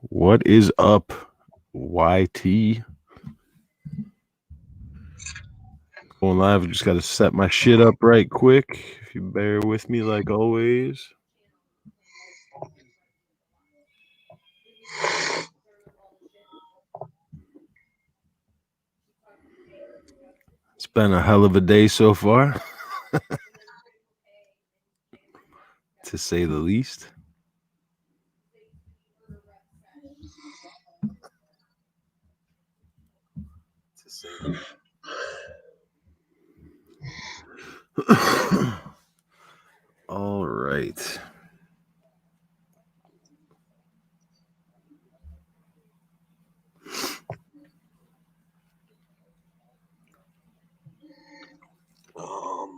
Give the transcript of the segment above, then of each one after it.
What is up, YT? Going live. I just got to set my shit up right quick. If you bear with me, like always. It's been a hell of a day so far, to say the least. All right. Oh,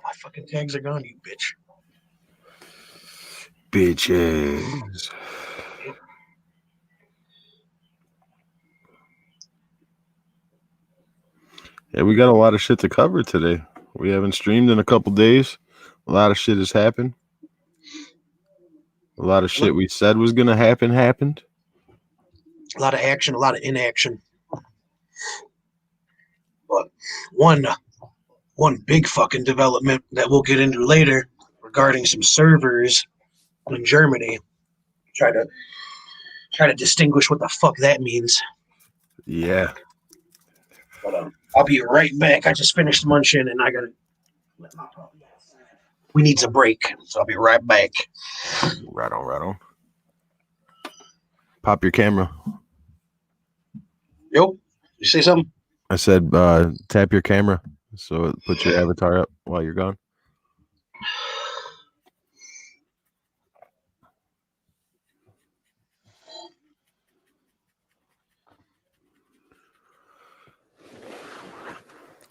my fucking tags are gone, you bitch. Bitches. Yeah, we got a lot of shit to cover today. We haven't streamed in a couple days. A lot of shit has happened. A lot of shit we said was going to happen happened. A lot of action, a lot of inaction. But one big fucking development that we'll get into later regarding some servers in Germany. Try to distinguish what the fuck that means. Yeah. But I'll be right back. I just finished munching and I gotta let my puppy outside. We need a break, so I'll be right back. Right on. Pop your camera. Yo, you say something? I said tap your camera so it puts your avatar up while you're gone.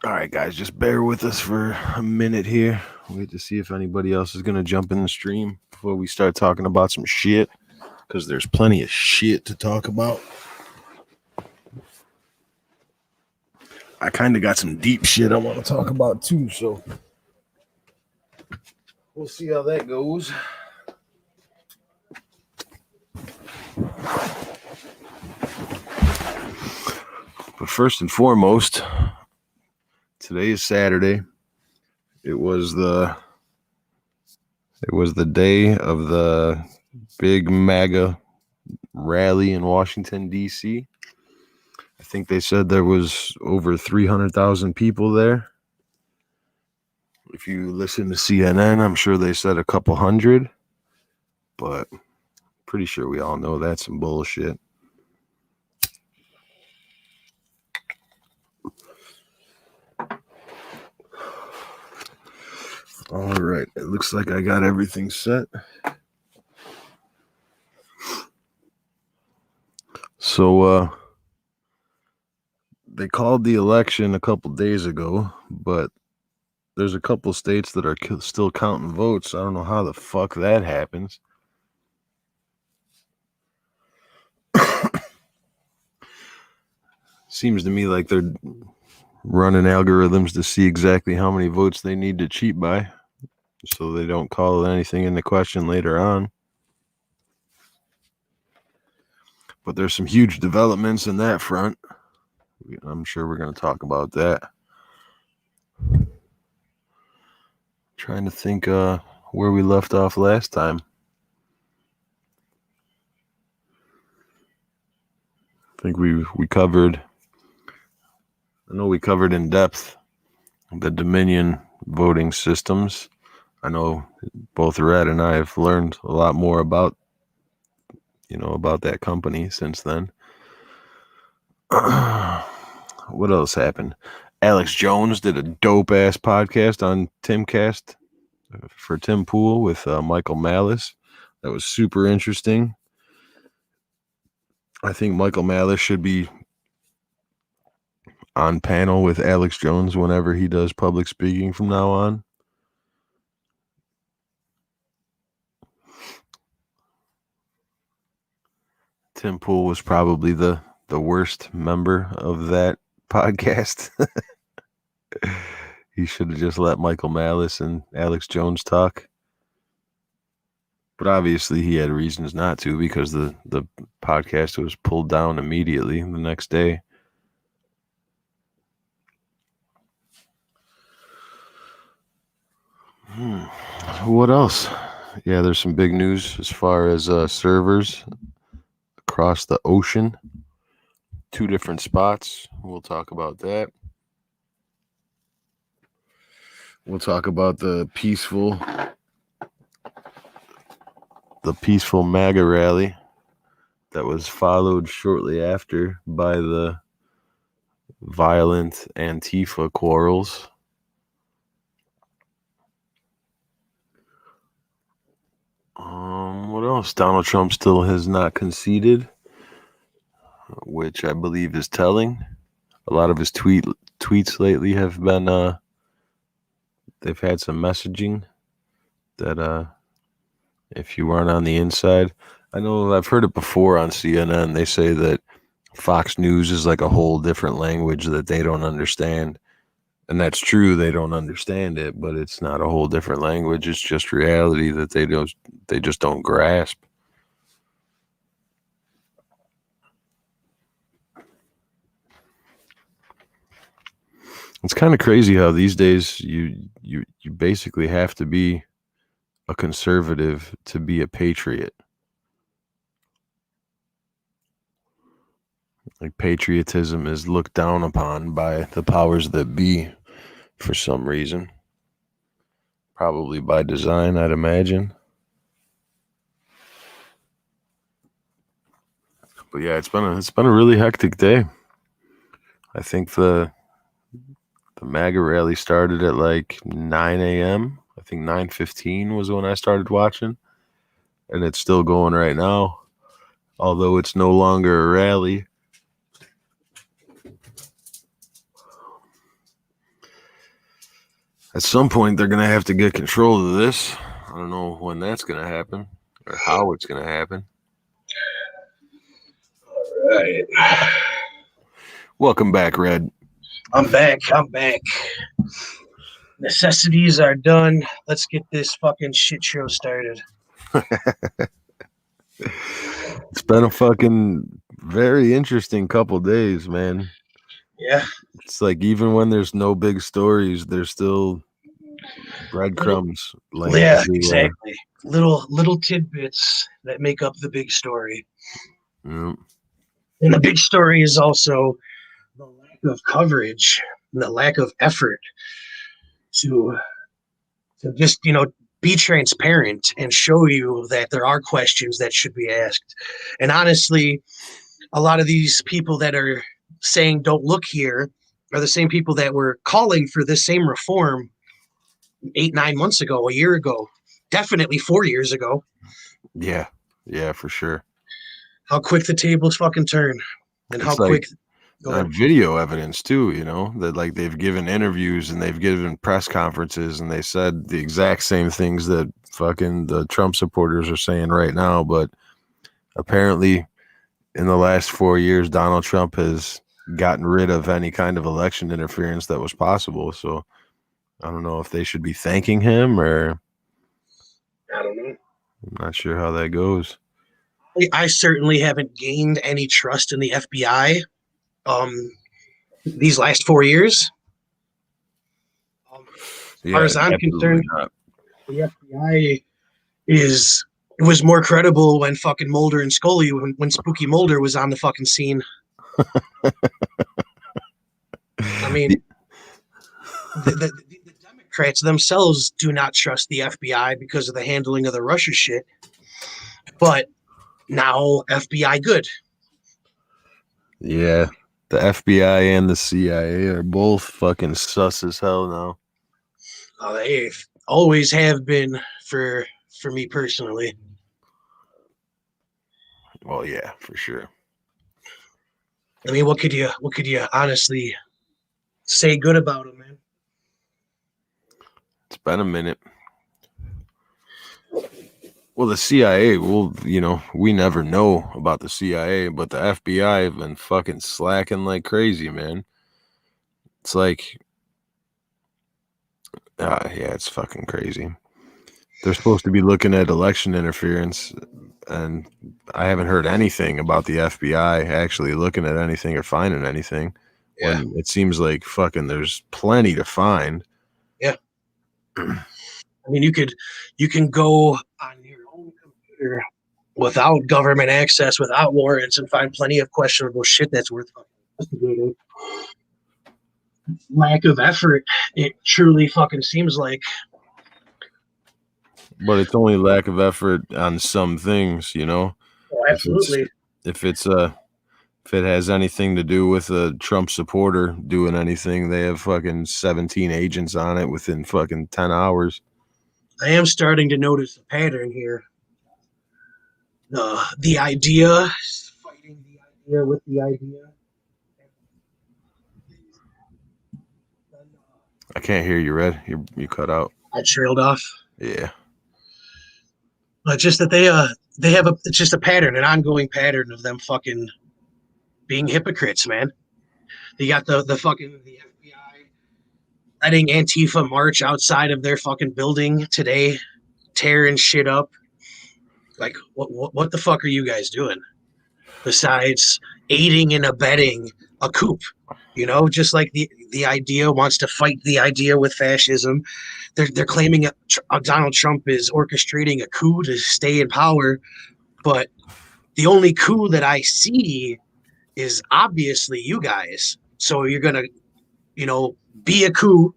All right, guys, just bear with us for a minute here. Wait to see if anybody else is going to jump in the stream before we start talking about some shit, because there's plenty of shit to talk about. I kind of got some deep shit I want to talk about too, so we'll see how that goes. But first and foremost, today is Saturday. It was the day of the big MAGA rally in Washington, D.C. I think they said there was over 300,000 people there. If you listen to CNN, I'm sure they said a couple hundred, but pretty sure we all know that's some bullshit. All right, it looks like I got everything set. So, they called the election a couple days ago, but there's a couple states that are still counting votes. I don't know how the fuck that happens. Seems to me like they're running algorithms to see exactly how many votes they need to cheat by, so they don't call anything into question later on. But there's some huge developments in that front. I'm sure we're going to talk about that. Trying to think where we left off last time. I think we covered, I know we covered in depth the Dominion voting systems. I know both Red and I have learned a lot more about that company since then. What else happened? Alex Jones did a dope-ass podcast on Timcast for Tim Pool with Michael Malice. That was super interesting. I think Michael Malice should be on panel with Alex Jones whenever he does public speaking from now on. Tim Pool was probably the worst member of that podcast. He should have just let Michael Malice and Alex Jones talk. But obviously he had reasons not to, because the podcast was pulled down immediately the next day. What else? Yeah, there's some big news as far as servers across the ocean. 2 different spots. We'll talk about that. We'll talk about the peaceful MAGA rally that was followed shortly after by the violent Antifa quarrels. What else? Donald Trump still has not conceded, which I believe is telling. A lot of his tweets lately have been they've had some messaging that if you weren't on the inside, I know I've heard it before on CNN. They say that Fox News is like a whole different language that they don't understand. And that's true, they don't understand it, but it's not a whole different language. It's just reality that they just don't grasp. It's kind of crazy how these days you basically have to be a conservative to be a patriot. Like, patriotism is looked down upon by the powers that be for some reason. Probably by design, I'd imagine. But yeah, it's been a really hectic day. I think the MAGA rally started at like 9 a.m. I think 9:15 was when I started watching. And it's still going right now. Although it's no longer a rally. At some point, they're going to have to get control of this. I don't know when that's going to happen or how it's going to happen. All right. Welcome back, Red. I'm back. Necessities are done. Let's get this fucking shit show started. It's been a fucking very interesting couple days, man. Yeah. It's like, even when there's no big stories, there's still breadcrumbs. Yeah, exactly. Little tidbits that make up the big story. Yep. And the big story is also the lack of coverage and the lack of effort to just, be transparent and show you that there are questions that should be asked. And honestly, a lot of these people that are saying don't look here are the same people that were calling for this same reform 8-9 months ago, a year ago, definitely 4 years ago. Yeah, for sure. How quick the tables fucking turn, and how quick. Video evidence too, that like they've given interviews and they've given press conferences and they said the exact same things that fucking the Trump supporters are saying right now. But apparently in the last 4 years, Donald Trump has gotten rid of any kind of election interference that was possible. So I don't know if they should be thanking him, or I don't know. I'm not sure how that goes. I certainly haven't gained any trust in the FBI these last 4 years. As far as I'm concerned, the FBI was more credible when fucking Mulder and Scully, when Spooky Mulder was on the fucking scene. I mean, the Democrats themselves do not trust the FBI because of the handling of the Russia shit. But now FBI good. Yeah. The FBI and the CIA are both fucking sus as hell now. They always have been for me personally. Well, yeah, for sure. I mean, what could you honestly say good about them, man? It's been a minute. Well, the CIA, we never know about the CIA, but the FBI have been fucking slacking like crazy, man. It's like, yeah, it's fucking crazy. They're supposed to be looking at election interference, and I haven't heard anything about the FBI actually looking at anything or finding anything. Yeah. When it seems like fucking there's plenty to find. Yeah. I mean, you can go on your own computer without government access, without warrants, and find plenty of questionable shit that's worth investigating. Lack of effort, it truly fucking seems like. But it's only lack of effort on some things, you know. Oh, absolutely. If it has anything to do with a Trump supporter doing anything, they have fucking 17 agents on it within fucking 10 hours. I am starting to notice a pattern here. The idea, fighting the idea with the idea. I can't hear you, Red. You cut out. I trailed off. Yeah. Just that they have it's just a pattern, an ongoing pattern of them fucking being hypocrites, man. They got the FBI letting Antifa march outside of their fucking building today, tearing shit up. Like, what the fuck are you guys doing? Besides aiding and abetting a coup, you know, just like the idea wants to fight the idea with fascism. They're claiming Donald Trump is orchestrating a coup to stay in power, but the only coup that I see is obviously you guys. So you're gonna, you know, be a coup,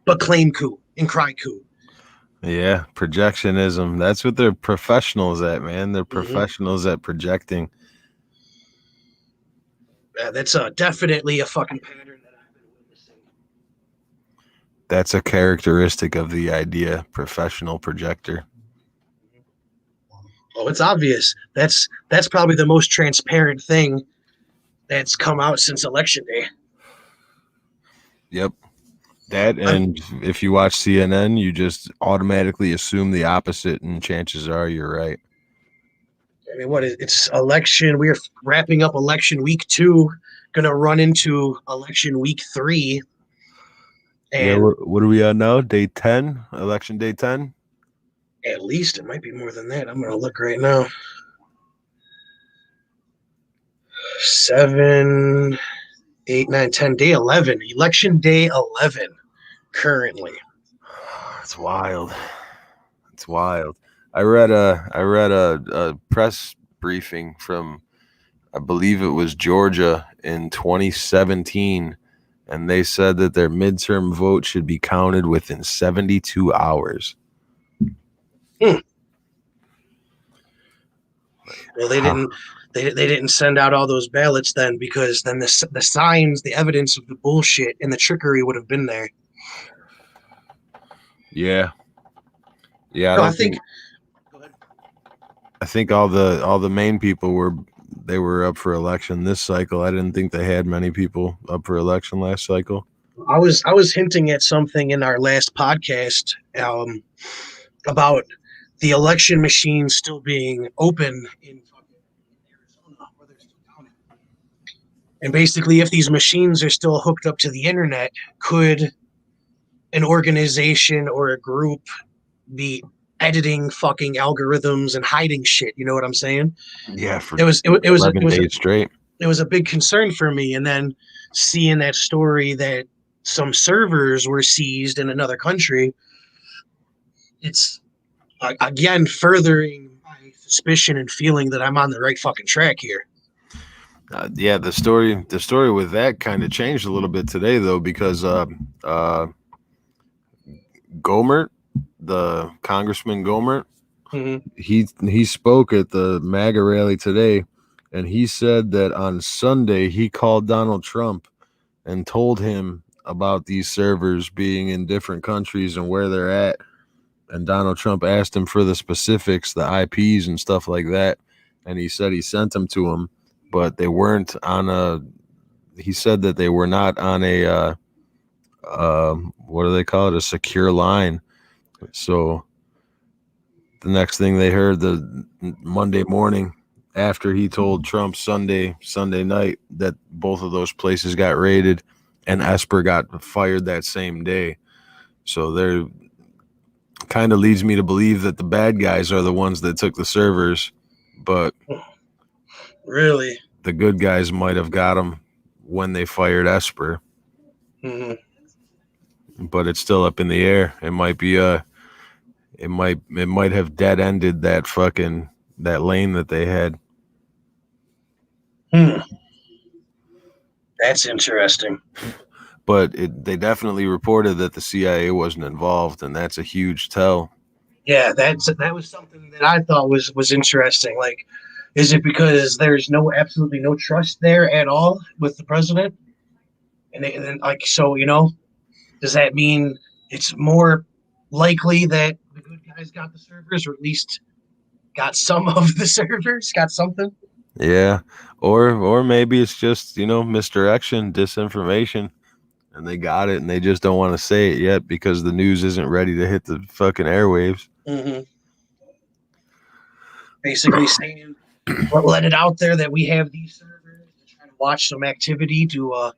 but claim coup and cry coup. Yeah, projectionism. That's what they're professionals at, man. They're Mm-hmm. professionals at projecting. That's definitely a fucking pattern that I've been witnessing. That's a characteristic of the idea, professional projector. Oh, it's obvious. That's probably the most transparent thing that's come out since election day. Yep. That, and if you watch CNN, you just automatically assume the opposite, and chances are you're right. I mean, it's election. We're wrapping up election week 2, gonna run into election week 3. And yeah, what are we on now? Day 10? Election day 10? At least it might be more than that. I'm gonna look right now. 7, 8, 9, 10, day 11. Election day 11 currently. It's wild. It's wild. I read a press briefing from, I believe it was Georgia in 2017, and they said that their midterm vote should be counted within 72 hours. Well, they didn't. They didn't send out all those ballots then, because then the signs, the evidence of the bullshit and the trickery would have been there. Yeah. Yeah. No, I think. Go ahead. I think all the main people were up for election this cycle. I didn't think they had many people up for election last cycle. I was hinting at something in our last podcast about the election machine still being open in Arizona, where they're still counting. And basically, if these machines are still hooked up to the internet, could an organization or a group be editing fucking algorithms and hiding shit? You know what I'm saying? Yeah, for It was 11 days straight. It was a big concern for me, and then seeing that story that some servers were seized in another country, it's again furthering my suspicion and feeling that I'm on the right fucking track here. Yeah, the story with that kind of changed a little bit today, though, because Gohmert, the Congressman Gohmert, he spoke at the MAGA rally today, and he said that on Sunday he called Donald Trump and told him about these servers being in different countries and where they're at. And Donald Trump asked him for the specifics, the IPs and stuff like that. And he said he sent them to him, but they weren't on he said that they were not on a, what do they call it? A secure line. So the next thing they heard the Monday morning after he told Trump Sunday night that both of those places got raided and Esper got fired that same day. So kind of leads me to believe that the bad guys are the ones that took the servers, but Really? the good guys might have got them when they fired Esper. Hmm. But it's still up in the air. It might be it might have dead ended that lane that they had. That's interesting. But they definitely reported that the CIA wasn't involved, and that's a huge tell. Yeah, that was something that I thought was interesting. Like, is it because there's absolutely no trust there at all with the president? And then, like, so, does that mean it's more likely that the good guys got the servers, or at least got some of the servers, got something? Yeah, or maybe it's just misdirection, disinformation, and they got it, and they just don't want to say it yet because the news isn't ready to hit the fucking airwaves. Mm-hmm. Basically saying, let it out there that we have these servers to try to watch some activity to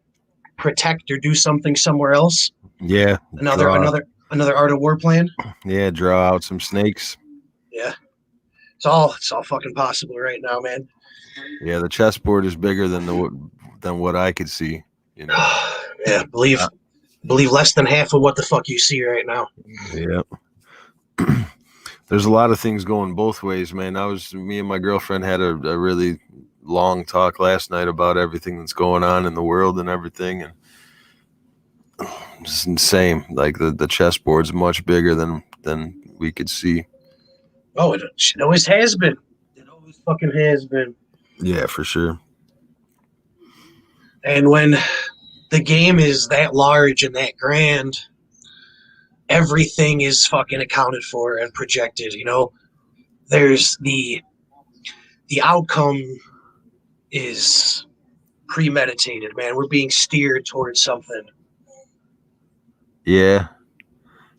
protect or do something somewhere else. Yeah, Another Art of War plan. Yeah, draw out some snakes. Yeah, it's all fucking possible right now, man. Yeah, the chessboard is bigger than what I could see. Yeah, believe less than half of what the fuck you see right now. Yeah. There's a lot of things going both ways, man. Me and my girlfriend had a really long talk last night about everything that's going on in the world and everything, and it's insane. Like the chessboard's much bigger than we could see. Oh, it always has been. It always fucking has been. Yeah, for sure. And when the game is that large and that grand, everything is fucking accounted for and projected. There's the outcome is premeditated, man. We're being steered towards something. Yeah.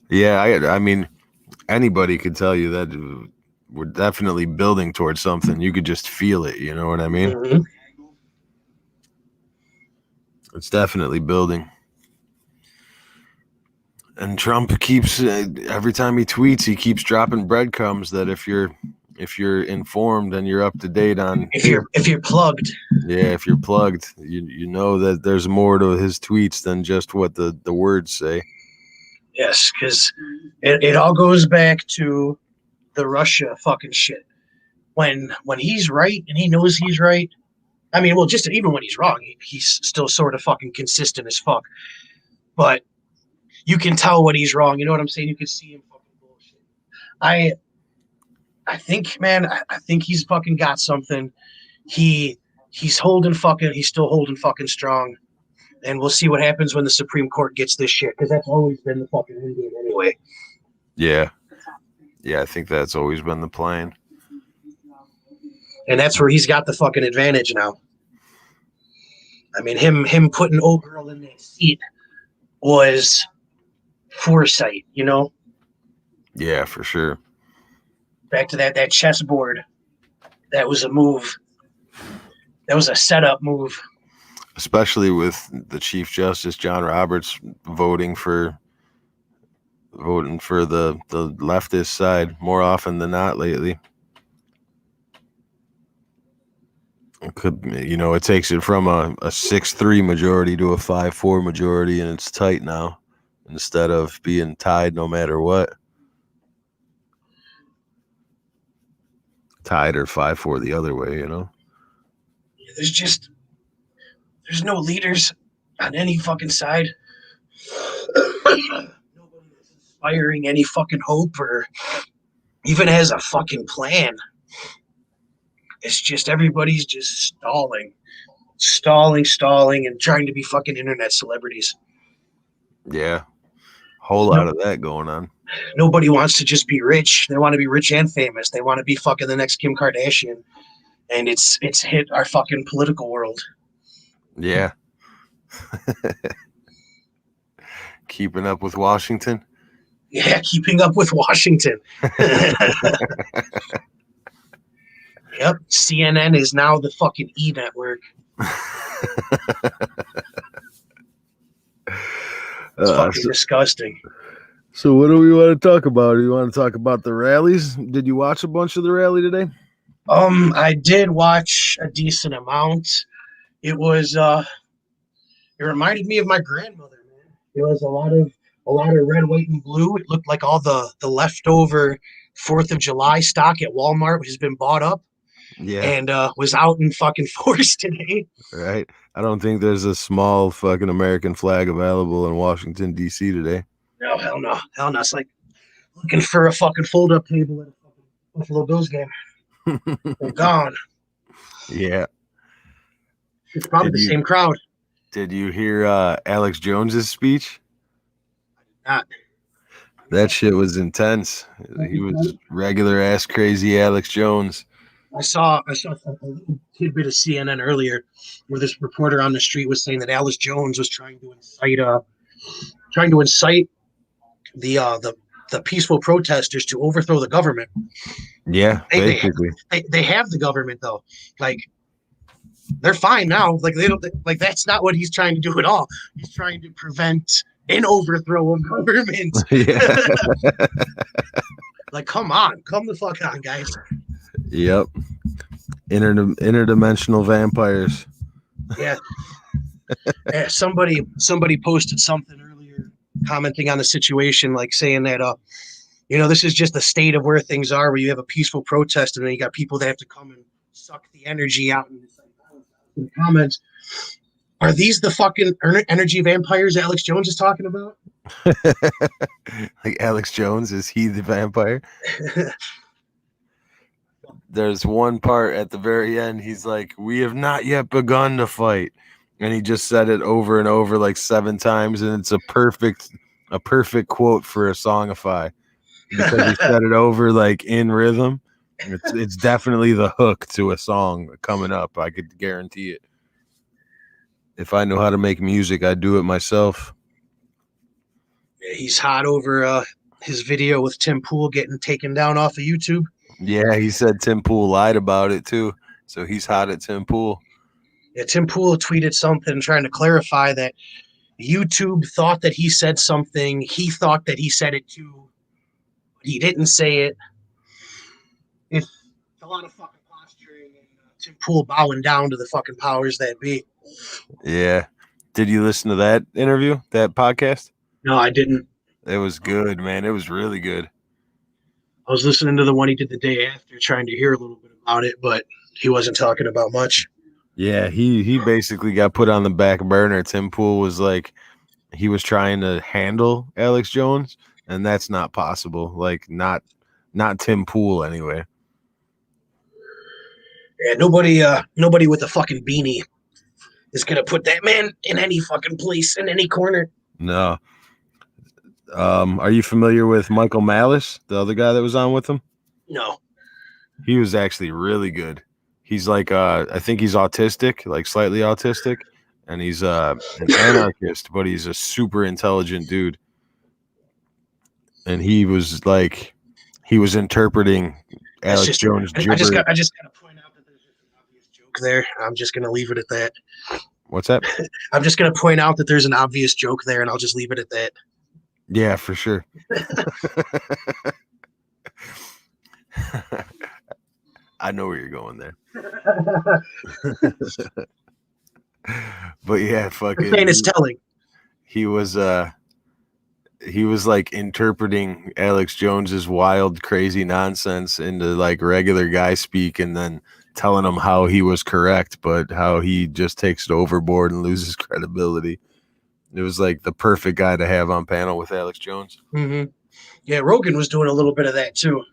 I mean, anybody could tell you that we're definitely building towards something. You could just feel it. You know what I mean? Mm-hmm. It's definitely building. And Trump keeps every time he tweets, he keeps dropping breadcrumbs that if you're informed and you're up to date on if you're plugged. Yeah, if you're plugged, you know that there's more to his tweets than just what the words say. Yes, because it all goes back to the Russia fucking shit. When he's right and he knows he's right, I mean, well, just even when he's wrong, he's still sort of fucking consistent as fuck. But you can tell when he's wrong. You know what I'm saying? You can see him fucking bullshit. I think, man, I think he's fucking got something. He's still holding fucking strong. And we'll see what happens when the Supreme Court gets this shit, because that's always been the fucking end game anyway. Yeah, I think that's always been the plan. And that's where he's got the fucking advantage now. I mean, him putting old girl in that seat was foresight, Yeah, for sure. Back to that chessboard. That was a move. That was a setup move. Especially with the Chief Justice John Roberts voting for the leftist side more often than not lately. It takes it from a 6-3 majority to a 5-4 majority, and it's tight now instead of being tied no matter what. Tied or 5-4 the other way, There's no leaders on any fucking side. Nobody is inspiring any fucking hope or even has a fucking plan. It's just everybody's just stalling, and trying to be fucking internet celebrities. Yeah. Whole lot of that going on. Nobody wants to just be rich. They want to be rich and famous. They want to be fucking the next Kim Kardashian. And it's hit our fucking political world. Yeah. Keeping up with Washington? Yeah, keeping up with Washington. Yep, CNN is now the fucking E network. It's fucking disgusting. So what do we want to talk about? Do you want to talk about the rallies? Did you watch a bunch of the rally today? I did watch a decent amount. It was it reminded me of my grandmother, man. It was a lot of red, white, and blue. It looked like all the leftover 4th of July stock at Walmart has been bought up Yeah, and was out in fucking force today. right. I don't think there's a small fucking American flag available in Washington D.C. today. No, hell no. Hell no. It's like looking for a fucking fold-up table at a fucking Buffalo Bills game. They're gone. Yeah. It's probably Did the you same crowd. did you hear Alex Jones's speech? Not. That shit was intense. He was regular ass crazy Alex Jones. I saw a little tidbit of CNN earlier where this reporter on the street was saying that Alice Jones was trying to incite the peaceful protesters to overthrow the government. Yeah, They basically. they have the government though. Like they're fine now. Like they don't like that's not what he's trying to do at all. He's trying to prevent an overthrow of government. Yeah. Like come the fuck on, guys. Yep. Interdimensional vampires. Yeah. Somebody posted something earlier commenting on the situation, like saying that this is just the state of where things are, where you have a peaceful protest and then you got people that have to come and suck the energy out. And in the comments, are these the fucking energy vampires Alex Jones is talking about? Like Alex Jones, is he the vampire? There's one part at the very end, he's like, "We have not yet begun to fight." And he just said it over and over like 7 times, and it's a perfect quote for a songify. Because he said it over like in rhythm. It's definitely the hook to a song coming up. I could guarantee it. If I know how to make music, I'd do it myself. He's hot over his video with Tim Pool getting taken down off of YouTube. Yeah, he said Tim Pool lied about it too. So he's hot at Tim Pool. Yeah, Tim Pool tweeted something trying to clarify that YouTube thought that he said something. He thought that he said it too. But he didn't say it. It's a lot of fucking posturing and Tim Pool bowing down to the fucking powers that be. Yeah. Did you listen to that interview, that podcast? No, I didn't. It was good, man. It was really good. I was listening to the one he did the day after, trying to hear a little bit about it, but he wasn't talking about much. Yeah, he basically got put on the back burner. Tim Pool was like, he was trying to handle Alex Jones, and that's not possible. Like, not Tim Pool anyway. Yeah, nobody with a fucking beanie is gonna put that man in any fucking place, in any corner. No. Are you familiar with Michael Malice, the other guy that was on with him? No. He was actually really good. He's like, I think he's autistic, like slightly autistic, and he's an anarchist, but he's a super intelligent dude. And he was interpreting Alex Jones gibber. I just gotta point out that there's just an obvious joke there. I'm just gonna leave it at that. What's that? I'm just gonna point out that there's an obvious joke there, and I'll just leave it at that. Yeah, for sure. I know where you're going there. But yeah, fucking. Saying it's telling. He was like interpreting Alex Jones's wild, crazy nonsense into like regular guy speak, and then telling him how he was correct, but how he just takes it overboard and loses credibility. It was like the perfect guy to have on panel with Alex Jones. Mm-hmm. Yeah, Rogan was doing a little bit of that too.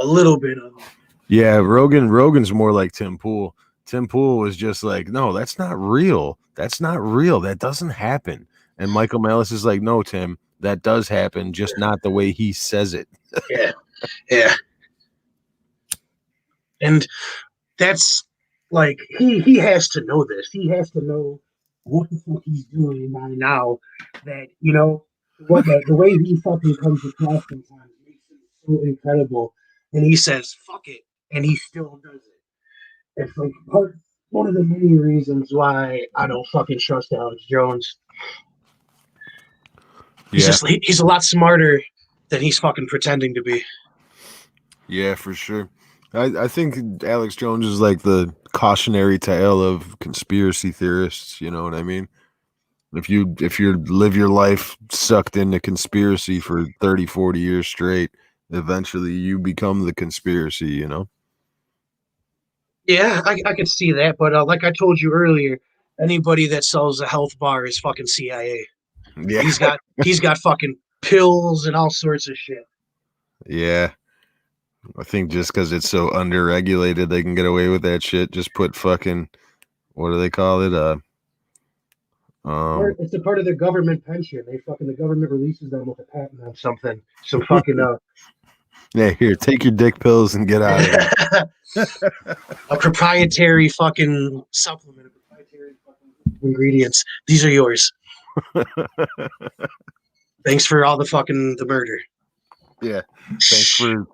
A little bit of it. Yeah, Rogan's more like Tim Pool. Tim Pool was just like, no, that's not real. That's not real. That doesn't happen. And Michael Malice is like, no, Tim, that does happen, just not the way he says it. Yeah. And that's like he has to know this. He has to know what the fuck he's doing by now. That the way he fucking comes across sometimes makes him so incredible. And he says fuck it, and he still does it. It's like one of the many reasons why I don't fucking trust Alex Jones. Yeah, He's a lot smarter than he's fucking pretending to be. yeah, for sure. I think Alex Jones is like the cautionary tale of conspiracy theorists. You know what I mean? If you live your life sucked into conspiracy for 30, 40 years straight, eventually you become the conspiracy, you know? Yeah, I could see that, but like I told you earlier, anybody that sells a health bar is fucking CIA. Yeah. He's got fucking pills and all sorts of shit. Yeah. I think just because it's so underregulated, they can get away with that shit. Just put fucking, what do they call it? It's a part of their government pension. The government releases them with a patent on something. Some fucking Yeah, here, take your dick pills and get out of here. a proprietary fucking supplement, a proprietary fucking ingredients. These are yours. Thanks for all the murder. Yeah.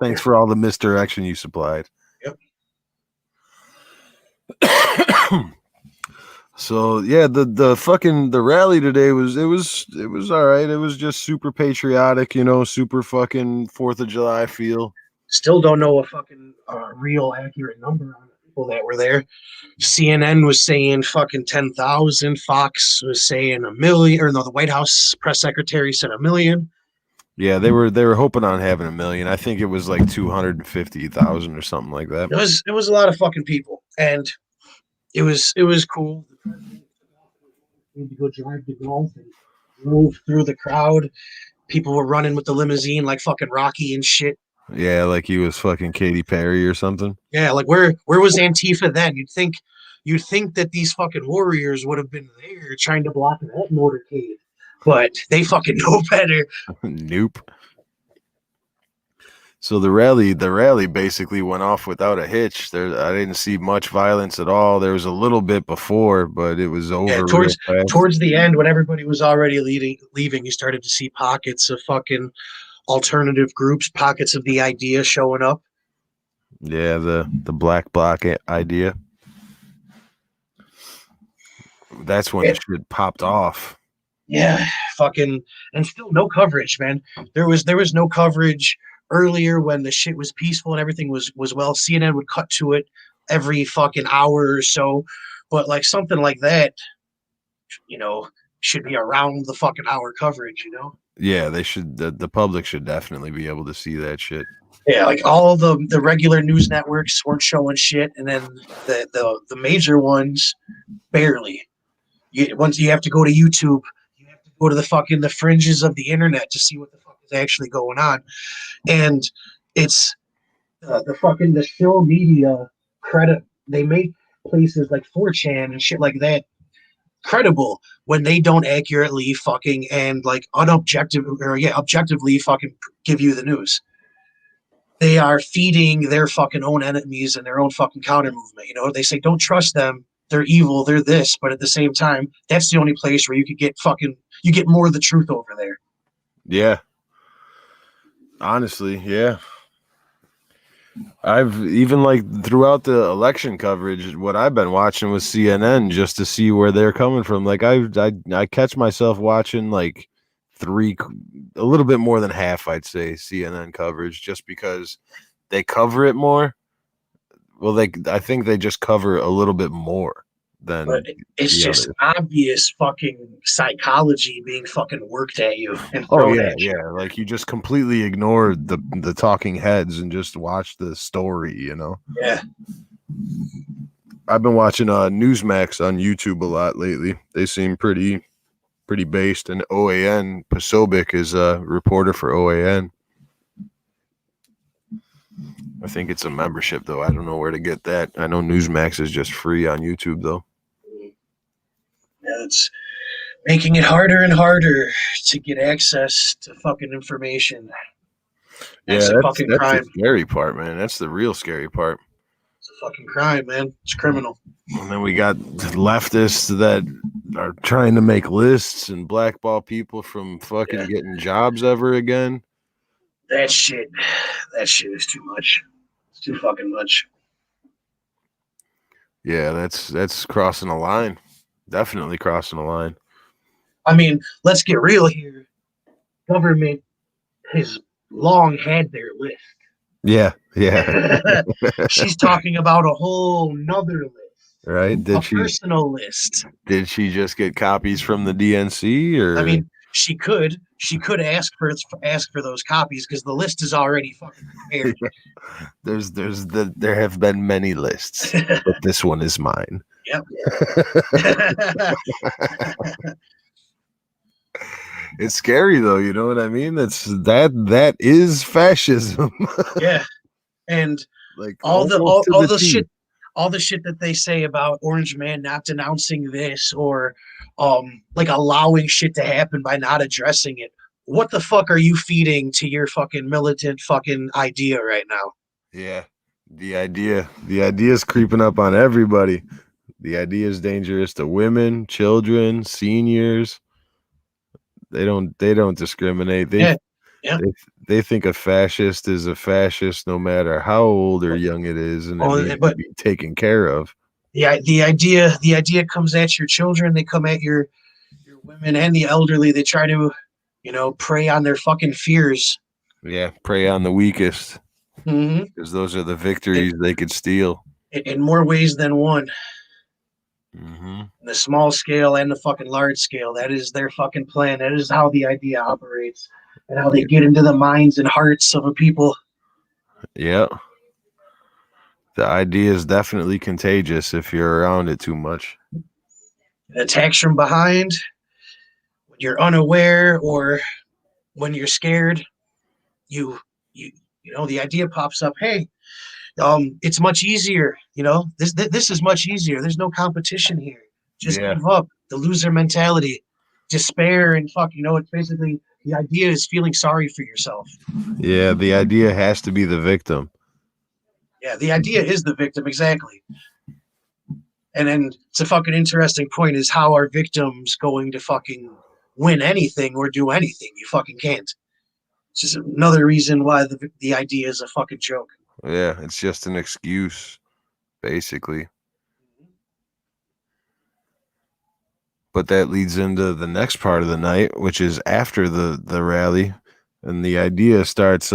Thanks for all the misdirection you supplied. Yep. So yeah, the rally today was all right. It was just super patriotic, you know, super fucking 4th of July feel. Still don't know a fucking real accurate number on the people that were there. CNN was saying fucking 10,000. Fox was saying 1 million, or no, the White House press secretary said 1 million. Yeah, they were hoping on having 1 million. I think it was like 250,000 or something like that. It was a lot of fucking people, and it was cool. The president to go drive the golf and drove through the crowd. People were running with the limousine like fucking Rocky and shit. Yeah, like he was fucking Katy Perry or something. Yeah, like where was Antifa then? You'd think that these fucking warriors would have been there trying to block that motorcade, but they fucking know better. Nope. So the rally basically went off without a hitch. I didn't see much violence at all. There was a little bit before, but it was over Yeah, real fast. towards the end, when everybody was already leaving, you started to see pockets of fucking alternative groups, pockets of the idea showing up. Yeah, the black bloc idea. That's when Yeah. the shit popped off. Yeah, fucking, and still no coverage, man. There was no coverage earlier when the shit was peaceful and everything was well. CNN would cut to it every fucking hour or so, but like something like that, should be around the fucking hour coverage. Yeah, they should. The public should definitely be able to see that shit. Yeah, like all the regular news networks weren't showing shit, and then the major ones barely. Once you have to go to YouTube, you have to go to the fringes of the internet to see what the fuck is actually going on, and it's the show media credit. They make places like 4chan and shit like that credible when they don't accurately fucking and like objectively fucking give you the news. They are feeding their fucking own enemies and their own fucking counter movement. They say don't trust them. They're evil. They're this, but at the same time, that's the only place where you could get more of the truth over there. Yeah. Honestly, yeah. I've even like throughout the election coverage, what I've been watching was CNN just to see where they're coming from. Like I catch myself watching like a little bit more than half, I'd say, CNN coverage, just because they cover it more. Well, I think they just cover a little bit more than. But it's just obvious fucking psychology being fucking worked at you. And oh yeah, yeah. Like you just completely ignore the talking heads and just watch the story. Yeah. I've been watching Newsmax on YouTube a lot lately. They seem pretty based, and OAN Posobiec is a reporter for OAN. I think it's a membership though. I don't know where to get that. I know Newsmax is just free on YouTube though. Yeah, it's making it harder and harder to get access to fucking information. That's the scary part, man. That's the real scary part. It's a fucking crime, man. It's criminal. And then we got leftists that are trying to make lists and blackball people from fucking getting jobs ever again. That shit is too much. It's too fucking much. Yeah, that's crossing a line. Definitely crossing a line. I mean, let's get real here. government has long had their list. Yeah, yeah. She's talking about a whole nother list, Right? a personal list. Did she just get copies from the DNC, or I mean, she could ask for those copies because the list is already fucking prepared. there have been many lists, but this one is mine. Yep. It's scary though, you know what I mean? That is fascism. Yeah. And Like all the T. shit that they say about Orange Man not denouncing this or like allowing shit to happen by not addressing it. What the fuck are you feeding to your fucking militant fucking idea right now? Yeah. The idea is creeping up on everybody. The idea is dangerous to women, children, seniors. They don't discriminate. They think a fascist is a fascist no matter how old or young it is, and it needs to be taken care of. The idea comes at your children, they come at your women and the elderly. They try to, prey on their fucking fears. Yeah, prey on the weakest. Because those are the victories they could steal. In more ways than one. The small scale and the fucking large scale. That is their fucking plan. That is how the idea operates and how they get into the minds and hearts of a people. Yeah. The idea is definitely contagious if you're around it too much. It attacks from behind when you're unaware or when you're scared. The idea pops up. Hey, it's much easier. This is much easier. There's no competition here. Just give up. The loser mentality, despair, and fuck. It's basically the idea is feeling sorry for yourself. Yeah, the idea has to be the victim. Yeah, the idea is the victim, exactly. And then it's a fucking interesting point is how are victims going to fucking win anything or do anything? You fucking can't. It's just another reason why the idea is a fucking joke. Yeah, it's just an excuse, basically. But that leads into the next part of the night, which is after the rally, and the idea starts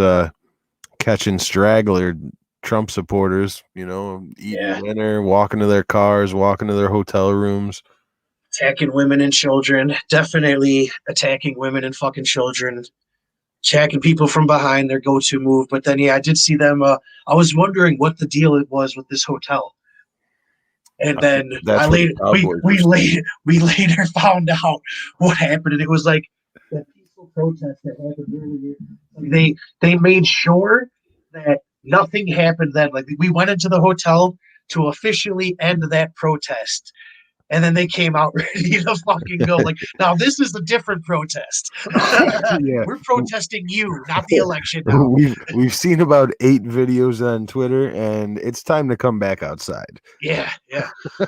catching straggler Trump supporters, eating dinner, walking to their cars, walking to their hotel rooms. Attacking women and children, definitely attacking women and fucking children. Attacking people from behind, their go-to move. But then, I did see them. I was wondering what the deal it was with this hotel. And then we later found out what happened, and it was like that peaceful protest that happened earlier. They made sure that nothing happened then. Like we went into the hotel to officially end that protest. And then they came out ready to fucking go. Like, now this is a different protest. We're protesting you, not the election. Now. We've seen about 8 videos on Twitter, and it's time to come back outside. Yeah.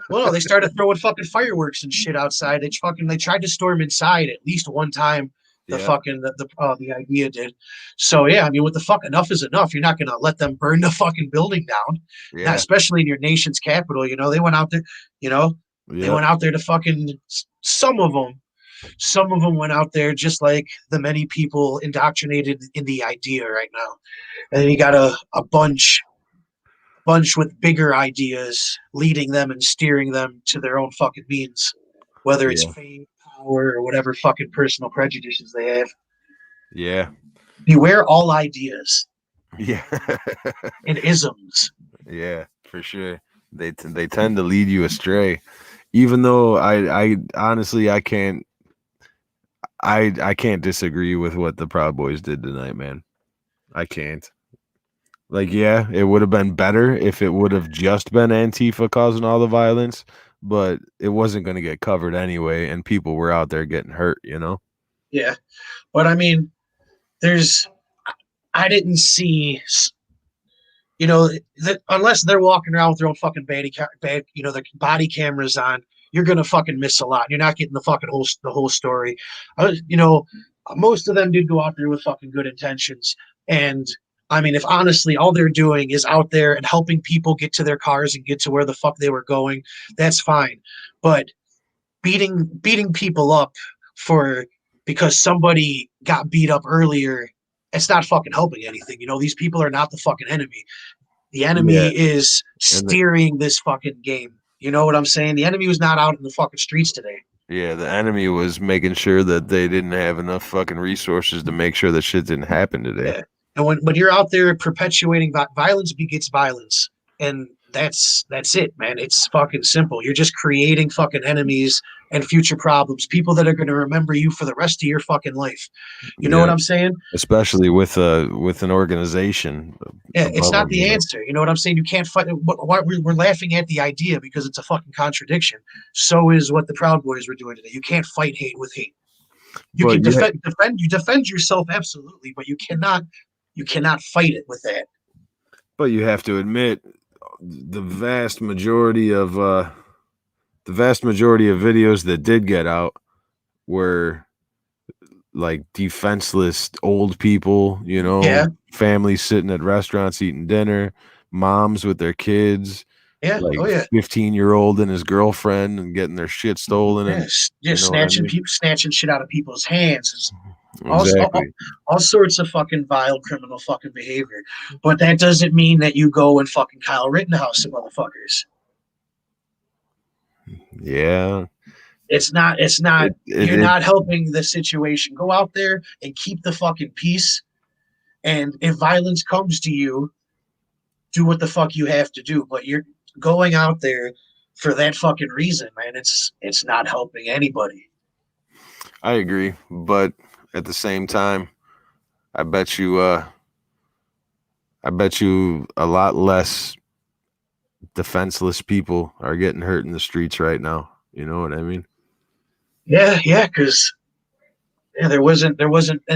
Well, they started throwing fucking fireworks and shit outside. They tried to storm inside at least one time. The idea did. So yeah, I mean, what the fuck? Enough is enough. You're not gonna let them burn the fucking building down. Yeah. Not especially in your nation's capital. They went out there. They went out there to fucking some of them went out there just like the many people indoctrinated in the idea right now. And then you got a bunch with bigger ideas leading them and steering them to their own fucking means, whether it's fame, power, or whatever fucking personal prejudices they have. Yeah. Beware all ideas. Yeah. And isms. Yeah, for sure. They tend to lead you astray. Even though I honestly I can't disagree with what the Proud Boys did tonight, man. I can't. Like, yeah, it would have been better if it would have just been Antifa causing all the violence, but it wasn't going to get covered anyway, and people were out there getting hurt, Yeah, but I mean, I didn't see. Unless they're walking around with their own fucking their body cameras on, you're gonna fucking miss a lot. You're not getting the whole story. Most of them did go out there with fucking good intentions, and I mean, if honestly all they're doing is out there and helping people get to their cars and get to where the fuck they were going, that's fine. But beating people up for because somebody got beat up earlier, it's not fucking helping anything. You know, these people are not the fucking enemy. The enemy Yeah, is and the, steering this fucking game. You know what I'm saying? The enemy was not out in the fucking streets today. yeah, the enemy was making sure that they didn't have enough fucking resources to make sure that shit didn't happen today. Yeah. And when you're out there perpetuating violence begets violence, and that's it, man. It's fucking simple. You're just creating fucking enemies and future problems. People that are going to remember you for the rest of your fucking life. You know Yeah, what I'm saying? especially with an organization Yeah, it's above not them, the answer. You know what I'm saying? You can't fight. We're laughing at the idea because it's a fucking contradiction. So is what the Proud Boys were doing today. You can't fight hate with hate. You But can yeah, defend yourself absolutely, but you cannot fight it with that. but you have to admit the vast majority of videos that did get out were like defenseless old people, Yeah, families sitting at restaurants eating dinner, moms with their kids, yeah, like oh yeah. 15-year-old and his girlfriend and getting their shit stolen, and Yes, you just know what I mean? snatching shit out of people's hands. It's Exactly. all sorts of fucking vile criminal fucking behavior. But that doesn't mean that you go and fucking Kyle Rittenhouse some motherfuckers. Yeah. It's not It, it, you're it not helping the situation. Go out there and keep the fucking peace. And if violence comes to you, do what the fuck you have to do. But you're going out there for that fucking reason, man. It's not helping anybody. I agree, but at the same time, I bet you a lot less defenseless people are getting hurt in the streets right now. You know what I mean? Yeah, because there wasn't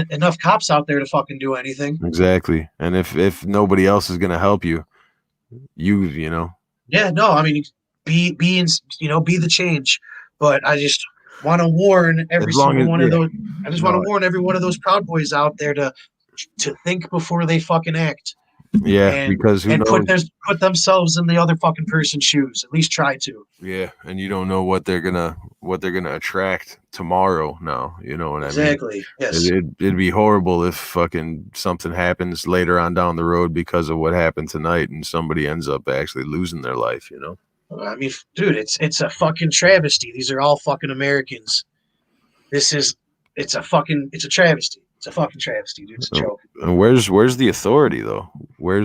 enough cops out there to fucking do anything. Exactly. And if nobody else is gonna help you, you know. Yeah, no, I mean, be the change. But I just want to warn every As long single as one of yeah, those. I just want to no, warn every one of those Proud Boys out there to think before they fucking act yeah, and because who knows? put themselves in the other fucking person's shoes. At least try to. Yeah, and you don't know what they're gonna attract tomorrow. Now, you know what I mean? Exactly. Yes. It'd be horrible if fucking something happens later on down the road because of what happened tonight, and somebody ends up actually losing their life. You know? I mean, dude, it's a fucking travesty. These are all fucking Americans. It's a travesty. It's a fucking travesty, dude. It's a joke. And where's the authority though? Where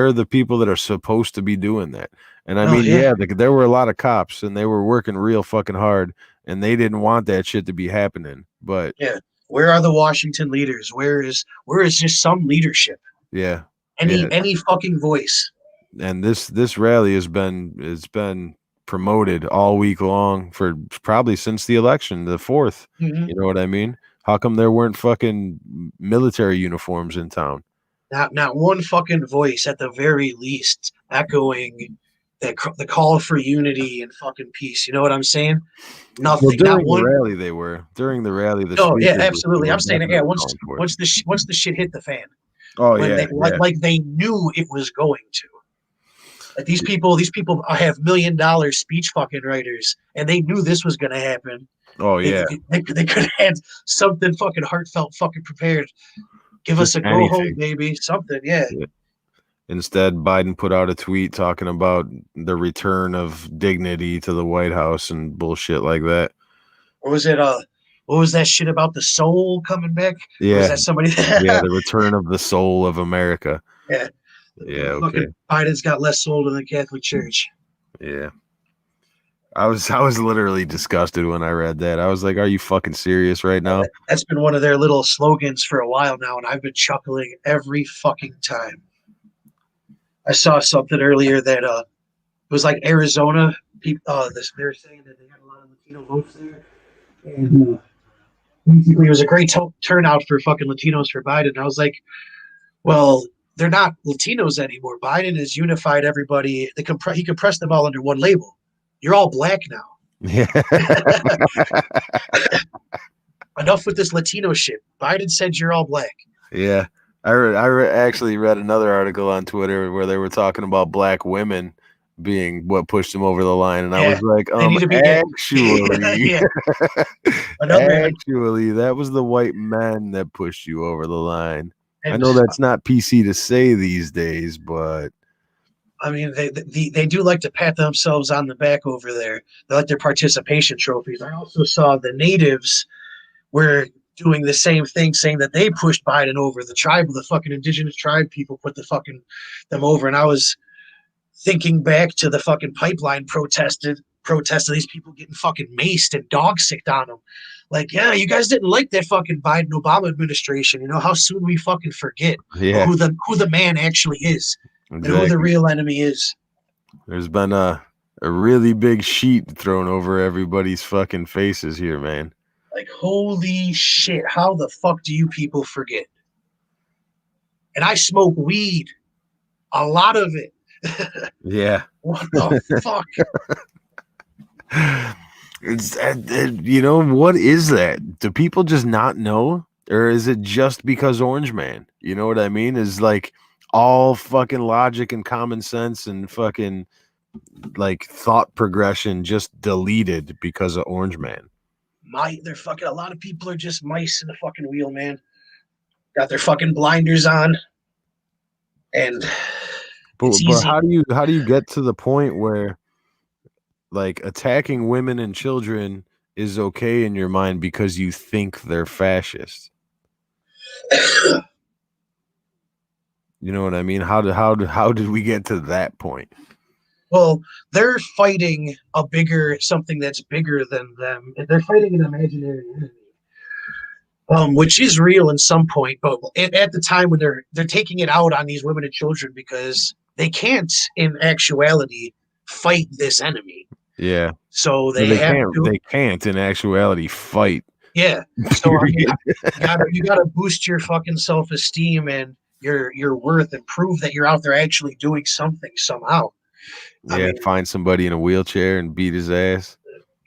are the people that are supposed to be doing that? And I Oh mean, yeah. yeah, there were a lot of cops, and they were working real fucking hard, and they didn't want that shit to be happening. But Yeah. Where are the Washington leaders? Where is just some leadership? yeah, yeah, Any fucking voice. and this rally has been promoted all week long for probably since the election, the 4th. Mhm. You know what I mean? How come there weren't fucking military uniforms in town? Not one fucking voice at the very least echoing the call for unity and fucking peace. You know what I'm saying? Well, Nothing. Not during the one. rally, they were. During the rally, the Oh yeah, speakers absolutely. were I'm saying it. Yeah. definitely Once calling for it. once the shit hit the fan, Oh when yeah, they yeah. like they knew it was going to. Like these people have $1 million speech fucking writers, and they knew this was going to happen. Oh They, yeah. they could have had something fucking heartfelt fucking prepared. Give us Just a go home, anything. baby. Something, yeah. Yeah. Instead, Biden put out a tweet talking about the return of dignity to the White House and bullshit like that. Or was it what was that shit about the soul coming back? Or was Yeah, that somebody yeah, the return of the soul of America. yeah. Yeah, okay. Fucking Biden's got less soul than the Catholic Church. Yeah. I was literally disgusted when I read that. I was like, "Are you fucking serious right now?" That's been one of their little slogans for a while now, and I've been chuckling every fucking time. I saw something earlier that it was like Arizona. People, they were saying that they had a lot of Latino votes there, and basically it was a great turnout for fucking Latinos for Biden. I was like, well, they're not Latinos anymore. Biden has unified everybody. He compressed them all under one label. You're all black now. Yeah. Enough with this Latino shit. Biden said you're all black. Yeah. Actually read another article on Twitter where they were talking about black women being what pushed him over the line, and I Yeah, was like, they need to be getting actually, yeah. Another actually, that was the white man that pushed you over the line. I and know that's not PC to say these days, but I mean, they do like to pat themselves on the back over there. They like their participation trophies. I also saw the natives were doing the same thing, saying that they pushed Biden over. The fucking indigenous tribe people put them over. And I was thinking back to the fucking pipeline protest of these people getting fucking maced and dog sicked on them. Like, yeah, you guys didn't like that fucking Biden Obama administration. You know how soon we fucking forget yeah, who the man actually is and who the exactly. real enemy is. There's been a really big sheet thrown over everybody's fucking faces here, man. Like, holy shit, how the fuck do you people forget? And I smoke weed, a lot of it. Yeah. What the fuck? It's you know, what is that? Do people just not know, or is it just because Orange Man? You know what I mean? Is like all fucking logic and common sense and fucking like thought progression just deleted because of Orange Man? They're fucking, a lot of people are just mice in the fucking wheel, man. Got their fucking blinders on, and it's But easy. how do you get to the point where like attacking women and children is okay in your mind because you think they're fascist? You know what I mean? How did we get to that point? Well, they're fighting something that's bigger than them. They're fighting an imaginary enemy, which is real in some point. But at the time when they're taking it out on these women and children because they can't, in actuality, fight this enemy. Yeah. So they have to. They can't in actuality fight. Yeah. So I mean, you gotta boost your fucking self-esteem and your worth and prove that you're out there actually doing something somehow. Yeah, I mean, find somebody in a wheelchair and beat his ass.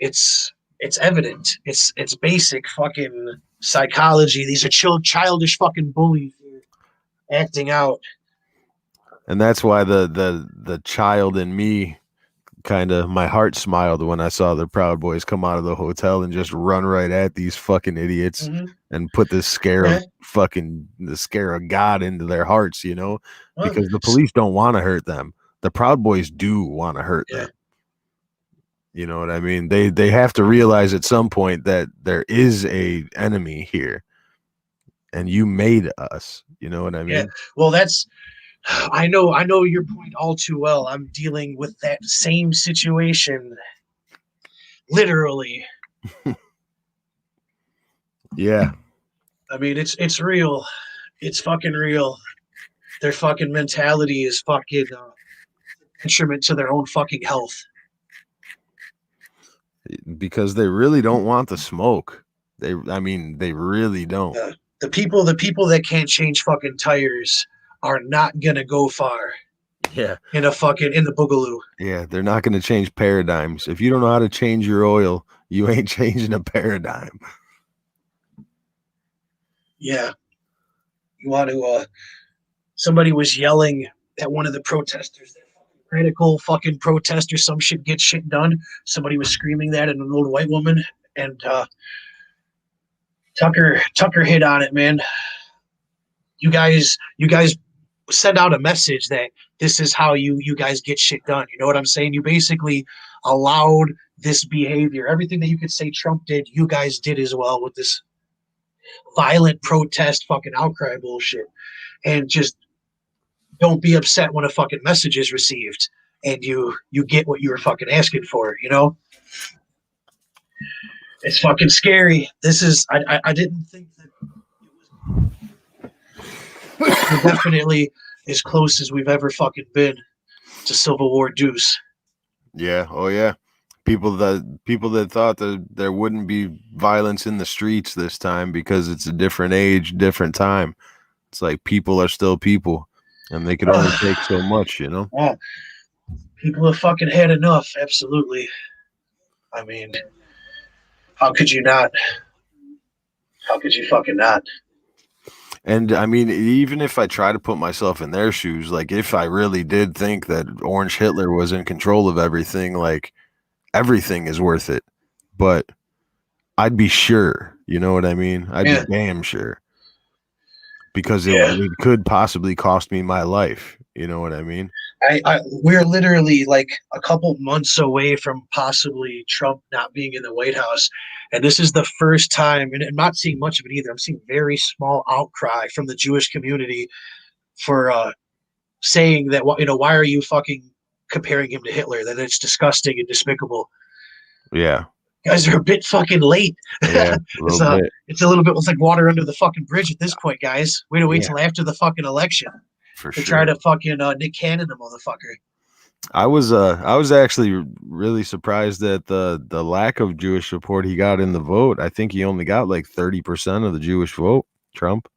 it's evident. It's basic fucking psychology. These are childish fucking bullies acting out. And that's why the child in me kind of, my heart smiled when I saw the Proud Boys come out of the hotel and just run right at these fucking idiots and put the scare of God into their hearts, you know, because the police don't want to hurt them. The Proud Boys do want to hurt them. You know what I mean? They have to realize at some point that there is a enemy here, and you made us. You know what I mean? Yeah. Well, that's. I know your point all too well. I'm dealing with that same situation, literally. Yeah. I mean, it's real. It's fucking real. Their fucking mentality is fucking detriment to their own fucking health. Because they really don't want the smoke. They really don't. The people that can't change fucking tires are not gonna go far. Yeah. In the boogaloo. Yeah, they're not gonna change paradigms. If you don't know how to change your oil, you ain't changing a paradigm. Yeah. You want to somebody was yelling at one of the protesters, that radical fucking protester, some shit get shit done. Somebody was screaming that at an old white woman, and Tucker hit on it, man. You guys send out a message that this is how you guys get shit done. You know what I'm saying? You basically allowed this behavior. Everything that you could say Trump did, you guys did as well with this violent protest fucking outcry bullshit. And just don't be upset when a fucking message is received and you get what you were fucking asking for, you know? It's fucking scary. This is I didn't think that we're definitely as close as we've ever fucking been to Civil War Deuce. Yeah. Oh yeah. People that thought that there wouldn't be violence in the streets this time because it's a different age, different time. It's like people are still people, and they can only take so much, you know. Yeah. People have fucking had enough. Absolutely. I mean, how could you not? How could you fucking not? And I mean, even if I try to put myself in their shoes, like if I really did think that Orange Hitler was in control of everything, like everything is worth it. But I'd be sure, you know what I mean? I'd be Yeah. damn sure. Because Yeah. it could possibly cost me my life. You know what I mean? We're literally like a couple months away from possibly Trump not being in the White House. And this is the first time, and I'm not seeing much of it either. I'm seeing very small outcry from the Jewish community for saying that, why are you fucking comparing him to Hitler? That it's disgusting and despicable. Yeah. You guys are a bit fucking late. Yeah. A it's little bit. it's a little bit. It's like water under the fucking bridge at this point, guys. Wait Yeah. till after the fucking election For to sure. try to fucking Nick Cannon the motherfucker. I was actually really surprised at the lack of Jewish support he got in the vote. I think he only got like 30% of the Jewish vote, Trump.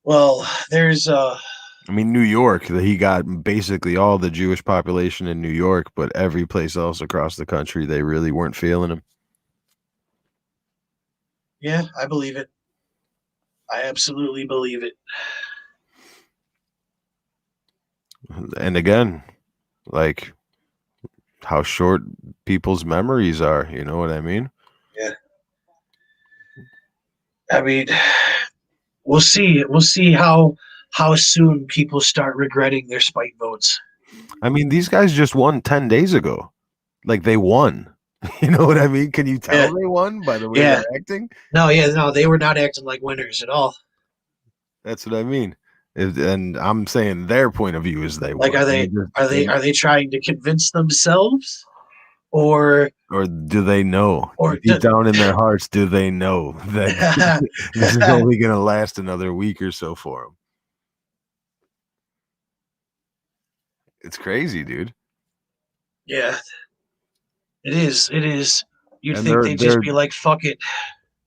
Well, there's I mean, New York, he got basically all the Jewish population in New York, but every place else across the country, they really weren't feeling him. yeah, I believe it. I absolutely believe it. And again, like how short people's memories are, you know what I mean? Yeah. I mean, we'll see. We'll see how soon people start regretting their spite votes. I mean, these guys just won 10 days ago. Like they won. You know what I mean? Can you tell they won by the way Yeah. they're acting? No, they were not acting like winners at all. That's what I mean. And I'm saying their point of view is they Like, won. are they trying to convince themselves, or do they know? Or Deep down in their hearts, do they know that this is only going to last another week or so for them? It's crazy, dude. Yeah, it is. It is. You'd And think they'd just be like, "Fuck it."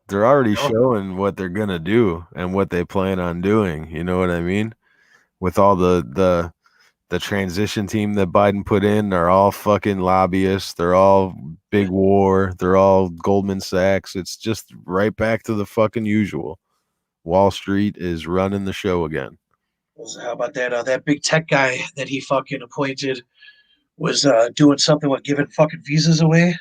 They're already showing what they're gonna do and what they plan on doing. You know what I mean? With all the transition team that Biden put in, are all fucking lobbyists. They're all big war. They're all Goldman Sachs. It's just right back to the fucking usual. Wall Street is running the show again. How about that? That big tech guy that he fucking appointed was doing something with giving fucking visas away.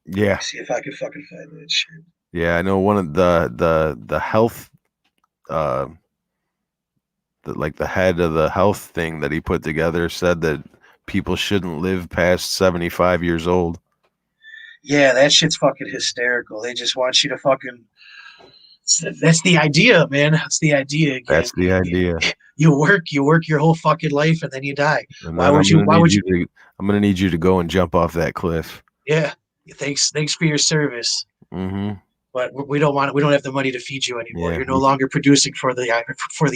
Yeah. See if I can fucking find that shit. Yeah, I know one of the health the head of the health thing that he put together said that people shouldn't live past 75 years old. Yeah, that shit's fucking hysterical. They just want you to fucking. That's the idea, man. That's the idea. Again. That's the idea. You work your whole fucking life, and then you die. And why would you? I'm gonna need you to go and jump off that cliff. Yeah. Thanks for your service. Mm-hmm. But we don't have the money to feed you anymore. Yeah, You're no longer producing for the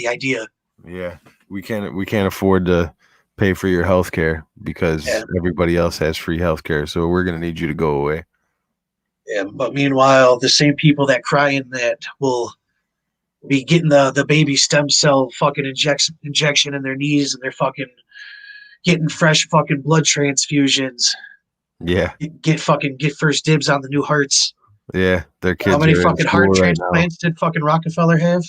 idea. Yeah, we can't afford to pay for your health care because everybody else has free health care. So we're gonna need you to go away. Yeah, but meanwhile, the same people that cry in that will be getting the baby stem cell fucking injection in their knees, and they're fucking getting fresh fucking blood transfusions. Yeah. Get first dibs on the new hearts. Yeah, their kids. How many fucking heart transplants did fucking Rockefeller have?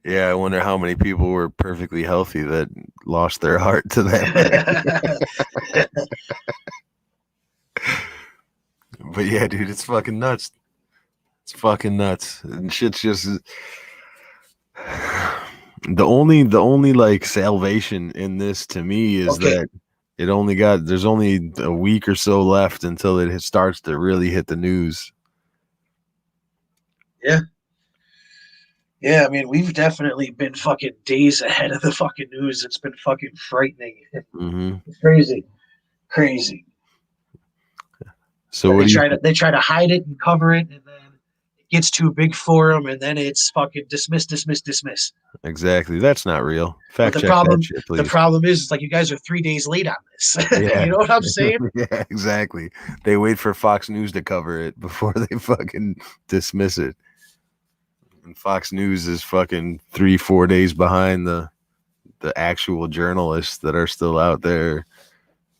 Yeah, I wonder how many people were perfectly healthy that lost their heart to that. But yeah, dude, it's fucking nuts. It's fucking nuts. And shit's just the only like salvation in this to me is that there's only a week or so left until it starts to really hit the news. Yeah. Yeah, I mean, we've definitely been fucking days ahead of the fucking news. It's been fucking frightening. Mm-hmm. It's crazy. So they try to hide it and cover it, and then it gets too big for them, and then it's fucking dismiss. Exactly, that's not real. Fact check that shit, please. The problem is like you guys are 3 days late on this. Yeah. You know what I'm saying? Yeah, exactly. They wait for Fox News to cover it before they fucking dismiss it. And Fox News is fucking 3-4 days behind the actual journalists that are still out there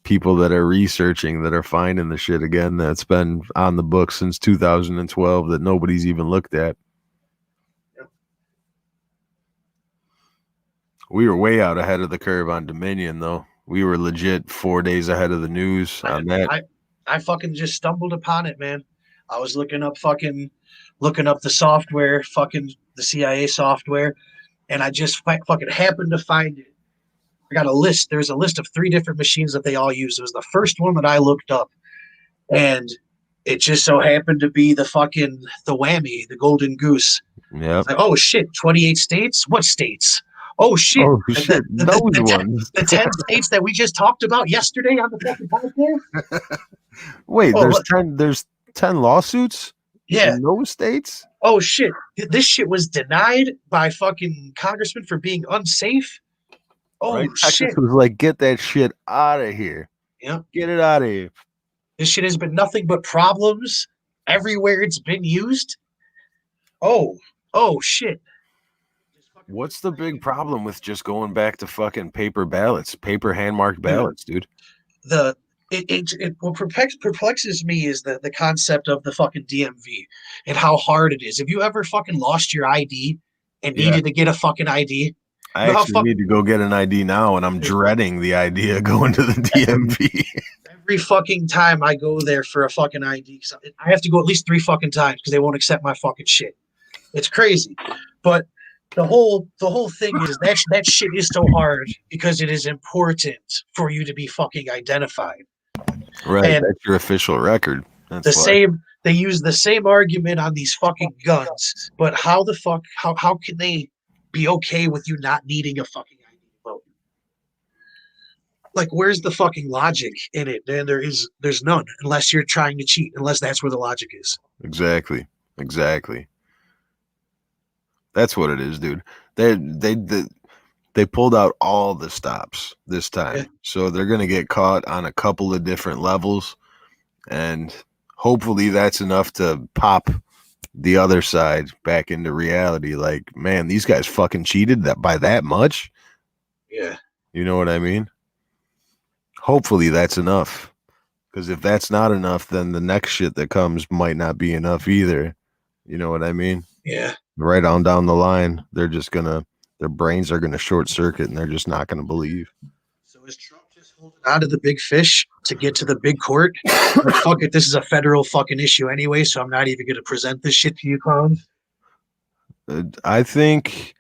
people that are researching that are finding the shit again that's been on the books since 2012 that nobody's even looked at. Yep. We were way out ahead of the curve on Dominion, though. We were legit 4 days ahead of the news on that. I fucking just stumbled upon it, man. I was looking up the software, fucking the CIA software, and I just fucking happened to find it. I got a list. There's a list of 3 different machines that they all use. It was the first one that I looked up, and it just so happened to be the whammy, the golden goose. Yeah. Like, oh shit, 28 states? What states? Oh shit, Oh shit, those ones. The 10 states that we just talked about yesterday on the fucking podcast. Wait, there's 10 lawsuits Yeah. in those states? Oh shit, this shit was denied by fucking congressmen for being unsafe. Oh Right? shit. Texas was like, get that shit out of here. Yeah. Get it out of here. This shit has been nothing but problems everywhere it's been used. Oh shit. What's the big problem with just going back to fucking paper ballots, paper hand-marked ballots, dude? What perplexes me is the concept of the fucking DMV and how hard it is. Have you ever fucking lost your ID and needed to get a fucking ID? I actually need to go get an ID now, and I'm dreading the idea of going to the DMV. Every fucking time I go there for a fucking ID, I have to go at least 3 fucking times because they won't accept my fucking shit. It's crazy. But the whole thing is that shit is so hard because it is important for you to be fucking identified. Right, and that's your official record. That's they use the same argument on these fucking guns, but how can they be okay with you not needing a fucking ID vote? Like, where's the fucking logic in it? And there's none, unless you're trying to cheat, unless that's where the logic is. Exactly. That's what it is, dude. They pulled out all the stops this time. Yeah. So they're going to get caught on a couple of different levels, and hopefully that's enough to pop the other side back into reality. Like, man, these guys fucking cheated by that much. Yeah. You know what I mean? Hopefully that's enough. Because if that's not enough, then the next shit that comes might not be enough either. You know what I mean? Yeah. Right on down the line, their brains are gonna short circuit, and they're just not gonna believe. So is Trump just holding on to the big fish to get to the big court? Like, fuck it, this is a federal fucking issue anyway, so I'm not even gonna present this shit to you clowns. I think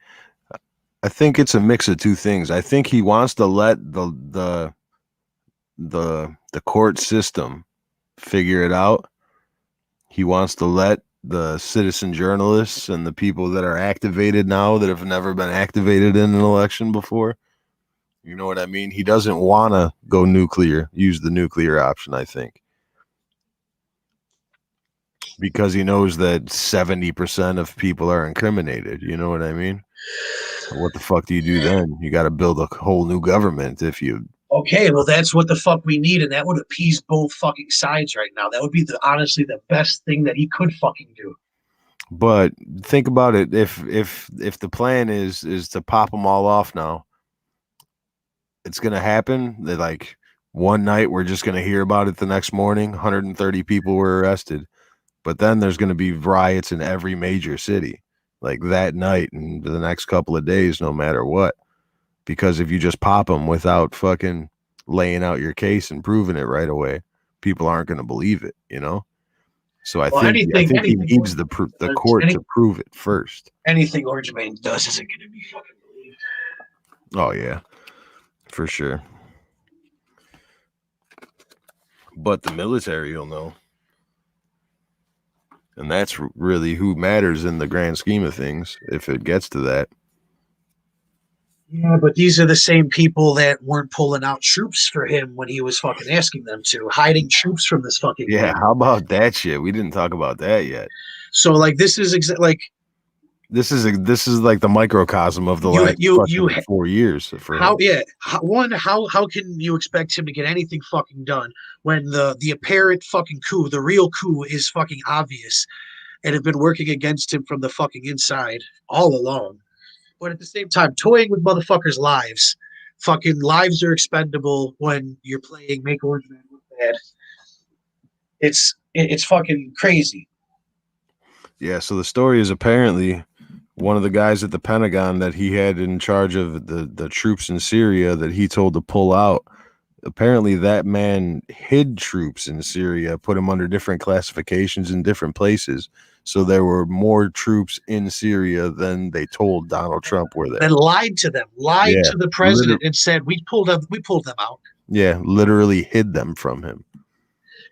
it's a mix of two things. I think he wants to let the court system figure it out. He wants to let the citizen journalists and the people that are activated now that have never been activated in an election before. You know what I mean? He doesn't want to go nuclear, use the nuclear option, I think. Because he knows that 70% of people are incriminated. You know what I mean? What the fuck do you do then? You got to build a whole new government if you... Okay, well, that's what the fuck we need, and that would appease both fucking sides right now. That would be honestly the best thing that he could fucking do. But think about it. If the plan is to pop them all off now, it's gonna happen. That like one night we're just gonna hear about it the next morning. 130 people were arrested, but then there's gonna be riots in every major city, like that night and the next couple of days, no matter what. Because if you just pop them without fucking laying out your case and proving it right away, people aren't going to believe it, you know? So I think he needs the court to prove it first. Anything Orange Man does isn't going to be fucking believed. Oh, yeah. For sure. But the military will know. And that's really who matters in the grand scheme of things, if it gets to that. Yeah, but these are the same people that weren't pulling out troops for him when he was fucking asking them to, hiding troops from this fucking Yeah, thing. how about that shit? We didn't talk about that yet. So, like, this is this is like the microcosm of the last 4 years. How can you expect him to get anything fucking done when the apparent fucking coup, the real coup, is fucking obvious and have been working against him from the fucking inside all along? But at the same time, toying with motherfuckers' lives fucking lives are expendable when you're playing Make Orange Man look bad. It's fucking crazy. Yeah, so the story is apparently one of the guys at the Pentagon that he had in charge of the troops in Syria that he told to pull out. Apparently that man hid troops in Syria, put them under different classifications in different places. So there were more troops in Syria than they told Donald Trump were there. Then lied to them, lied to the president, and said we pulled them out. Yeah, literally hid them from him.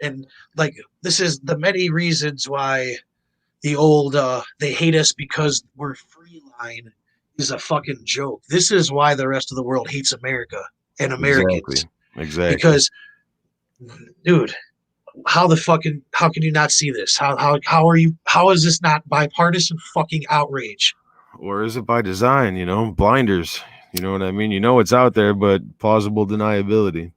And like, this is the many reasons why the old they hate us because we're free line is a fucking joke. This is why the rest of the world hates America and Americans. Exactly. Because, dude, how can you not see this? How is this not bipartisan fucking outrage? Or is it by design, blinders? You know what I mean? You know it's out there, but plausible deniability.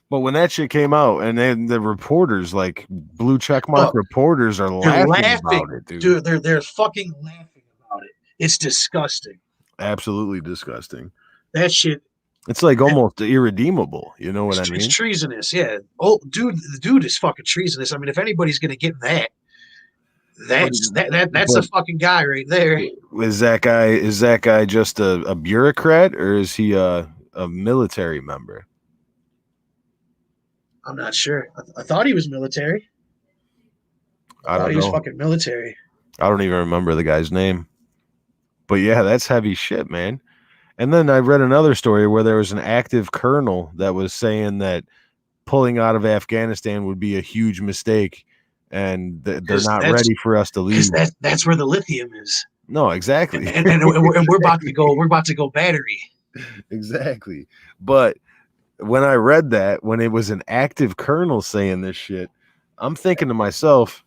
But when that shit came out, and then the reporters, like blue checkmark reporters, are laughing about it, dude. They're fucking laughing about it. It's disgusting. Absolutely disgusting. That shit. It's like almost irredeemable. You know what I mean? It's treasonous. Yeah. Oh, dude, the dude is fucking treasonous. I mean, if anybody's gonna get that's a fucking guy right there. Is that guy just a bureaucrat, or is he a military member? I'm not sure. I thought he was military. I thought he was fucking military. I don't even remember the guy's name. But yeah, that's heavy shit, man. And then I read another story where there was an active colonel that was saying that pulling out of Afghanistan would be a huge mistake, and they're not ready for us to leave. That's where the lithium is. No, exactly. And we're about to go battery. Exactly. But when I read that, when it was an active colonel saying this shit, I'm thinking to myself,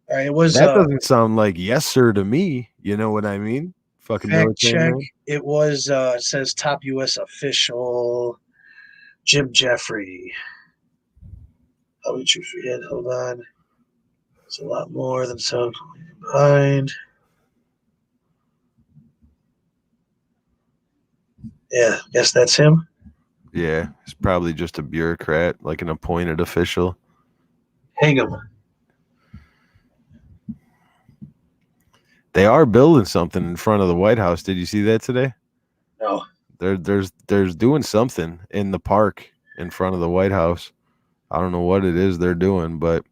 that doesn't sound like yes sir to me. You know what I mean? Fucking fact check. It was it says top U.S. official Jim Jeffrey. How would you forget? Hold on. It's a lot more than some combined. Yeah, guess that's him. Yeah, he's probably just a bureaucrat, like an appointed official. Hang him. They are building something in front of the White House. Did you see that today? No. There's doing something in the park in front of the White House. I don't know what it is they're doing, but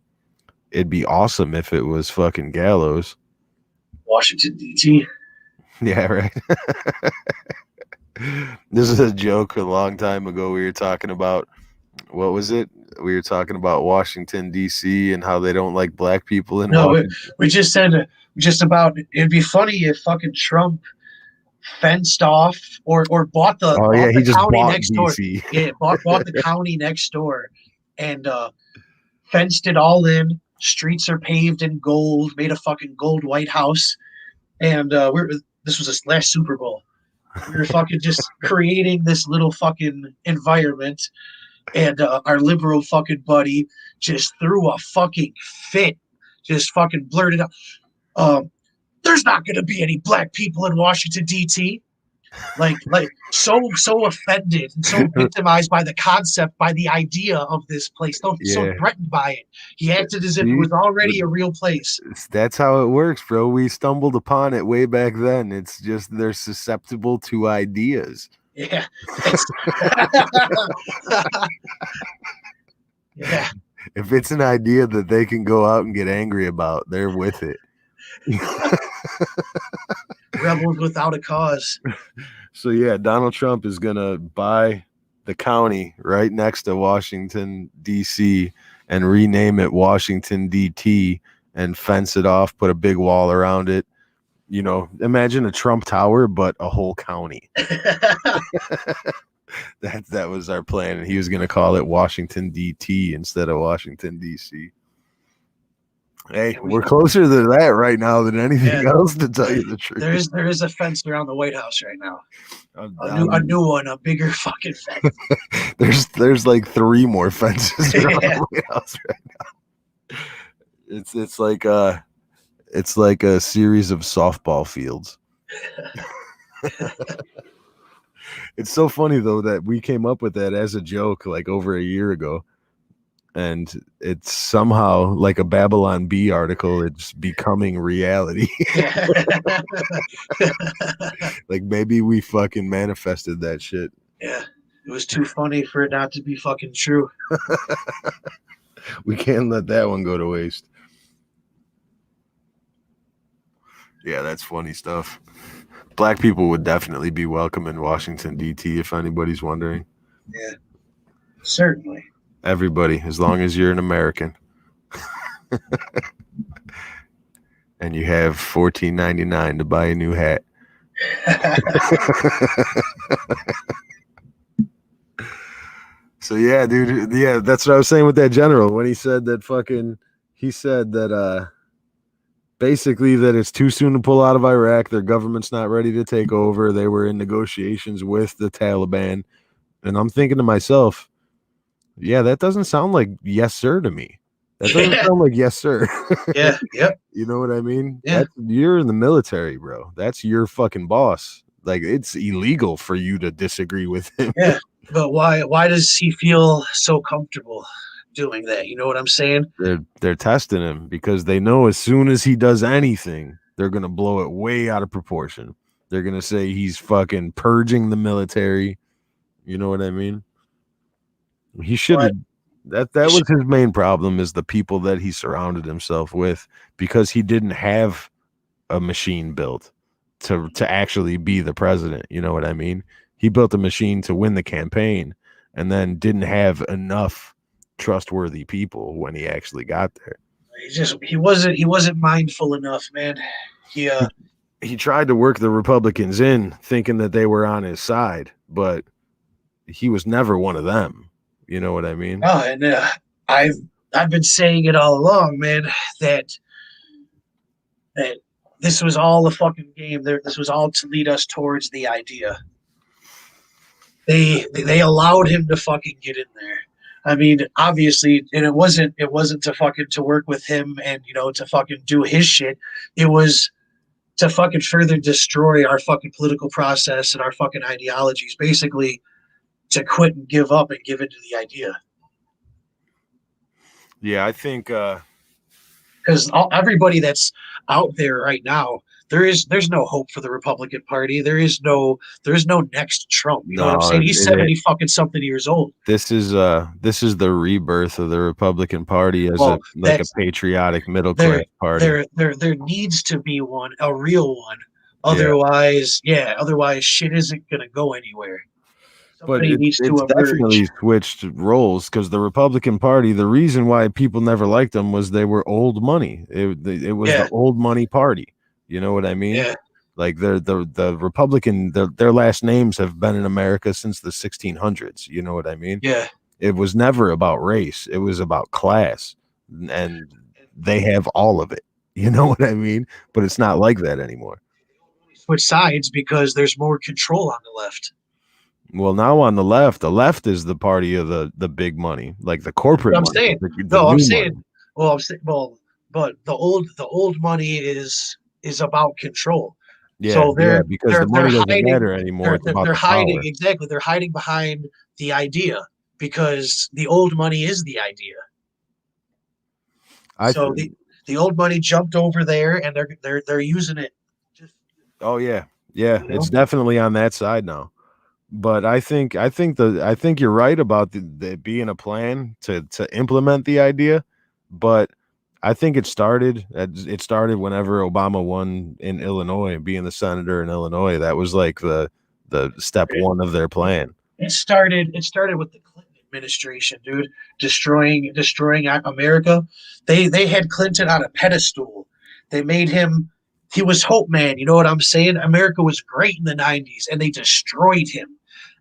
it'd be awesome if it was fucking Gallows. Washington, D.C. Yeah, right. This is a joke. A long time ago, we were talking about, what was it? We were talking about Washington, D.C. and how they don't like black people in Washington. We just said about it'd be funny if fucking Trump fenced off or bought the county next door. Yeah, bought the county next door and fenced it all in. Streets are paved in gold, made a fucking gold White House. And this was his last Super Bowl. We were fucking just creating this little fucking environment. And our liberal fucking buddy just threw a fucking fit, just fucking blurted out, there's not going to be any black people in Washington, D.C. Like so offended and so victimized by the concept, by the idea of this place, so threatened by it. He acted as if it was already a real place. That's how it works, bro. We stumbled upon it way back then. It's just they're susceptible to ideas. Yeah. Yeah. If it's an idea that they can go out and get angry about, they're with it. Rebels without a cause. So yeah, Donald Trump is gonna buy the county right next to Washington, D.C. and rename it Washington, D.T. and fence it off, put a big wall around it. You know, imagine a Trump Tower, but a whole county. That was our plan, and he was going to call it Washington, D.T. instead of Washington, D.C. Hey, we're closer to that right now than anything else, to tell you the truth. There is a fence around the White House right now. A new one, a bigger fucking fence. There's like 3 more fences around the White House right now. It's like a series of softball fields. It's so funny though that we came up with that as a joke like over a year ago, and it's somehow like a Babylon Bee article. It's becoming reality. Yeah. Like maybe we fucking manifested that shit. Yeah. It was too funny for it not to be fucking true. We can't let that one go to waste. Yeah, that's funny stuff. Black people would definitely be welcome in Washington, D.T. if anybody's wondering. Yeah. Certainly. Everybody, as long as you're an American. And you have $14.99 to buy a new hat. So yeah, dude, yeah, that's what I was saying with that general when he said that basically that it's too soon to pull out of Iraq. Their government's not ready to take over. They were in negotiations with the Taliban. And I'm thinking to myself, yeah, that doesn't sound like yes, sir to me. That doesn't sound like yes, sir. Yeah. Yep. You know what I mean? Yeah. You're in the military, bro. That's your fucking boss. Like, it's illegal for you to disagree with him. Yeah. But why does he feel so comfortable doing that? You know what I'm saying? They're testing him because they know as soon as he does anything, they're gonna blow it way out of proportion. They're gonna say he's fucking purging the military. You know what I mean? He should have. That was his main problem, is the people that he surrounded himself with, because he didn't have a machine built to actually be the president. You know what I mean? He built a machine to win the campaign and then didn't have enough trustworthy people when he actually got there. He wasn't mindful enough, man. He tried to work the Republicans in thinking that they were on his side, but he was never one of them. You know what I mean? Oh, and I've been saying it all along, man, that this was all a fucking game. This was all to lead us towards the idea. They allowed him to fucking get in there. I mean, obviously, and it wasn't to fucking to work with him and, you know, to fucking do his shit. It was to fucking further destroy our fucking political process and our fucking ideologies, basically to quit and give up and give into the idea. Yeah, I think because everybody that's out there right now, there's no hope for the Republican Party. There's no next Trump. You know what I'm saying? He's 70 fucking something years old. This is the rebirth of the Republican Party as a patriotic middle class party. There needs to be one, a real one. Otherwise, otherwise shit isn't gonna go anywhere. But it's definitely switched roles, because the Republican Party, the reason why people never liked them was they were old money. It was the old money party. You know what I mean? Yeah. Like the Republican, their last names have been in America since the 1600s. You know what I mean? Yeah. It was never about race. It was about class, and they have all of it. You know what I mean? But it's not like that anymore. Switch sides because there's more control on the left. Well, now on the left is the party of the big money, like the corporate money. But the old money is about control. Yeah, so because the money doesn't matter anymore. They're hiding power. Exactly. They're hiding behind the idea, because the old money is the idea. The old money jumped over there, and they're using it. Oh yeah, it's definitely on that side now. But I think you're right about the being a plan to implement the idea. But I think it started whenever Obama won in Illinois, being the senator in Illinois. That was like the step one of their plan. It started with the Clinton administration, dude, destroying America. They had Clinton on a pedestal. They made him. He was hope man. You know what I'm saying? America was great in the 90s, and they destroyed him.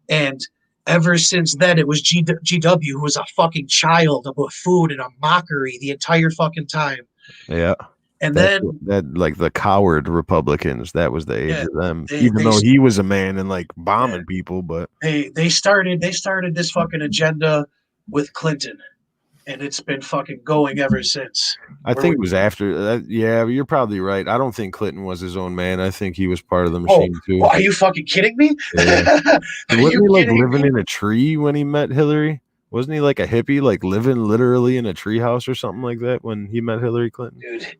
And ever since then, it was GW, who was a fucking child, a buffoon, and a mockery the entire fucking time. Yeah. And that like the coward Republicans, that was the age of them. Even though he was a man and like bombing people, but they started this fucking agenda with Clinton. and it's been fucking going ever since. I Where think we, it was after that. Yeah, you're probably right. I don't think Clinton was his own man. I think he was part of the oh, machine too. well, are you fucking kidding me? Yeah. Are Wasn't you he like kidding living me? in a tree when he met Hillary? Wasn't he like a hippie, like living literally in a treehouse or something like that when he met Hillary Clinton? Dude,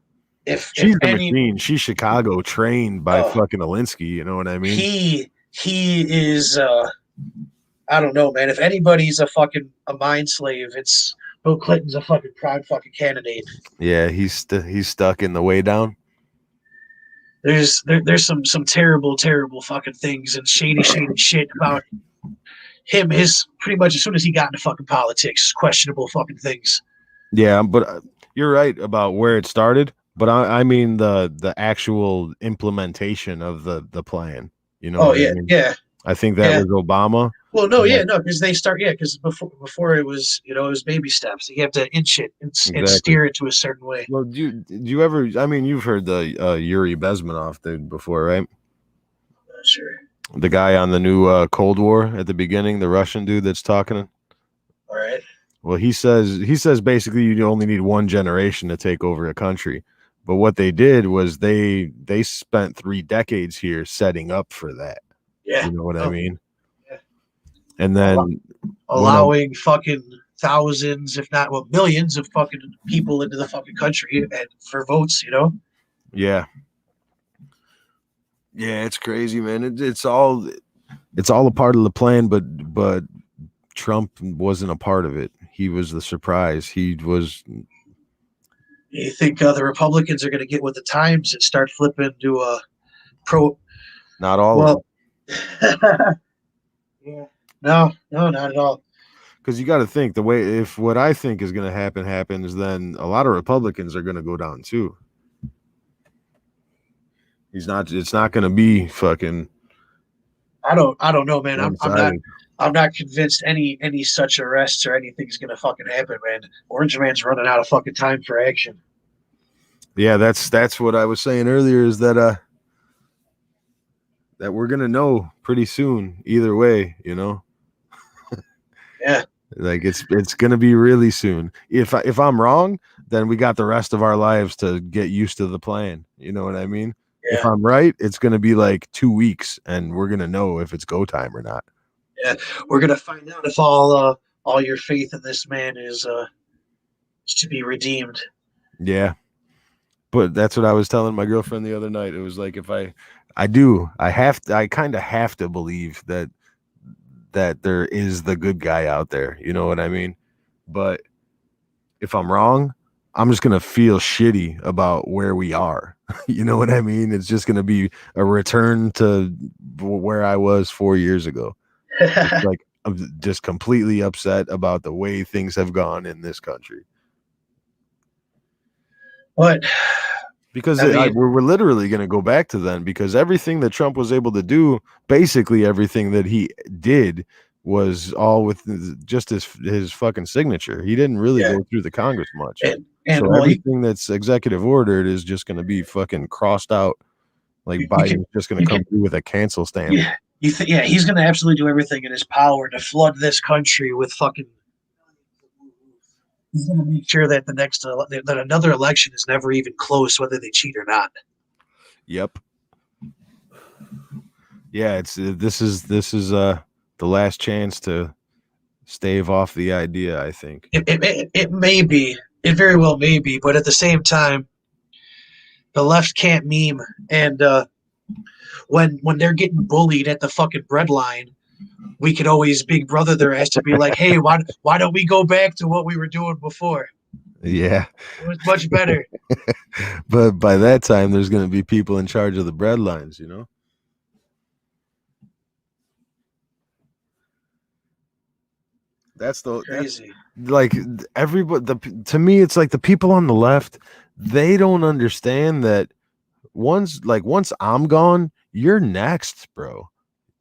if She's the any, machine. She's Chicago trained by oh, fucking Alinsky. You know what I mean? he is I don't know, man. If anybody's a mind slave, it's Bill Clinton's a fucking prime fucking candidate. Yeah, he's stuck in the way down. There's some terrible fucking things and shady shit about him. His pretty much as soon as he got into fucking politics, questionable fucking things. Yeah, but you're right about where it started. But I mean the actual implementation of the plan. You know Oh what I yeah, mean? yeah. I think that Yeah. was Obama. Well, no, Yeah. yeah, no, because they start, yeah, because before it was, it was baby steps. You have to inch it and Exactly. steer it to a certain way. Well, do you ever? I mean, you've heard the Yuri Bezmenov dude before, right? Sure. The guy on the new Cold War at the beginning, the Russian dude that's talking. All right. Well, he says basically you only need one generation to take over a country. But what they did was they spent 3 decades here setting up for that. Yeah. You know what I mean? Yeah. And then allowing fucking thousands, if not millions of fucking people into the fucking country and for votes, you know? Yeah. Yeah, it's crazy, man. It's all a part of the plan, but Trump wasn't a part of it. He was the surprise. He was. You think the Republicans are going to get with the times and start flipping to a pro? Not all of them. Yeah. No, not at all. Because you got to think the way if what I think is going to happen happens, then a lot of Republicans are going to go down too. It's not going to be fucking. I don't know, man. I'm not convinced any such arrests or anything's gonna fucking happen, man. Orange Man's running out of fucking time for action. Yeah, that's what I was saying earlier is that that we're gonna know pretty soon either way, you know. Yeah. Like it's gonna be really soon. If I'm wrong, then we got the rest of our lives to get used to the plan. You know what I mean? Yeah. If I'm right, it's gonna be like 2 weeks, and we're gonna know if it's go time or not. Yeah, we're gonna find out if all your faith in this man is to be redeemed. Yeah, but that's what I was telling my girlfriend the other night. It was like if I kind of have to believe that there is the good guy out there. You know what I mean? But if I'm wrong, I'm just gonna feel shitty about where we are. You know what I mean? It's just gonna be a return to where I was 4 years ago. Like I'm just completely upset about the way things have gone in this country. What? Because we're literally going to go back to then, because everything that Trump was able to do, basically everything that he did was all with just his fucking signature. He didn't really go through the Congress much. And so everything that's executive ordered is just going to be fucking crossed out. Like Biden's just going to come through with a cancel stamp. Yeah. He's going to absolutely do everything in his power to flood this country with fucking. He's going to make sure that that another election is never even close, whether they cheat or not. Yep. Yeah, this is the last chance to stave off the idea. I think it may be, it very well may be, but at the same time, the left can't meme, and when they're getting bullied at the fucking breadline, we could always big brother their ass to be like, hey, why don't we go back to what we were doing before? Yeah, it was much better. But by that time, there's going to be people in charge of the breadlines, you know. That's crazy. Like everybody, to me, it's like the people on the left, they don't understand that once I'm gone, you're next, bro.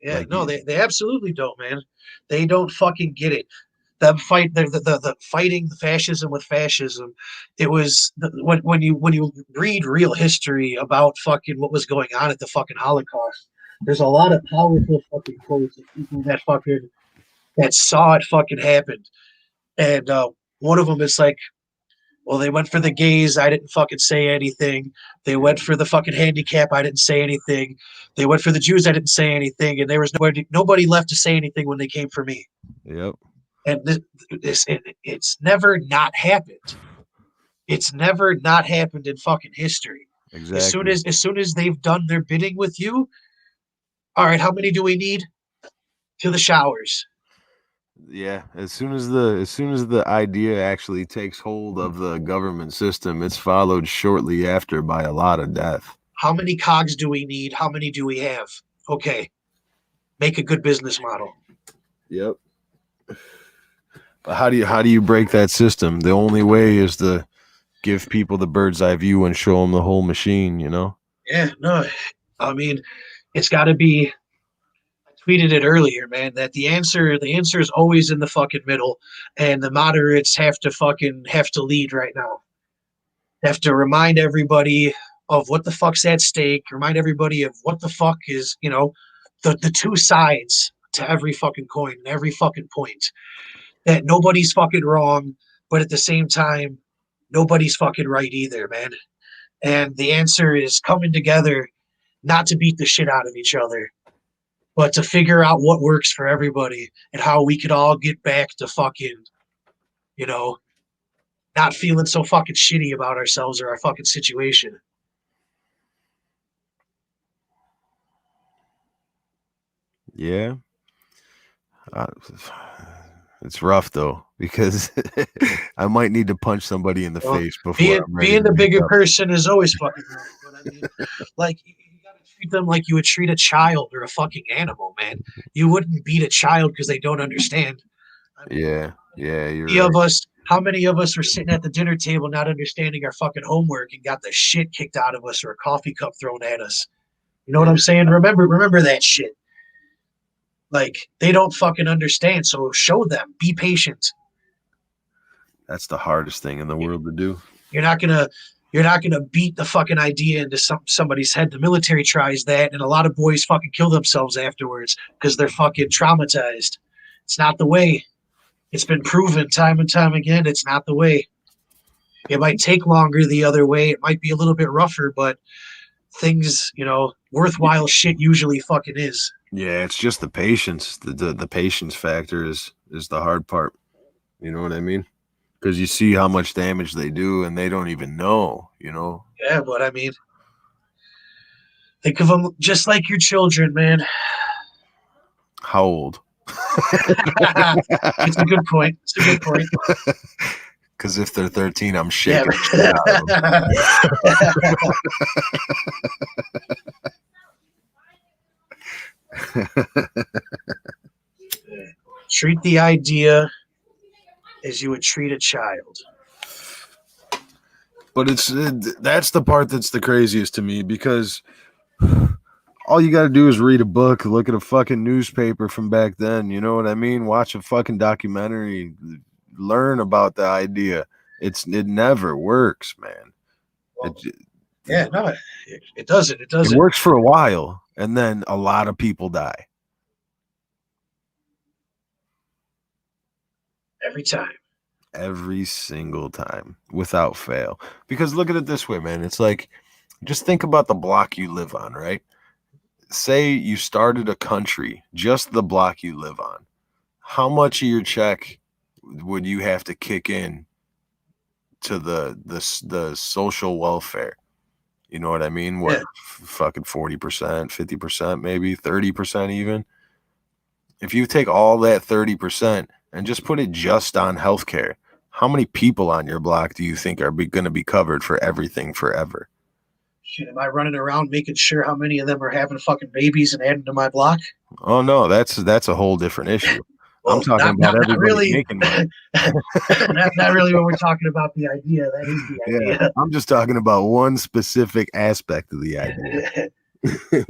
Yeah, like, no, they absolutely don't, man. They don't fucking get it. The fighting fascism with fascism. It was when you read real history about fucking what was going on at the fucking Holocaust. There's a lot of powerful fucking quotes of people that saw it fucking happened, and One of them is like, well, they went for the gays. I didn't fucking say anything. They went for the fucking handicap. I didn't say anything. They went for the Jews. I didn't say anything. And there was nobody left to say anything when they came for me. Yep. And it's never not happened. It's never not happened in fucking history. Exactly. As soon as they've done their bidding with you, all right, how many do we need? To the showers. Yeah, as soon as the idea actually takes hold of the government system, it's followed shortly after by a lot of death. How many cogs do we need? How many do we have? Okay, make a good business model. Yep. But how do you break that system? The only way is to give people the bird's eye view and show them the whole machine, you know? Yeah, no, I mean, it's got to be. I tweeted it earlier, man. That the answer is always in the fucking middle, and the moderates have to lead right now. Have to remind everybody of what the fuck's at stake. Remind everybody of what the fuck is, the two sides to every fucking coin, every fucking point. That nobody's fucking wrong, but at the same time, nobody's fucking right either, man. And the answer is coming together, not to beat the shit out of each other, but to figure out what works for everybody and how we could all get back to fucking, not feeling so fucking shitty about ourselves or our fucking situation. Yeah. Uh, it's rough though, because I might need to punch somebody in the face before being the bigger person is always fucking rough. But I mean, like, you gotta treat them like you would treat a child or a fucking animal, man. You wouldn't beat a child because they don't understand. I mean, yeah, you're right. How many of us were sitting at the dinner table not understanding our fucking homework and got the shit kicked out of us or a coffee cup thrown at us? You know what I'm saying? Remember that shit. Like, they don't fucking understand, so show them. Be patient. That's the hardest thing in the world to do. You're not gonna beat the fucking idea into somebody's head. The military tries that, and a lot of boys fucking kill themselves afterwards because they're fucking traumatized. It's not the way. It's been proven time and time again. It's not the way. It might take longer the other way. It might be a little bit rougher, but things, worthwhile shit usually fucking is. Yeah, it's just the patience. The patience factor is the hard part. You know what I mean? Because you see how much damage they do, and they don't even know. Yeah, but I mean, think of them just like your children, man. How old? It's a good point. Because if they're 13, I'm shaking the shit out of them. Treat the idea as you would treat a child. But that's the part that's the craziest to me, because all you got to do is read a book, look at a fucking newspaper from back then. You know what I mean? Watch a fucking documentary, learn about the idea. It never works, man. Well, it doesn't. It doesn't. It works for a while, and then a lot of people die. Every time. Every single time, without fail. Because look at it this way, man. It's like, just think about the block you live on, right? Say you started a country, just the block you live on. How much of your check would you have to kick in to the social welfare? You know what I mean? What, fucking 40%, 50%, maybe 30% even? If you take all that 30% and just put it just on healthcare, how many people on your block do you think are going to be covered for everything forever? Shit, am I running around making sure how many of them are having fucking babies and adding to my block? Oh no, that's a whole different issue. Well, I'm talking about everybody really, making money. not really when we're talking about the idea. That is the idea. Yeah, I'm just talking about one specific aspect of the idea.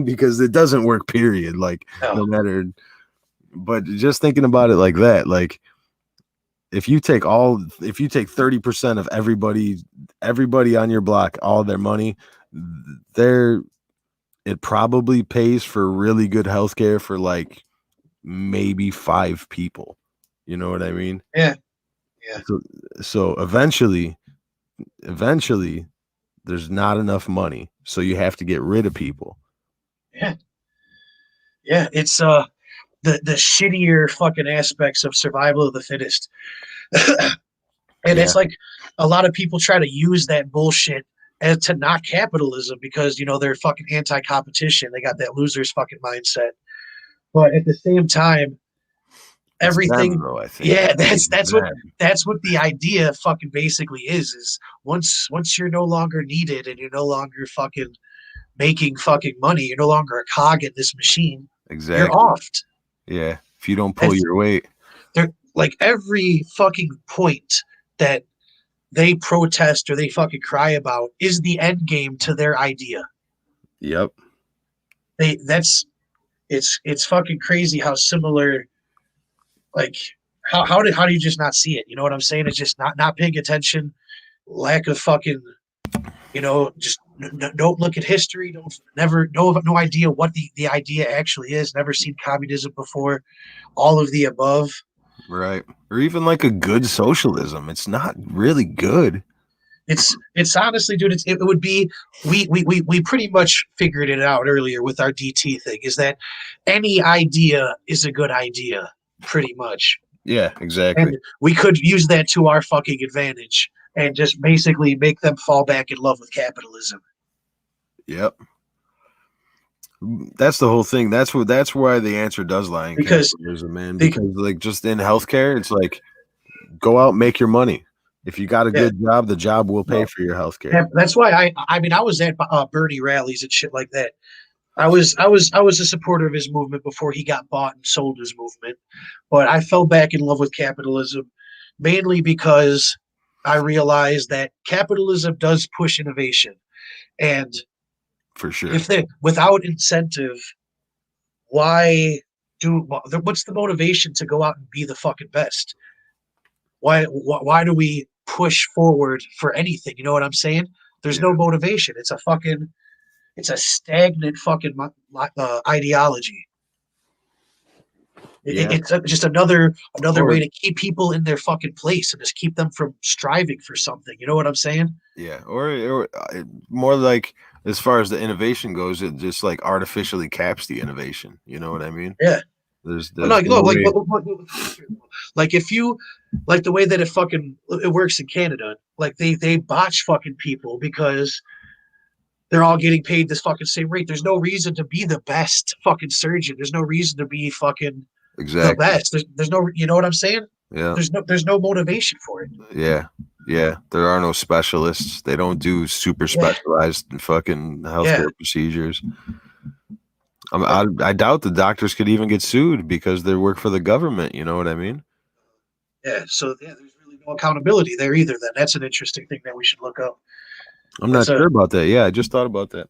Because it doesn't work, period. Like, no matter. But just thinking about it like that, like, if you take 30% of everybody on your block, all their money, it probably pays for really good healthcare for like maybe 5 people. You know what I mean? Yeah. Yeah. So eventually, there's not enough money, so you have to get rid of people. Yeah. Yeah. It's the shittier fucking aspects of survival of the fittest. And Yeah, it's like a lot of people try to use that bullshit as to knock capitalism because they're fucking anti-competition. They got that loser's fucking mindset. But at the same time, it's them everything, though. I think. yeah, I think that's it's what them. that's what the idea fucking basically is once you're no longer needed and you're no longer fucking making fucking money, you're no longer a cog in this machine, you're Exactly. offed. Yeah. If you don't pull That's your weight. they're like every fucking point that they protest or they fucking cry about is the end game to their idea. Yep. It's fucking crazy how similar, like, how do you just not see it? You know what I'm saying? It's just not paying attention, lack of fucking, just don't look at history, don't never no idea what the idea actually is, never seen communism before, all of the above. Right. Or even like a good socialism. It's not really good. It's honestly, dude, it would be, we pretty much figured it out earlier with our DT thing, is that any idea is a good idea, pretty much. Yeah, exactly. And we could use that to our fucking advantage and just basically make them fall back in love with capitalism. Yep. That's the whole thing. That's why the answer does lie in Because capitalism, man. they, Because like just in healthcare, it's like go out and make your money. If you got a yeah, good job, the job will pay for your healthcare. that's why I was at Bernie rallies and shit like that. I was a supporter of his movement before he got bought and sold his movement, but I fell back in love with capitalism mainly because I realized that capitalism does push innovation, and For sure. if they without incentive, why what's the motivation to go out and be the fucking best? Why do we push forward for anything? You know what I'm saying? There's Yeah. no motivation. It's a stagnant fucking ideology. Yeah. It's just another Or way to keep people in their fucking place and just keep them from striving for something. You know what I'm saying? yeah, or more like as far as the innovation goes, it just like artificially caps the innovation. You know what I mean? Yeah. Well, There's no, no like way. like if you like the way that it works in Canada, like they botch fucking people because they're all getting paid this fucking same rate. There's no reason to be the best fucking surgeon. There's no reason to be fucking the Exactly. best. There's no, you know what I'm saying? Yeah. There's no motivation for it. Yeah. Yeah. There are no specialists. They don't do super Yeah, specialized fucking yeah, healthcare procedures. I doubt the doctors could even get sued because they work for the government. You know what I mean? yeah. So yeah, there's really no accountability there either. Then that's an interesting thing that we should look up. I'm not That's a sure about that. Yeah, I just thought about that.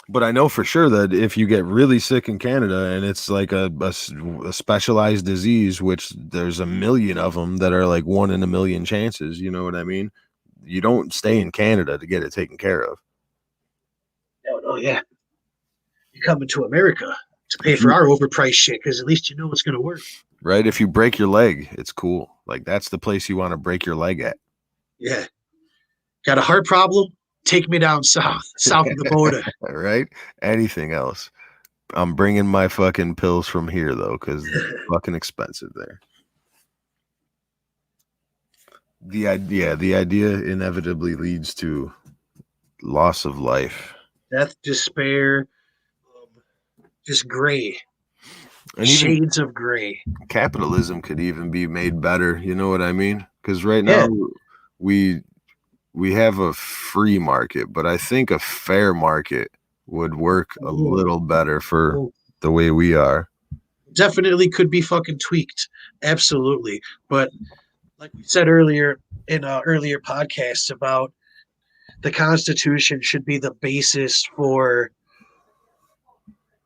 But I know for sure that if you get really sick in Canada and it's like a specialized disease, which there's a million of them that are like 1 in a million chances, you know what I mean? You don't stay in Canada to get it taken care of. oh yeah. You're coming to America to pay for our overpriced shit because at least you know it's gonna work. Right? If you break your leg, it's cool. Like that's the place you want to break your leg at. Yeah. Got a heart problem? Take me down south of the border. Right? Anything else. I'm bringing my fucking pills from here though, because they're fucking expensive there. The idea inevitably leads to loss of life. Death, despair, just gray. And even Shades of gray. capitalism could even be made better. You know what I mean? Because right Yeah. now we have a free market, but I think a fair market would work a little better for the way we are. Definitely could be fucking tweaked. Absolutely. But like we said earlier in earlier podcasts about the Constitution should be the basis for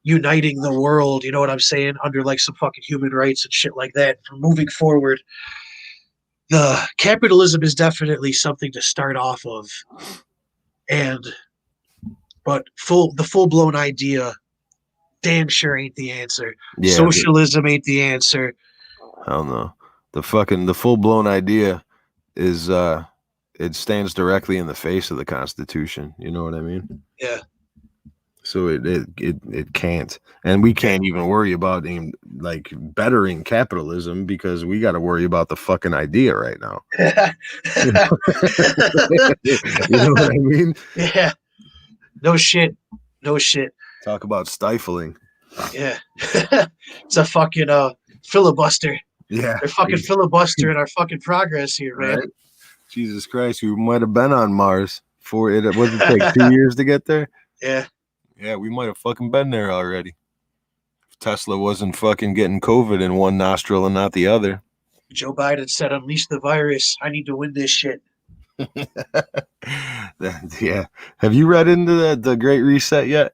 uniting the world, you know what I'm saying, under like some fucking human rights and shit like that. For moving forward, the capitalism is definitely something to start off of, and but the full blown idea, damn sure ain't the answer. Yeah, Socialism ain't the answer. hell no. The full blown idea is it stands directly in the face of the Constitution. You know what I mean? Yeah. So it can't, and we can't even worry about like bettering capitalism because we got to worry about the fucking idea right now. You know what I mean? Yeah. No shit. Talk about stifling. Yeah. It's a fucking filibuster. Yeah. They're fucking filibustering our fucking progress here, man. Right? Jesus Christ, we might have been on Mars for it. What did it take 2 years to get there? Yeah. Yeah, we might have fucking been there already. If Tesla wasn't fucking getting COVID in one nostril and not the other. Joe Biden said, "Unleash the virus. I need to win this shit." Yeah. Have you read into the Great Reset yet?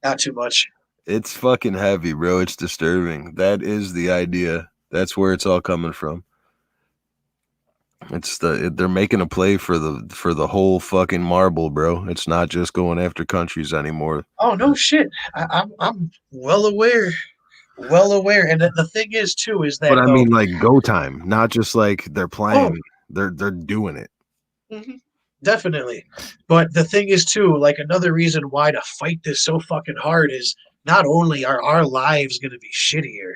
Not too much. It's fucking heavy, bro. It's disturbing. That is the idea. That's where it's all coming from. They're making a play for the whole fucking marble, bro. It's not just going after countries anymore. Oh no shit! I'm well aware, and the thing is too is that. But I mean, like go time, not just like they're playing. They're doing it. Mm-hmm. Definitely, but the thing is too, like another reason why to fight this so fucking hard is not only are our lives going to be shittier.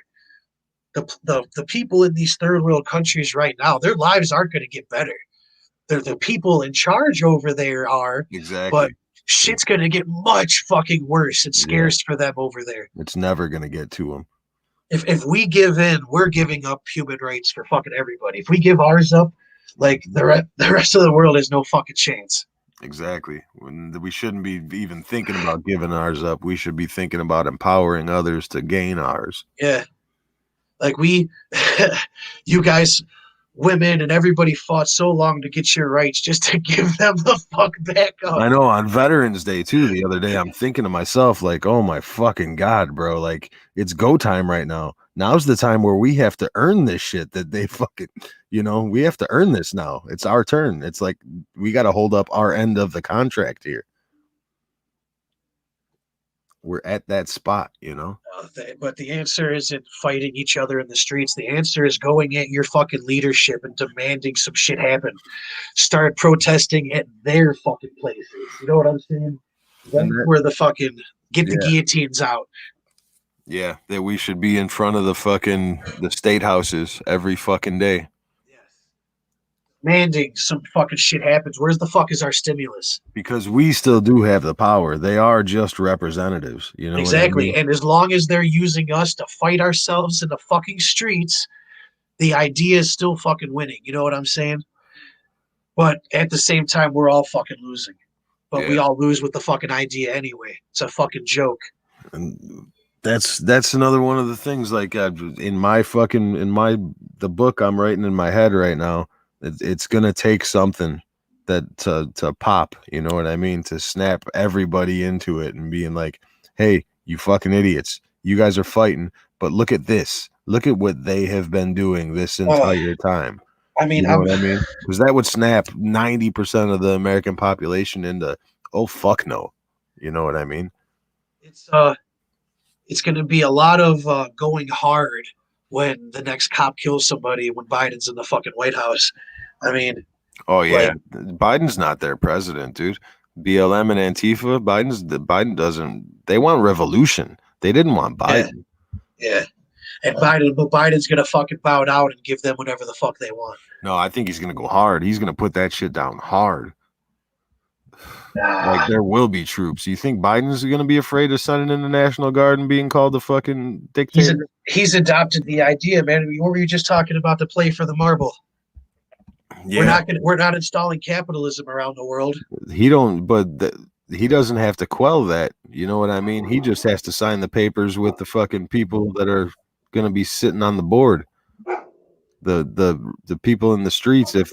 The people in these third world countries right now, their lives aren't going to get better. The people in charge over there are. Exactly. But shit's going to get much fucking worse. It's scarce for them over there. It's never going to get to them. If we give in, we're giving up human rights for fucking everybody. If we give ours up, like the rest of the world has no fucking chance. Exactly. We shouldn't be even thinking about giving ours up. We should be thinking about empowering others to gain ours. Yeah. Like you guys, women and everybody fought so long to get your rights just to give them the fuck back up. I know on Veterans Day too, the other day, I'm thinking to myself, like, oh my fucking God, bro. Like it's go time right now. Now's the time where we have to earn this shit that they fucking, we have to earn this now. It's our turn. It's like we got to hold up our end of the contract here. We're at that spot, But the answer isn't fighting each other in the streets. The answer is going at your fucking leadership and demanding some shit happen. Start protesting at their fucking places. You know what I'm saying? That's where the fucking get the guillotines out. Yeah, that we should be in front of the state houses every fucking day. Demanding some fucking shit happens. Where's the fuck is our stimulus? Because we still do have the power. They are just representatives, Exactly. And as long as they're using us to fight ourselves in the fucking streets, the idea is still fucking winning. You know what I'm saying? But at the same time, we're all fucking losing. But we all lose with the fucking idea anyway. It's a fucking joke. And that's another one of the things. Like the book I'm writing in my head right now. It's gonna take something that to pop, you know what I mean, to snap everybody into it and being like, hey, you fucking idiots, you guys are fighting, but look at this, look at what they have been doing this entire time. I mean, you know what I mean? Because that would snap 90% of the American population into, oh fuck no, you know what I mean? It's gonna be a lot of going hard when the next cop kills somebody when Biden's in the fucking White House. I mean, oh yeah, Biden's not their president, dude. BLM and Antifa, Biden doesn't. They want revolution. They didn't want Biden. Yeah. And Biden's gonna fucking bow down and give them whatever the fuck they want. No, I think he's gonna go hard. He's gonna put that shit down hard. Like there will be troops. You think Biden's gonna be afraid of sending in the National Guard and being called the fucking dictator? He's adopted the idea, man. What were you just talking about? The play for the marble. Yeah. We're not installing capitalism around the world. He doesn't have to quell that. You know what I mean? He just has to sign the papers with the fucking people that are gonna be sitting on the board. The people in the streets, the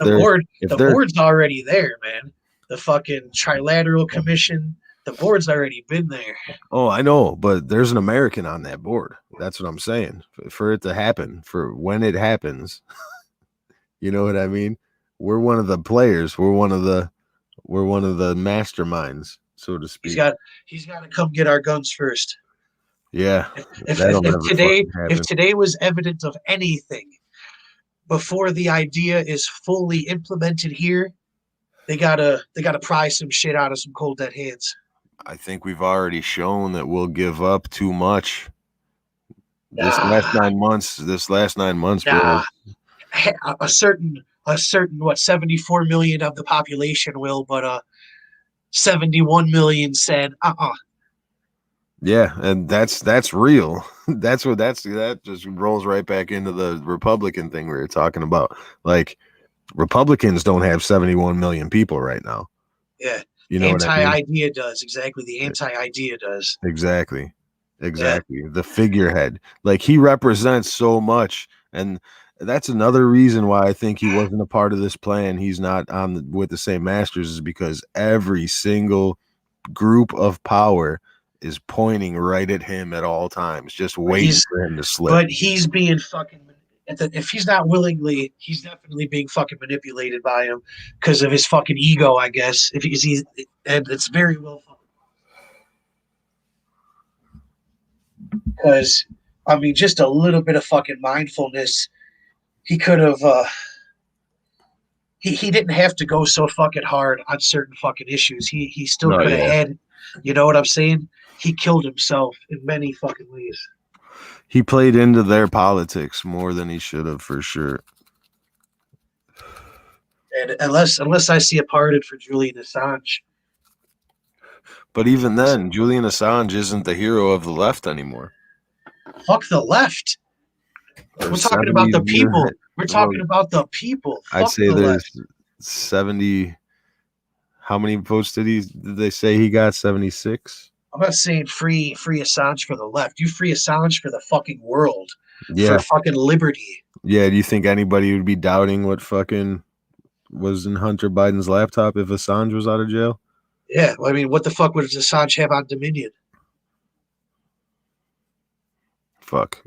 board's already there, man. The fucking Trilateral Commission, the board's already been there. Oh, I know, but there's an American on that board. That's what I'm saying. For it to happen, for when it happens, you know what I mean? We're one of the players. We're one of the masterminds, so to speak. He's got to come get our guns first. Yeah. If today was evidence of anything, before the idea is fully implemented here, they gotta pry some shit out of some cold dead hands. I think we've already shown that we'll give up too much. This last Ah, 9 months, bro. nah, a certain what 74 million of the population will, but 71 million said Yeah, and that's real. That just rolls right back into the Republican thing we were talking about. Like Republicans don't have 71 million people right now. yeah. You know what I mean? Anti-idea does exactly. The anti-idea does. Exactly. Yeah, Exactly. The figurehead. Like he represents so much. And that's another reason why I think he wasn't a part of this plan. He's not with the same masters, is because every single group of power is pointing right at him at all times, just but waiting he's for him to slip. but he's being fucking. If he's not willingly, he's definitely being fucking manipulated by him because of his fucking ego, I guess. If he's and it's very well fucking because I mean, just a little bit of fucking mindfulness, he could have. He didn't have to go so fucking hard on certain fucking issues. He still No, could have yeah. had. You know what I'm saying? He killed himself in many fucking ways. He played into their politics more than he should have, for sure. And unless I see a pardon for Julian Assange, But even then, Julian Assange isn't the hero of the left anymore. fuck the left. Or We're talking about the 70 people. We're well, talking about the people. I'd Fuck say the there's left. 70. How many votes did they say he got? 76? I'm not saying free Assange for the left. You free Assange for the fucking world, for Yeah. fucking liberty. Yeah. Do you think anybody would be doubting what fucking was in Hunter Biden's laptop if Assange was out of jail? Yeah, I mean, what the fuck would Assange have on Dominion? Fuck.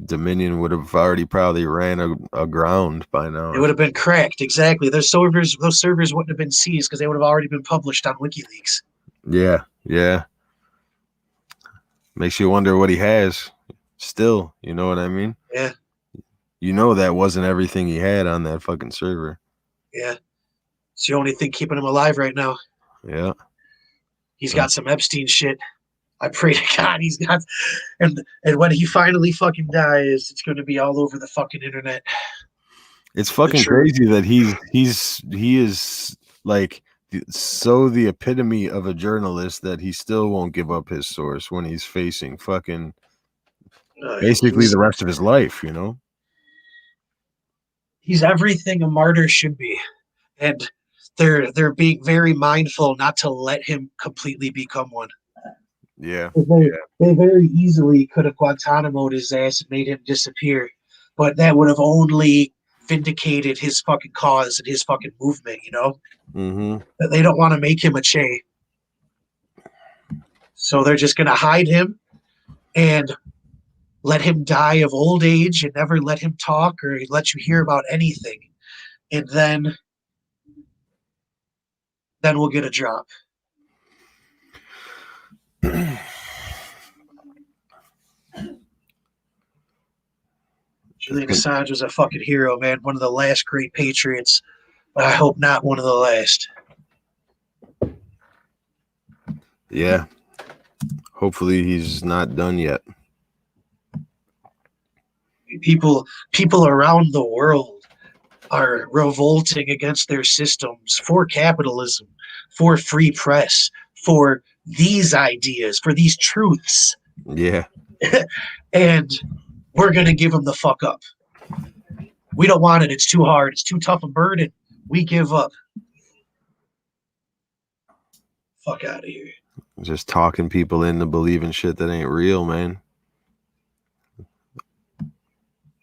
Dominion would have already probably ran aground by now. It would have been cracked. Exactly. Those servers wouldn't have been seized because they would have already been published on WikiLeaks. Yeah. Yeah. Makes you wonder what he has still. You know what I mean? Yeah, You know that wasn't everything he had on that fucking server. yeah. It's the only thing keeping him alive right now. Yeah. He's got some Epstein shit. I pray to God he's got, and when he finally fucking dies, it's going to be all over the fucking internet. It's fucking truth. crazy that he is like so the epitome of a journalist that he still won't give up his source when he's facing fucking basically the rest of his life, you know? He's everything a martyr should be, and they're being very mindful not to let him completely become one. Yeah. They very easily could have Guantanamo'd his ass and made him disappear, but that would have only vindicated his fucking cause and his fucking movement, you know? Mm-hmm. They don't want to make him a Che. So they're just going to hide him and let him die of old age and never let him talk or let you hear about anything. And then we'll get a drop. Julian Assange was a fucking hero, man. One of the last great patriots, but I hope not one of the last. Yeah. Hopefully he's not done yet. People around the world are revolting against their systems for capitalism, for free press, for these ideas, for these truths. Yeah. And we're going to give them the fuck up. We don't want it. It's too hard. It's too tough a burden. We give up. Fuck out of here. Just talking people into believing shit that ain't real, man.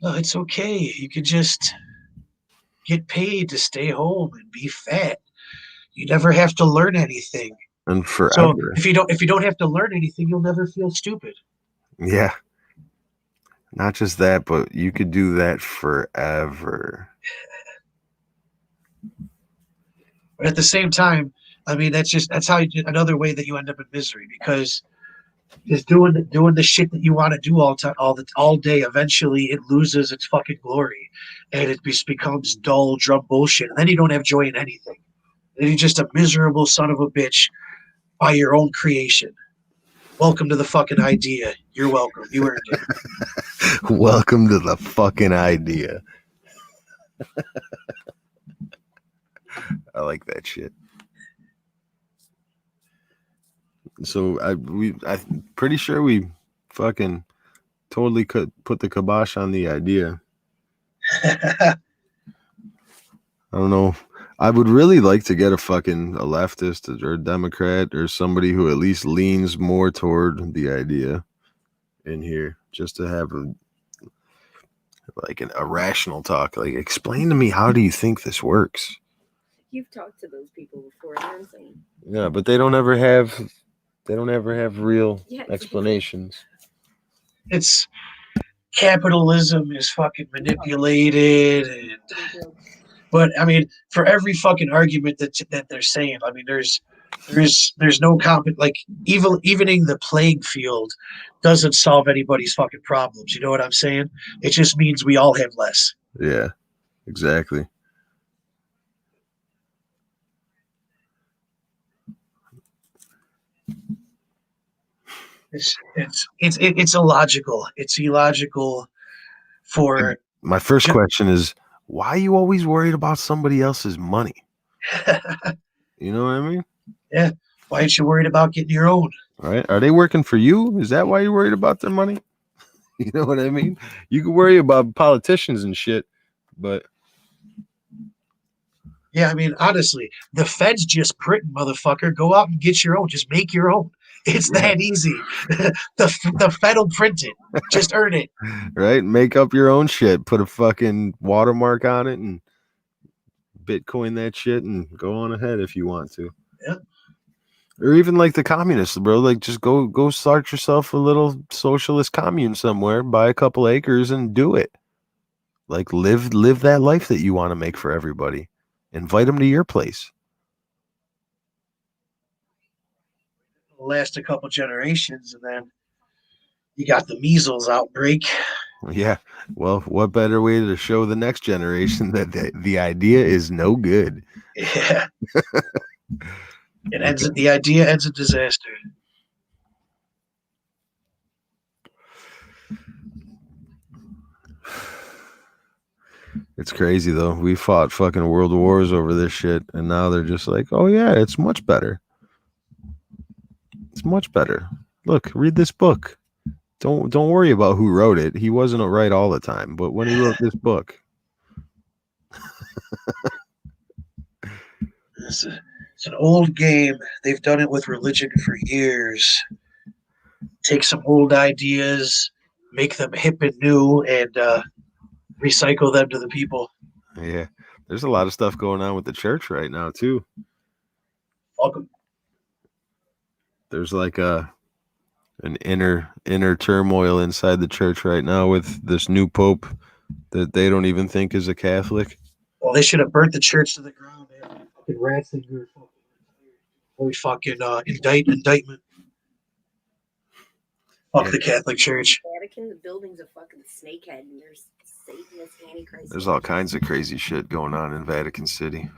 No, it's okay. You could just get paid to stay home and be fat. You never have to learn anything. And forever. So if you don't have to learn anything, you'll never feel stupid. Yeah. Not just that, but you could do that forever. But at the same time, I mean, that's another way that you end up in misery because Just doing the shit that you want to do all day. Eventually, it loses its fucking glory, and it just becomes dull drum bullshit. And then you don't have joy in anything. Then you're just a miserable son of a bitch by your own creation. Welcome to the fucking idea. You're welcome. You earned it. Welcome to the fucking idea. I like that shit. So I'm pretty sure we fucking totally could put the kibosh on the idea. I don't know. I would really like to get a leftist or a Democrat or somebody who at least leans more toward the idea in here, just to have a rational talk. Like, explain to me, how do you think this works? You've talked to those people before. They're insane. Yeah, but they don't ever have real explanations. It's capitalism is fucking manipulated, but I mean, for every fucking argument that they're saying, I mean, there's no like evening the playing field doesn't solve anybody's fucking problems. You know what I'm saying? It just means we all have less. Yeah, exactly. It's illogical. It's illogical. For my first question is, why are you always worried about somebody else's money? You know what I mean? Yeah. Why aren't you worried about getting your own? Right? Are they working for you? Is that why you're worried about their money? You know what I mean? You can worry about politicians and shit, but yeah, I mean, honestly, the feds just print, motherfucker. Go out and get your own. Just make your own. It's that easy. the Fed will print it. Just earn it. Right? Make up your own shit. Put a fucking watermark on it and Bitcoin that shit and go on ahead if you want to. Yeah. Or even like the communists, bro. Like, just go start yourself a little socialist commune somewhere, buy a couple acres and do it. Like, live that life that you want to make for everybody. Invite them to your place. Last a couple generations, and then you got the measles outbreak. Yeah. Well, what better way to show the next generation that the idea is no good? Yeah. The idea ends in disaster. It's crazy though. We fought fucking world wars over this shit, and now they're just like, oh yeah, it's much better. It's much better. Look, read this book. Don't worry about who wrote it. He wasn't right all the time, but when he wrote this book. It's an old game. They've done it with religion for years. Take some old ideas, make them hip and new, and recycle them to the people. Yeah. There's a lot of stuff going on with the church right now, too. Welcome. There's like an inner turmoil inside the church right now with this new pope that they don't even think is a Catholic. Well, they should have burnt the church to the ground. They have fucking Ratzinger, fucking indictment. Fuck the Catholic Church. Vatican, the building's a fucking snakehead, and there's Satanist Antichrist. There's all kinds of crazy shit going on in Vatican City.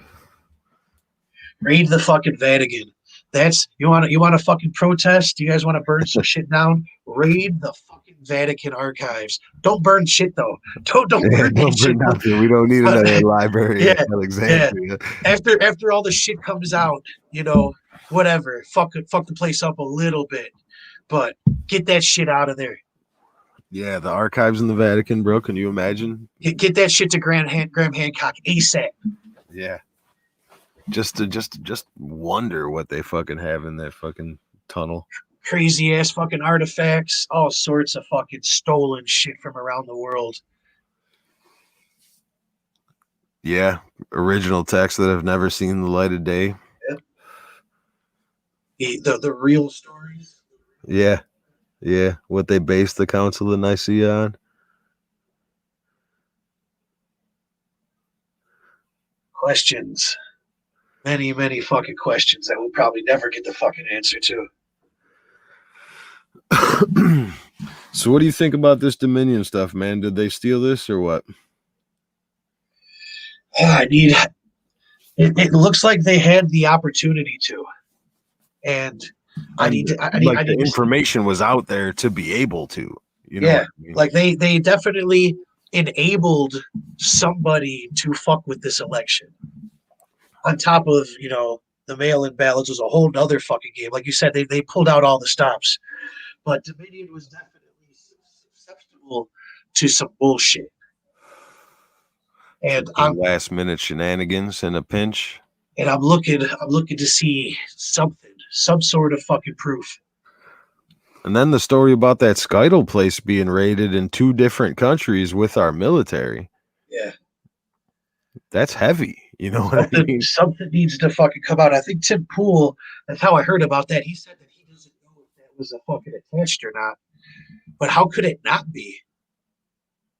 Raid the fucking Vatican. That's you want to fucking protest? You guys want to burn some shit down? Raid the fucking Vatican archives. Don't burn shit though. Don't burn shit. Nothing. We don't need another library in Alexandria. Yeah. After all the shit comes out, whatever. Fuck the place up a little bit, but get that shit out of there. Yeah, the archives in the Vatican, bro. Can you imagine? Get that shit to Graham Hancock ASAP. Yeah. Just wonder what they fucking have in that fucking tunnel. Crazy ass fucking artifacts, all sorts of fucking stolen shit from around the world. Yeah, original texts that have never seen the light of day. Yeah. The real stories. Yeah. Yeah, what they based the Council of Nicaea on. Questions. Many, many fucking questions that we'll probably never get the fucking answer to. So what do you think about this Dominion stuff, man? Did they steal this or what? I need. It looks like they had the opportunity to, and I need to. I Like need the to. information was out there to be able to. You know Yeah, what I mean? like they definitely enabled somebody to fuck with this election. On top of the mail-in ballots was a whole other fucking game. Like you said, they pulled out all the stops, but Dominion was definitely susceptible to some bullshit. And Some last minute shenanigans in a pinch. And I'm looking to see some sort of fucking proof. And then the story about that Skidle place being raided in 2 different countries with our military. Yeah. That's heavy. You know what I mean? Something needs to fucking come out. I think Tim Pool, that's how I heard about that. He said that he doesn't know if that was a fucking attached or not. But how could it not be?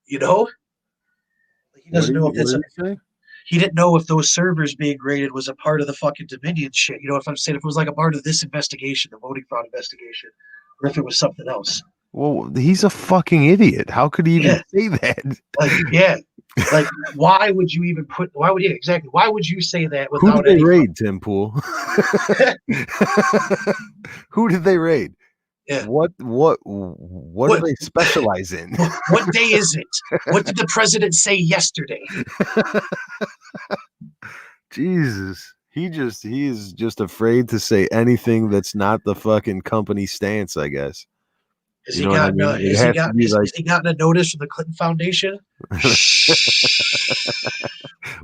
He doesn't know if it's he didn't know if those servers being raided was a part of the fucking Dominion shit. If I'm saying if it was like a part of this investigation, the voting fraud investigation, or if it was something else. Well, he's a fucking idiot. How could he even say that? Like, why would you even why would you say that without Who did they raid, Tim Pool? Who did they raid? Yeah. What do they specialize in? What day is it? What did the president say yesterday? Jesus. He is just afraid to say anything that's not the fucking company stance, I guess. Has he gotten a notice from the Clinton Foundation?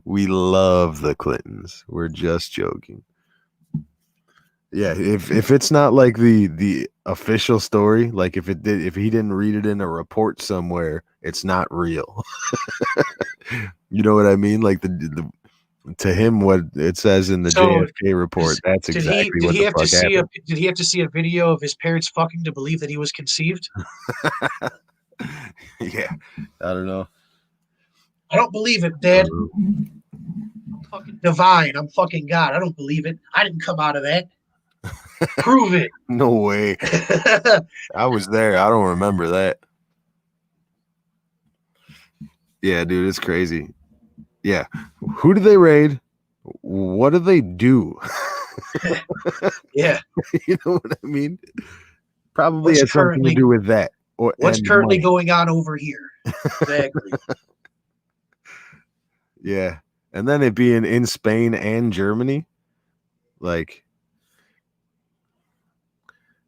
We love the Clintons. We're just joking. Yeah, if it's not like the official story, like if he didn't read it in a report somewhere, it's not real. You know what I mean? Like to him, what it says in the JFK report, that's exactly what the fuck happened. Did he have to see a video of his parents fucking to believe that he was conceived? Yeah, I don't know. I don't believe it, Dad. I'm fucking divine. I'm fucking God. I don't believe it. I didn't come out of that. Prove it. No way. I was there. I don't remember that. Yeah, dude, it's crazy. Yeah. Who do they raid? What do they do? Yeah. You know what I mean? Probably has something to do with that. What's currently going on over here? Exactly. Yeah. And then it being in Spain and Germany. Like,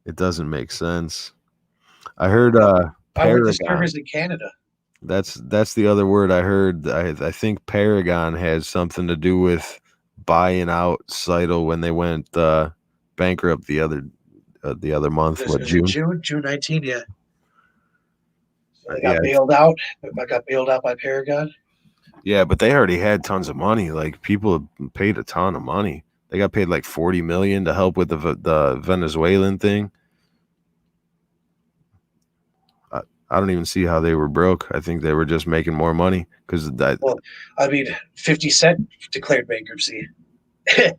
it doesn't make sense. I heard Paragon. The servers in Canada. That's the other word I heard. I think Paragon has something to do with buying out Seidel when they went bankrupt the other month. What, June? June 19th, yeah. So they got bailed out. I got bailed out by Paragon. Yeah, but they already had tons of money. Like, people paid a ton of money. They got paid like $40 million to help with the Venezuelan thing. I don't even see how they were broke. I think they were just making more money because 50 Cent declared bankruptcy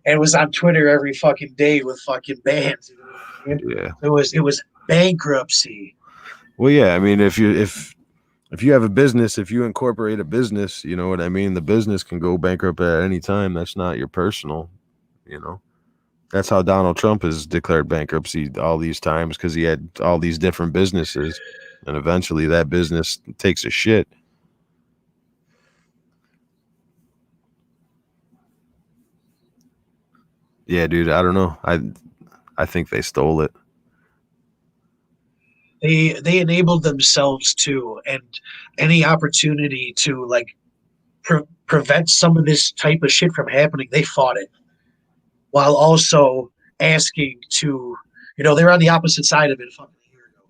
and was on Twitter every fucking day with fucking bans. Yeah, it was bankruptcy. Well, yeah, I mean, if you have a business, if you incorporate a business, you know what I mean? The business can go bankrupt at any time. That's not your personal, That's how Donald Trump has declared bankruptcy all these times, because he had all these different businesses, and eventually that business takes a shit. Yeah, dude, I don't know. I think they stole it. They enabled themselves to, and any opportunity to prevent some of this type of shit from happening, they fought it, while also asking to, they're on the opposite side of it fucking a year ago,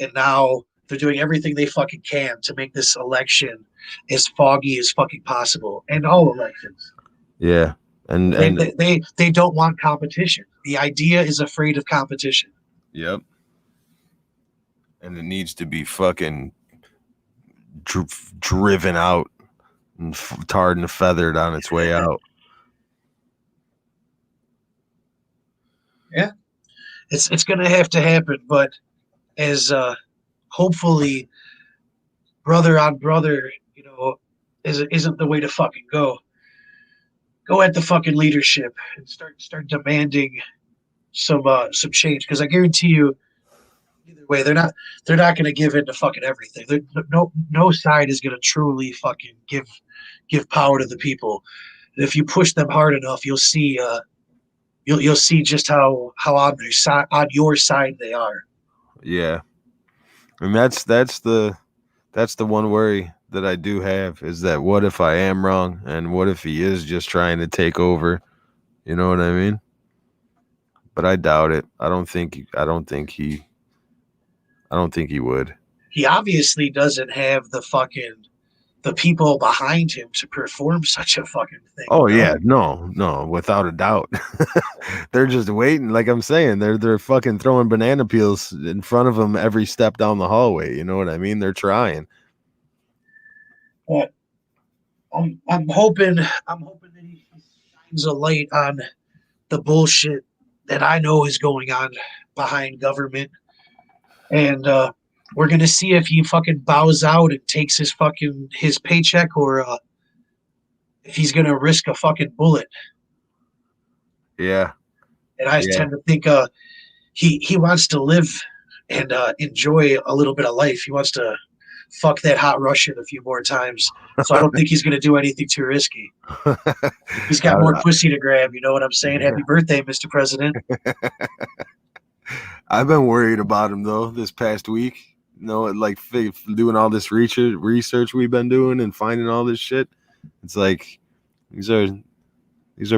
and now they're doing everything they fucking can to make this election as foggy as fucking possible, and all elections. Yeah, and they don't want competition. The idea is afraid of competition. Yep. And it needs to be fucking driven out and tarred and feathered on its way out. Yeah, it's going to have to happen, but as hopefully brother on brother, isn't the way to fucking go. Go at the fucking leadership and start demanding some change, because I guarantee you, either way, they're not going to give in to fucking everything. No side is going to truly fucking give power to the people. And if you push them hard enough, you'll see you'll see just how on your side they are. Yeah, and that's the one worry that I do have, is that what if I am wrong, and what if he is just trying to take over? You know what I mean? But I doubt it. I don't think he would. He obviously doesn't have the people behind him to perform such a fucking thing. Oh yeah, no, without a doubt. They're just waiting. Like I'm saying, they're fucking throwing banana peels in front of him every step down the hallway. You know what I mean? They're trying. But I'm hoping that he shines a light on the bullshit that I know is going on behind government, and we're gonna see if he fucking bows out and takes his paycheck, or if he's gonna risk a fucking bullet. Yeah. And I tend to think he wants to live and enjoy a little bit of life. He wants to fuck that hot Russian a few more times. So I don't think he's gonna do anything too risky. He's got more pussy to grab. You know what I'm saying? Happy birthday, Mr. President. I've been worried about him though this past week. Like doing all this research we've been doing and finding all this shit. It's like these are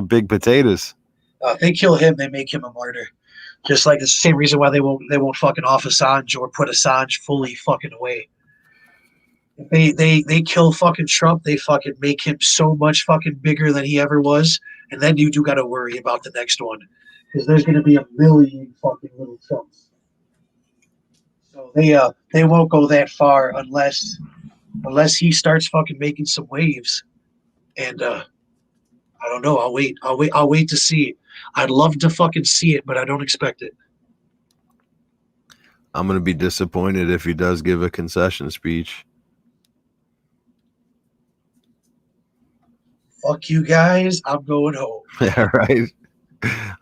big potatoes. If they kill him, they make him a martyr. Just like the same reason why they won't fucking off Assange or put Assange fully fucking away. If they kill fucking Trump, they fucking make him so much fucking bigger than he ever was, and then you do got to worry about the next one, because there's going to be a million fucking little Trumps. So they won't go that far unless he starts fucking making some waves, and I don't know. I'll wait to see it. I'd love to fucking see it, but I don't expect it. I'm gonna be disappointed if he does give a concession speech. Fuck you guys, I'm going home. Yeah, right.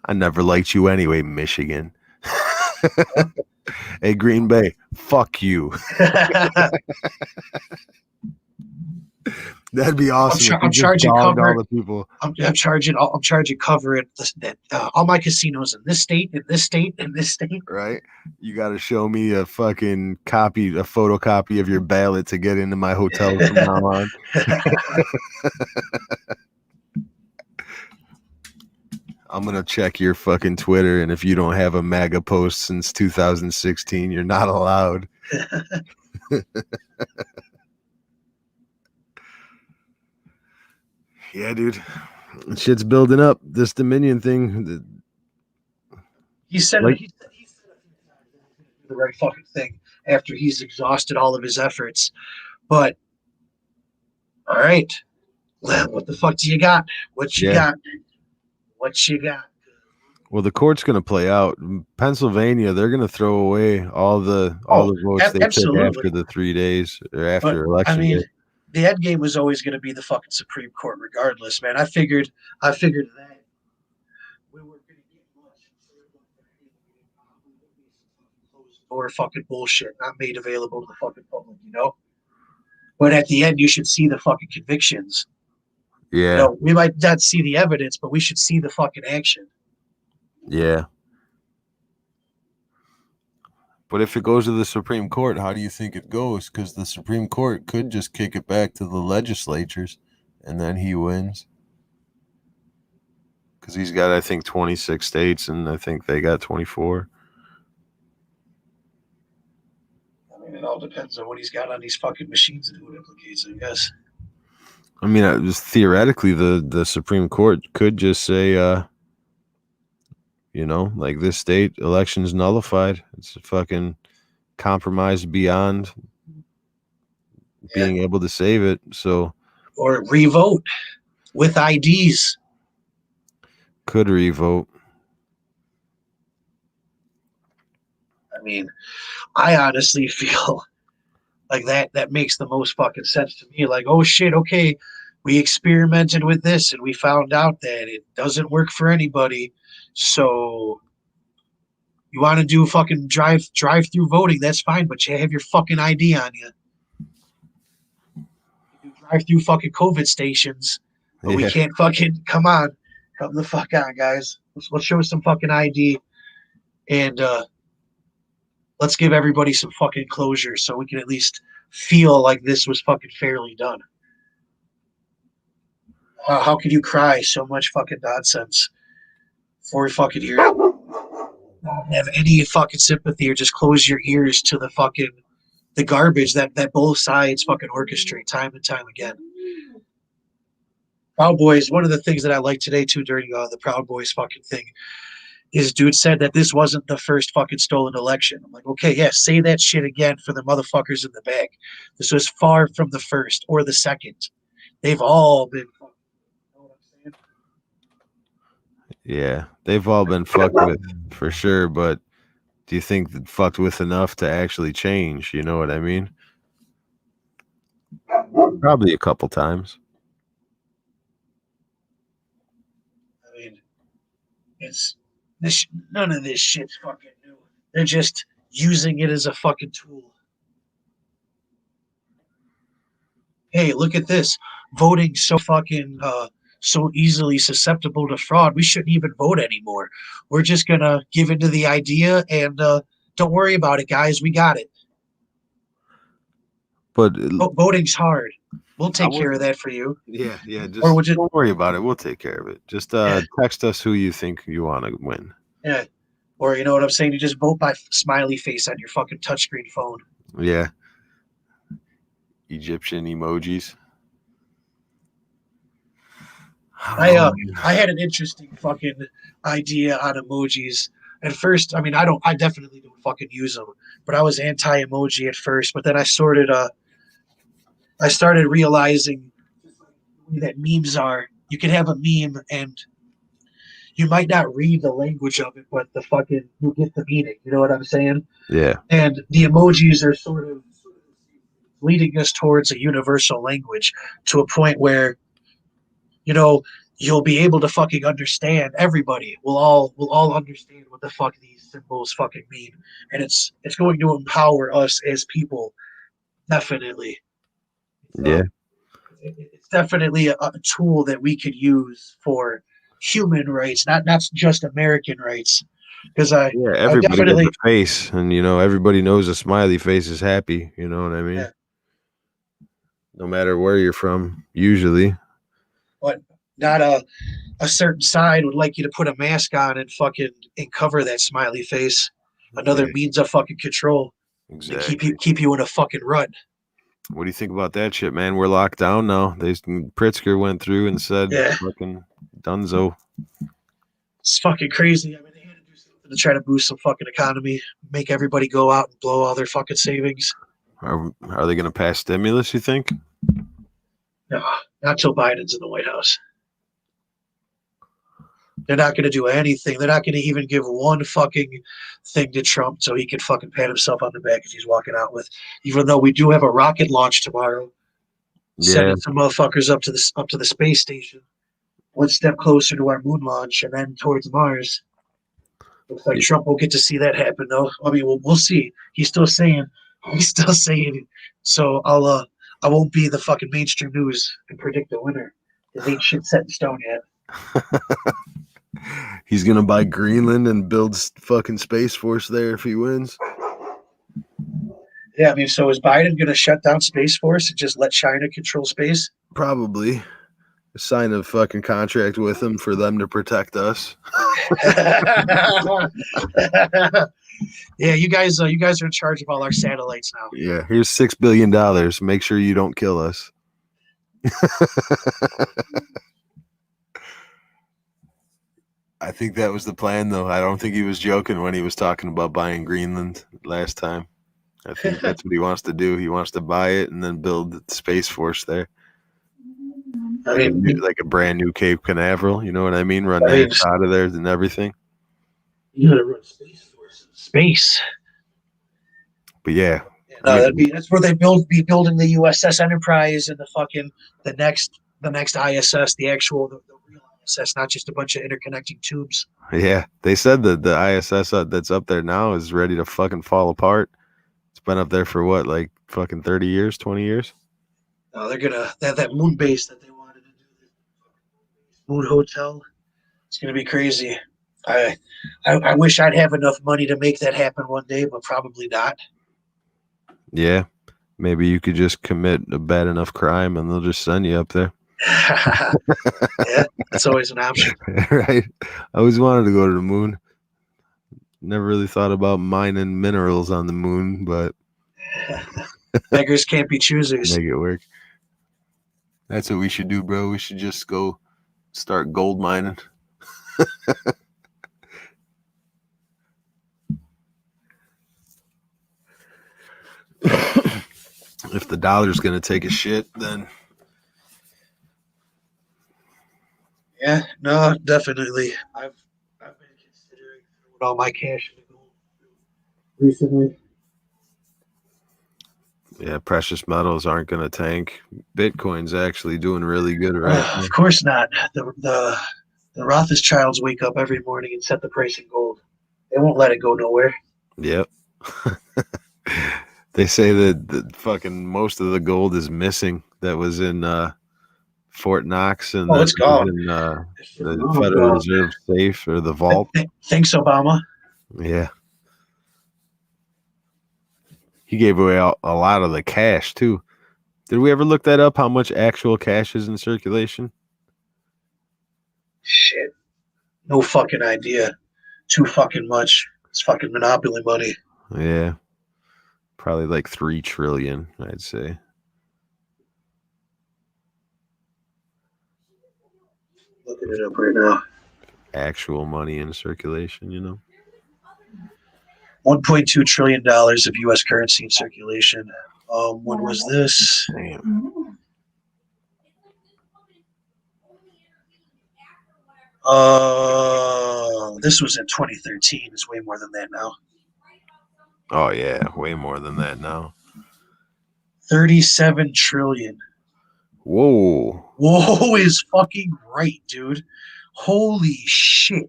I never liked you anyway, Michigan. Hey, Green Bay, fuck you. That'd be awesome. I'm charging cover. All the people. I'm charging cover at all my casinos in this state, in this state, in this state. Right. You got to show me a fucking photocopy of your ballot to get into my hotel from now on. I'm gonna check your fucking Twitter, and if you don't have a MAGA post since 2016, you're not allowed. Yeah, dude, shit's building up. This Dominion thing. He said he said the right fucking thing after he's exhausted all of his efforts. But all right, well, what the fuck do you got? What you got? What you got? Well, the court's going to play out. In Pennsylvania, they're going to throw away all the votes they took after the 3 days or after election. I mean, the end game was always going to be the fucking Supreme Court, regardless, man. I figured that we weren't going to get much closed door fucking bullshit, not made available to the fucking public, you know. But at the end, you should see the fucking convictions. Yeah. You know, we might not see the evidence, but we should see the fucking action. Yeah. But if it goes to the Supreme Court, how do you think it goes? Because the Supreme Court could just kick it back to the legislatures, and then he wins. Because he's got, I think, 26 states, and I think they got 24. I mean, it all depends on what he's got on these fucking machines and who it implicates, I guess. I mean, just theoretically, the Supreme Court could just say, like this state election's nullified. It's a fucking compromise beyond being able to save it. So, or revote with IDs. Could revote. I mean, I honestly feel like that makes the most fucking sense to me. Like, oh shit, okay, we experimented with this and we found out that it doesn't work for anybody. So you want to do fucking drive through voting? That's fine, but you have your fucking ID on you. You do drive through fucking COVID stations, but we Yeah. can't fucking come the fuck on, guys. Let's show some fucking ID and let's give everybody some fucking closure so we can at least feel like this was fucking fairly done. How could you cry so much fucking nonsense 4 fucking years? Not have any fucking sympathy or just close your ears to the garbage that both sides fucking orchestrate time and time again. Proud Boys, one of the things that I liked today too during the Proud Boys fucking thing is dude said that this wasn't the first fucking stolen election. I'm like, okay, yeah, say that shit again for the motherfuckers in the back. This was far from the first or the second. They've all been fucking, you know what I'm saying? Yeah, they've all been fucked with for sure, but do you think that fucked with enough to actually change? You know what I mean? Probably a couple times. I mean, it's this. None of this shit's fucking new. They're just using it as a fucking tool. Hey, look at this. Voting so fucking so easily susceptible to fraud. We shouldn't even vote anymore. We're just gonna give into the idea and don't worry about it, guys. We got it. But Voting's hard. We'll take I care of that for you. yeah, just Or would you? don't worry about it. We'll take care of it. Just Yeah. text us who you think you want to win. Yeah. Or you know what I'm saying? You just vote by smiley face on your fucking touchscreen phone. Yeah. Egyptian emojis. I had an interesting fucking idea on emojis. At first, I mean, I definitely don't fucking use them, but I was anti-emoji at first. But then I started realizing that memes are. You can have a meme and you might not read the language of it, but you get the meaning. You know what I'm saying? Yeah. And the emojis are sort of leading us towards a universal language to a point where, you know, you'll be able to fucking understand. Everybody will all understand what the fuck these symbols fucking mean, and it's going to empower us as people. Definitely. Yeah. It's definitely a tool that we could use for human rights, not just American rights. Because Yeah, everybody definitely gets a face, and everybody knows a smiley face is happy. You know what I mean? Yeah. No matter where you're from, usually. but not a certain side would like you to put a mask on and cover that smiley face. Another Yeah, means of fucking control to exactly. keep you in a fucking rut. What do you think about that shit, man? We're locked down now. Pritzker went through and said, Yeah. fucking Dunzo. It's fucking crazy. I mean, they had to do something to try to boost some fucking economy, make everybody go out and blow all their fucking savings. Are they going to pass stimulus, you think? No, not till Biden's in the White House. They're not going to do anything. They're not going to even give one fucking thing to Trump so he can fucking pat himself on the back as he's walking out with. Even though we do have a rocket launch tomorrow, Yeah. sending some motherfuckers up to the space station, one step closer to our moon launch, and then towards Mars. Looks like Trump will get to see that happen, though. I mean, we'll see. He's still saying. So I won't be the fucking mainstream news and predict the winner. It ain't shit set in stone yet. He's going to buy Greenland and build fucking Space Force there if he wins. Yeah, I mean, so is Biden going to shut down Space Force and just let China control space? Probably. Sign a fucking contract with them for them to protect us. Yeah, you guys are in charge of all our satellites now. Yeah, here's $6 billion. Make sure you don't kill us. I think that was the plan, though. I don't think he was joking when he was talking about buying Greenland last time. I think that's what he wants to do. He wants to buy it and then build the Space Force there. Like a brand new Cape Canaveral, you know what I mean? Run NASA out of there and everything. You gotta run Space Force in space. But yeah, Yeah, I no, mean, that's where they be building the USS Enterprise and the next ISS, the real ISS, not just a bunch of interconnecting tubes. yeah, they said that the ISS that's up there now is ready to fucking fall apart. It's been up there for what, like fucking 30 years, 20 years? No, they're gonna that moon base that they wanted to do, the moon hotel. It's gonna be crazy. I wish I'd have enough money to make that happen one day, but probably not. Yeah. Maybe you could just commit a bad enough crime and they'll just send you up there. Yeah, that's always an option. Right? I always wanted to go to the moon. Never really thought about mining minerals on the moon, but Beggars can't be choosers. make it work. That's what we should do, bro. We should just go start gold mining. If the dollar's going to take a shit, then Yeah, no, definitely. I've been considering throwing all my cash into gold recently. yeah, precious metals aren't going to tank. Bitcoin's actually doing really good right now. Of course not. The Rothschilds wake up every morning and set the price in gold. They won't let it go nowhere. Yep. They say that fucking most of the gold is missing that was in Fort Knox and Oh, it's gone. in the Federal Reserve safe or the vault. Thanks, Obama. Yeah. He gave away a lot of the cash too. Did we ever look that up? How much actual cash is in circulation? Shit. No fucking idea. Too fucking much. It's fucking monopoly money. Yeah. Probably like 3 trillion, I'd say. Looking it up right now. Actual money in circulation, you know? $1.2 trillion of U.S. currency in circulation. When was this? Damn. This was in 2013. It's way more than that now. Oh yeah, way more than that now. 37 trillion. Whoa. Whoa is fucking right, dude. Holy shit.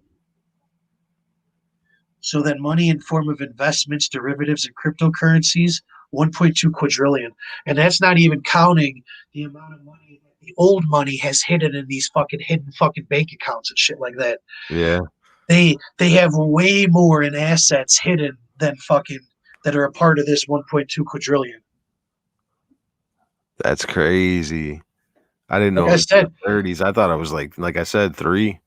So then money in form of investments, derivatives, and cryptocurrencies, 1.2 quadrillion. And that's not even counting the amount of money that the old money has hidden in these fucking hidden fucking bank accounts and shit like that. Yeah. They have way more in assets hidden than fucking that are a part of this 1.2 quadrillion. That's crazy. I didn't know Like I said, 30s. I thought it was like I said, 3.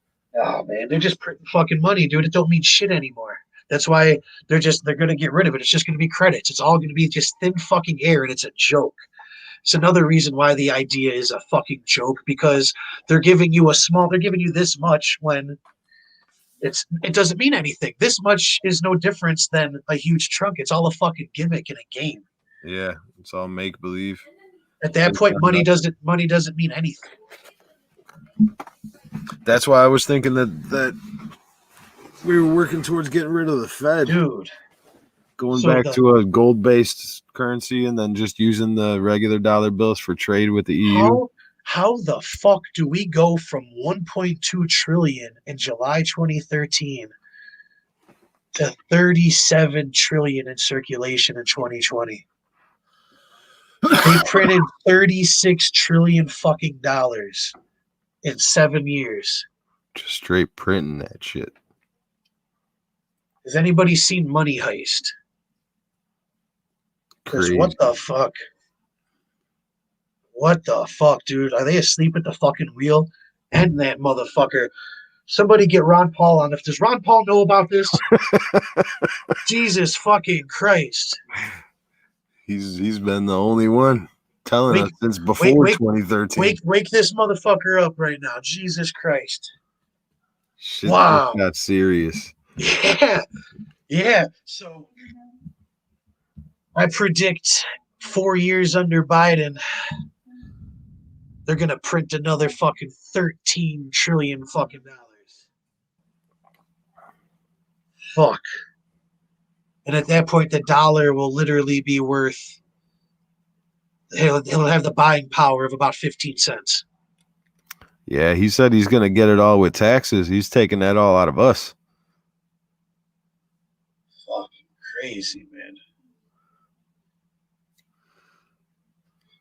oh man, they're just printing fucking money, dude. It don't mean shit anymore. That's why they're gonna get rid of it. It's just gonna be credits. It's all gonna be just thin fucking air, and it's a joke. It's another reason why the idea is a fucking joke, because they're giving you this much when it doesn't mean anything. This much is no difference than a huge chunk. It's all a fucking gimmick in a game. Yeah, it's all make believe. At that point, money doesn't mean anything. That's why I was thinking that we were working towards getting rid of the Fed. Dude. Going back to a gold-based currency and then just using the regular dollar bills for trade with the EU. How the fuck do we go from 1.2 trillion in July 2013 to 37 trillion in circulation in 2020? They printed 36 trillion fucking dollars in 7 years. Just straight printing that shit. Has anybody seen Money Heist? Because what the fuck? What the fuck, dude? Are they asleep at the fucking wheel? And that motherfucker. Somebody get Ron Paul on. Does Ron Paul know about this? Jesus fucking Christ. He's been the only one telling us since before 2013. Wake this motherfucker up right now. Jesus Christ. Shit, wow. That's serious. Yeah. So I predict 4 years under Biden, they're gonna print another fucking 13 trillion fucking dollars. Fuck. And at that point, the dollar will literally be worth. He'll have the buying power of about 15 cents. Yeah, he said he's gonna get it all with taxes. He's taking that all out of us. Fucking crazy, man.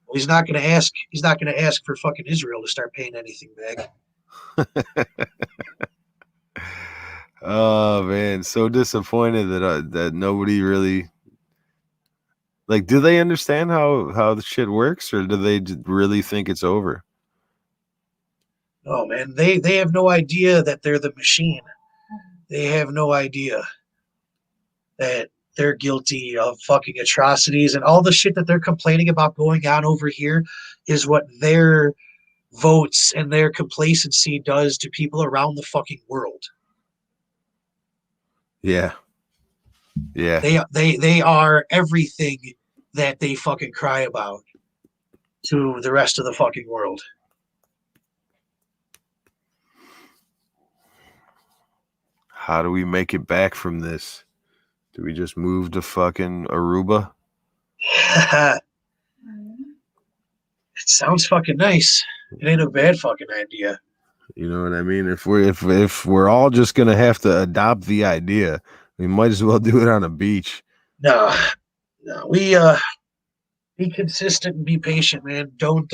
Well, he's not gonna ask. He's not gonna ask for fucking Israel to start paying anything back. Oh man, so disappointed that nobody really like. Do they understand how the shit works, or do they really think it's over? Oh man, they have no idea that they're the machine. They have no idea that they're guilty of fucking atrocities, and all the shit that they're complaining about going on over here is what their votes and their complacency does to people around the fucking world. Yeah, yeah. They are everything that they fucking cry about to the rest of the fucking world. How do we make it back from this? Do we just move to fucking Aruba? It sounds fucking nice. It ain't a bad fucking idea. You know what I mean? If we're all just gonna have to adopt the idea, we might as well do it on a beach. No, we be consistent and be patient, man. Don't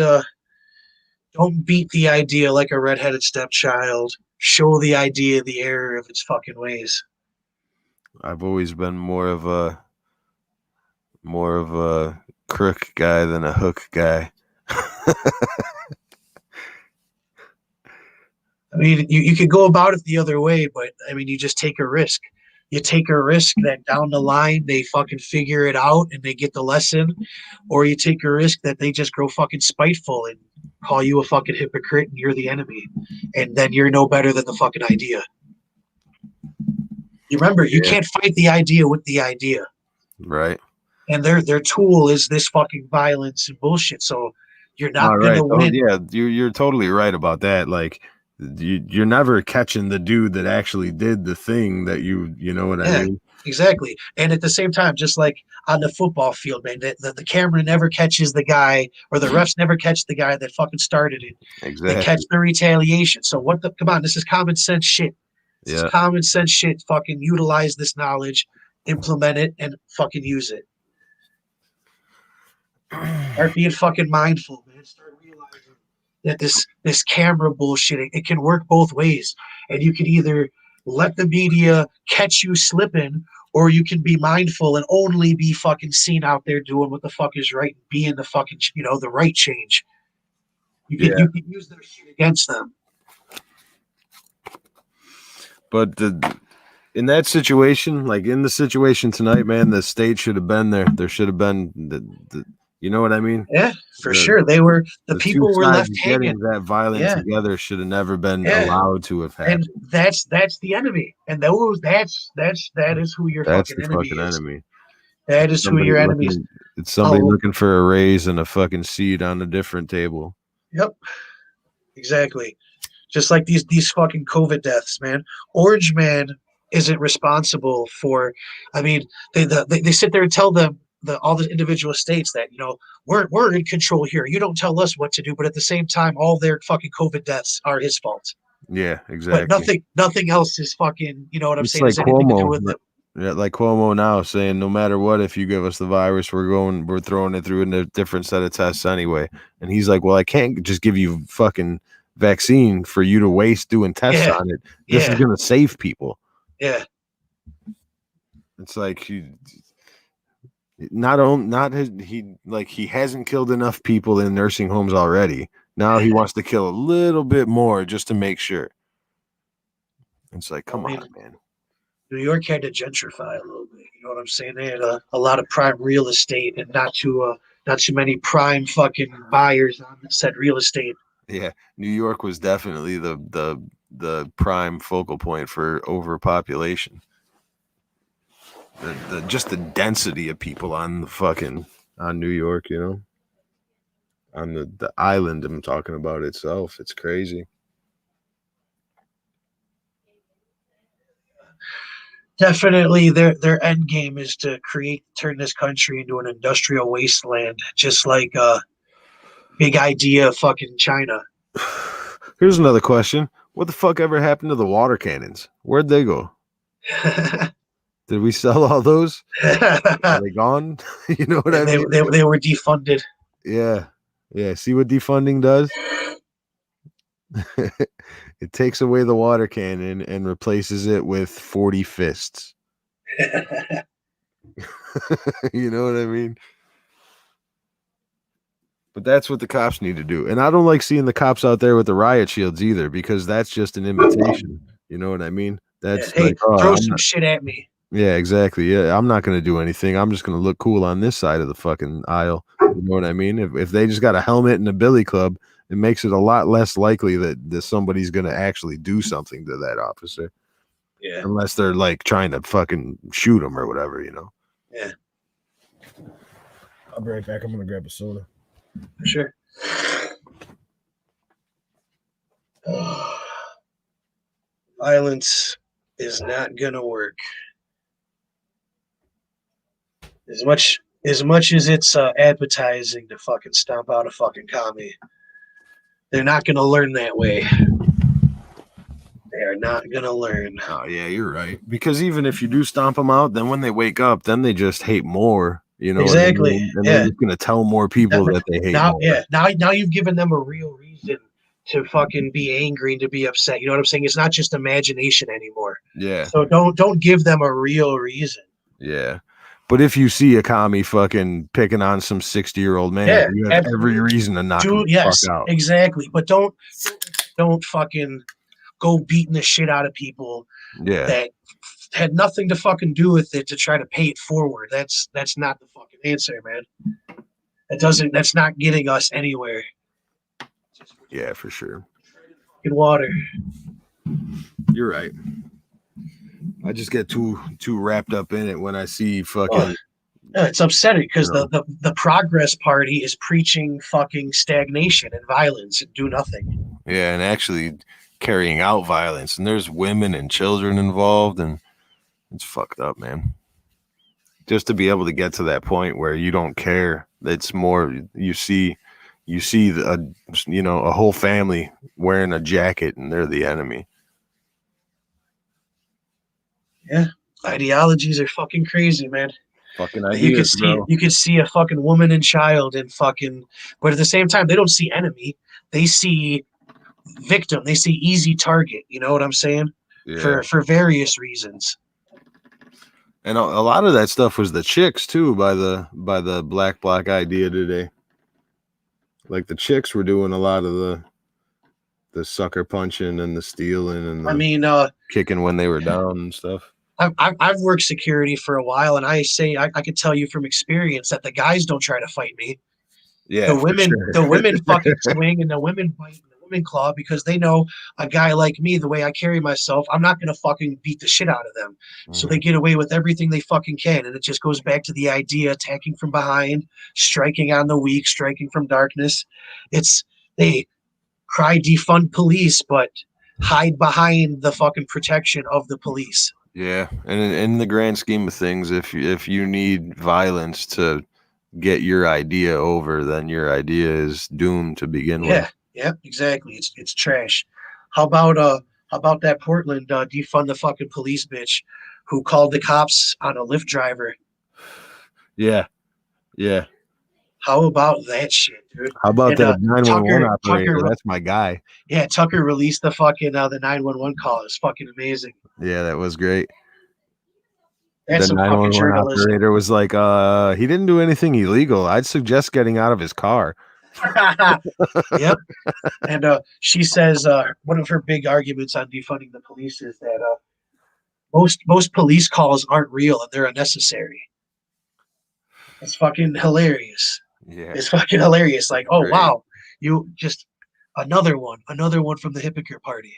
beat the idea like a redheaded stepchild. Show the idea the error of its fucking ways. I've always been more of a crook guy than a hook guy. I mean, you could go about it the other way, but I mean, you just take a risk. You take a risk that down the line they fucking figure it out and they get the lesson, or you take a risk that they just grow fucking spiteful and call you a fucking hypocrite and you're the enemy, and then you're no better than the fucking idea. You remember, you can't fight the idea with the idea, Right? and their tool is this fucking violence and bullshit. So you're not Right. gonna win. Yeah, you're totally right about that. Like you're never catching the dude that actually did the thing that you know what I mean? Exactly. And at the same time, just like on the football field, man, the camera never catches the guy, or the refs never catch the guy that fucking started it. Exactly. They catch the retaliation. So come on, this is common sense shit. This is common sense shit. Fucking utilize this knowledge, implement it, and fucking use it. Start being fucking mindful, man. Start realizing that this camera bullshit, it can work both ways. And you can either let the media catch you slipping, or you can be mindful and only be fucking seen out there doing what the fuck is right and being the fucking, the right change. You can use their shit against them. But in that situation, like in the situation tonight, man, the state should have been there. There should have been the you know what I mean? Yeah, for sure. They were the people were left hanging. That violent together should have never been allowed to have happened. And that's the enemy. And that is who your that's fucking the enemy fucking is. enemy. That is who your enemy is. It's somebody looking for a raise and a fucking seat on a different table. Yep. Exactly. Just like these fucking COVID deaths, man. Orange Man isn't responsible for. I mean, they sit there and tell them all the individual states that we're in control here. You don't tell us what to do, but at the same time, all their fucking COVID deaths are his fault. Yeah, exactly. But nothing else is fucking. You know what I'm saying? Like Cuomo, yeah, like Cuomo now saying, no matter what, if you give us the virus, we're throwing it through a different set of tests anyway. And he's like, well, I can't just give you fucking vaccine for you to waste doing tests on it. This is gonna save people. Yeah. It's like he hasn't killed enough people in nursing homes already. Now he wants to kill a little bit more just to make sure. It's like, come on, man. New York had to gentrify a little bit. You know what I'm saying? They had a lot of prime real estate and not too many prime fucking buyers on said real estate. Yeah, New York was definitely the prime focal point for overpopulation. Just the density of people on New York, on the island I'm talking about itself. It's crazy. Definitely, their end game is to turn this country into an industrial wasteland, just like big idea fucking China. Here's another question. What the fuck ever happened to the water cannons? Where'd they go? Did we sell all those? Are they gone? You know what I they, mean? they were defunded. Yeah. Yeah. See what defunding does? It takes away the water cannon and replaces it with 40 fists. You know what I mean? But that's what the cops need to do. And I don't like seeing the cops out there with the riot shields either, because that's just an invitation. You know what I mean? That's Hey, like, oh, throw I'm some not- shit at me. yeah, exactly. Yeah, I'm not going to do anything. I'm just going to look cool on this side of the fucking aisle. You know what I mean? If they just got a helmet and a billy club, it makes it a lot less likely that somebody's going to actually do something to that officer. Yeah. Unless they're like trying to fucking shoot him or whatever, you know? Yeah. I'll be right back. I'm going to grab a soda. For sure. Violence is not gonna work. As much as it's advertising to fucking stomp out a fucking commie, they're not gonna learn that way. They are not gonna learn. Oh, yeah, you're right. Because even if you do stomp them out, then when they wake up, then they just hate more. You know Exactly, what I mean? And yeah. they're just going to tell more people that they hate Now, more. yeah, now you've given them a real reason to fucking be angry and to be upset. You know what I'm saying? It's not just imagination anymore. Yeah. So don't give them a real reason. Yeah. But if you see a commie fucking picking on some 60-year-old man, Yeah, you have absolutely. every reason to knock him Dude, the yes, fuck out. exactly. But don't fucking go beating the shit out of people Yeah. that had nothing to fucking do with it to try to pay it forward. That's not the fucking answer, man. That's not getting us anywhere. Yeah, for sure. Fucking water. You're right. I just get too wrapped up in it when I see fucking Yeah, it's upsetting because No. the Progress Party is preaching fucking stagnation and violence and do nothing. yeah, and actually carrying out violence, and there's women and children involved, and it's fucked up, man. Just to be able to get to that point where you don't care, it's more you see a whole family wearing a jacket and they're the enemy. Yeah, ideologies are fucking crazy, man. Fucking You could ideas, see bro. you could see a fucking woman and child and fucking, but at the same time they don't see enemy. They see victim. They see easy target. You know what I'm saying? Yeah. For various reasons. And a lot of that stuff was the chicks too, by the black idea today. Like the chicks were doing a lot of the sucker punching and the stealing and the I mean, kicking when they were down and stuff. I've worked security for a while, and I could tell you from experience that the guys don't try to fight me. Yeah, The for women, sure. the women fucking swing and the women bite and the women claw because they know a guy like me, the way I carry myself, I'm not gonna fucking beat the shit out of them. So they get away with everything they fucking can, and it just goes back to the idea: attacking from behind, striking on the weak, striking from darkness. They cry defund police, but hide behind the fucking protection of the police. Yeah, and in the grand scheme of things, if you need violence to get your idea over, then your idea is doomed to begin Yeah, with. yeah, exactly. It's trash. How about that Portland defund the fucking police bitch who called the cops on a Lyft driver? Yeah, yeah. How about that shit, dude? How about And, that 911 Tucker- operator? Tucker- That's my guy. Yeah, Tucker released the fucking the 911 call. It's fucking amazing. Yeah, that was great. That's The some fucking 911 journalism. operator was like, he didn't do anything illegal. I'd suggest getting out of his car. Yep. And she says one of her big arguments on defunding the police is that most police calls aren't real and they're unnecessary. It's fucking hilarious. Yeah. It's fucking hilarious. Like, oh Great. wow, you just another one from the hypocrite party.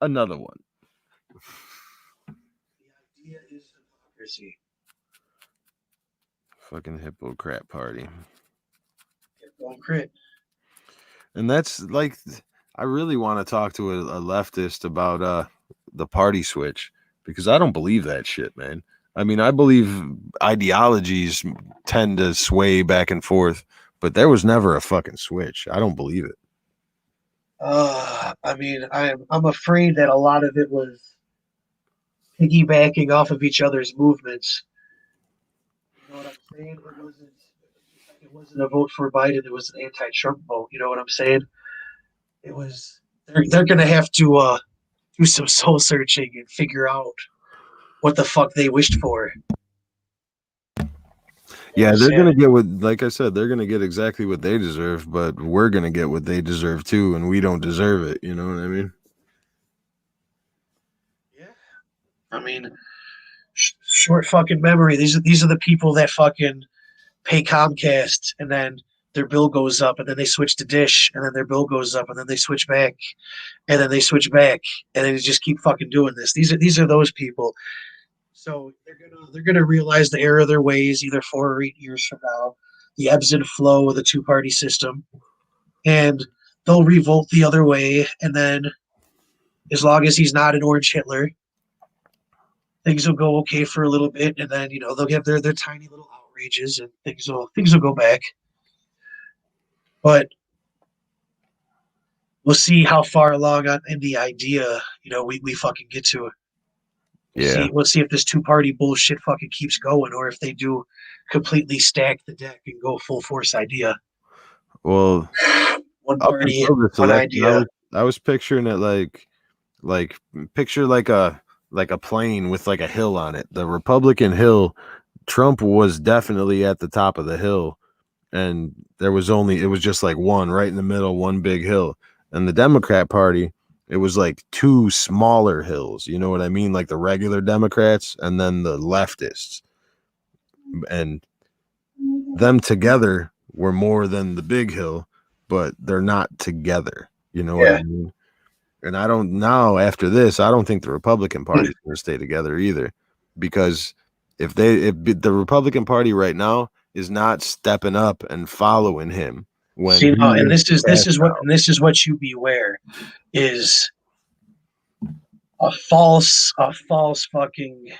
Another one. The idea is hypocrisy. Fucking hypocrite party. Don't crit. And that's like, I really want to talk to a leftist about the party switch, because I don't believe that shit, man. I mean, I believe ideologies tend to sway back and forth, but there was never a fucking switch. I don't believe it. I mean, I'm afraid that a lot of it was piggybacking off of each other's movements. You know what I'm saying? It wasn't a vote for Biden. It was an anti-Trump vote. You know what I'm saying? It was. They're gonna have to do some soul searching and figure out what the fuck they wished for. Yeah, they're gonna get what, like I said, they're gonna get exactly what they deserve, but we're gonna get what they deserve too, and we don't deserve it. You know what I mean? Yeah. I mean, short fucking memory. These are the people that fucking pay Comcast, and then their bill goes up, and then they switch to Dish, and then their bill goes up, and then they switch back, and then they switch back, and then they just keep fucking doing this. These are those people. So they're gonna realize the error of their ways either 4 or 8 years from now, the ebbs and flow of the two-party system, and they'll revolt the other way. And then, as long as he's not an orange Hitler, things will go okay for a little bit, and then they'll have their tiny little outrages, and things will go back. But we'll see how far along in the idea we fucking get to it. Yeah. We'll see if this two-party bullshit fucking keeps going, or if they do completely stack the deck and go full force idea. Well, one party, one idea. I was picturing it like picture like a plane with like a hill on it. The Republican hill, Trump was definitely at the top of the hill, and it was just like one right in the middle, one big hill. And the Democrat Party, it was like two smaller hills. You know what I mean? Like the regular Democrats and then the leftists. And them together were more than the big hill, but they're not together. You know what I mean? And after this, I don't think the Republican Party is going to stay together either, because if the Republican Party right now is not stepping up and following him, this is what you beware is a false fucking,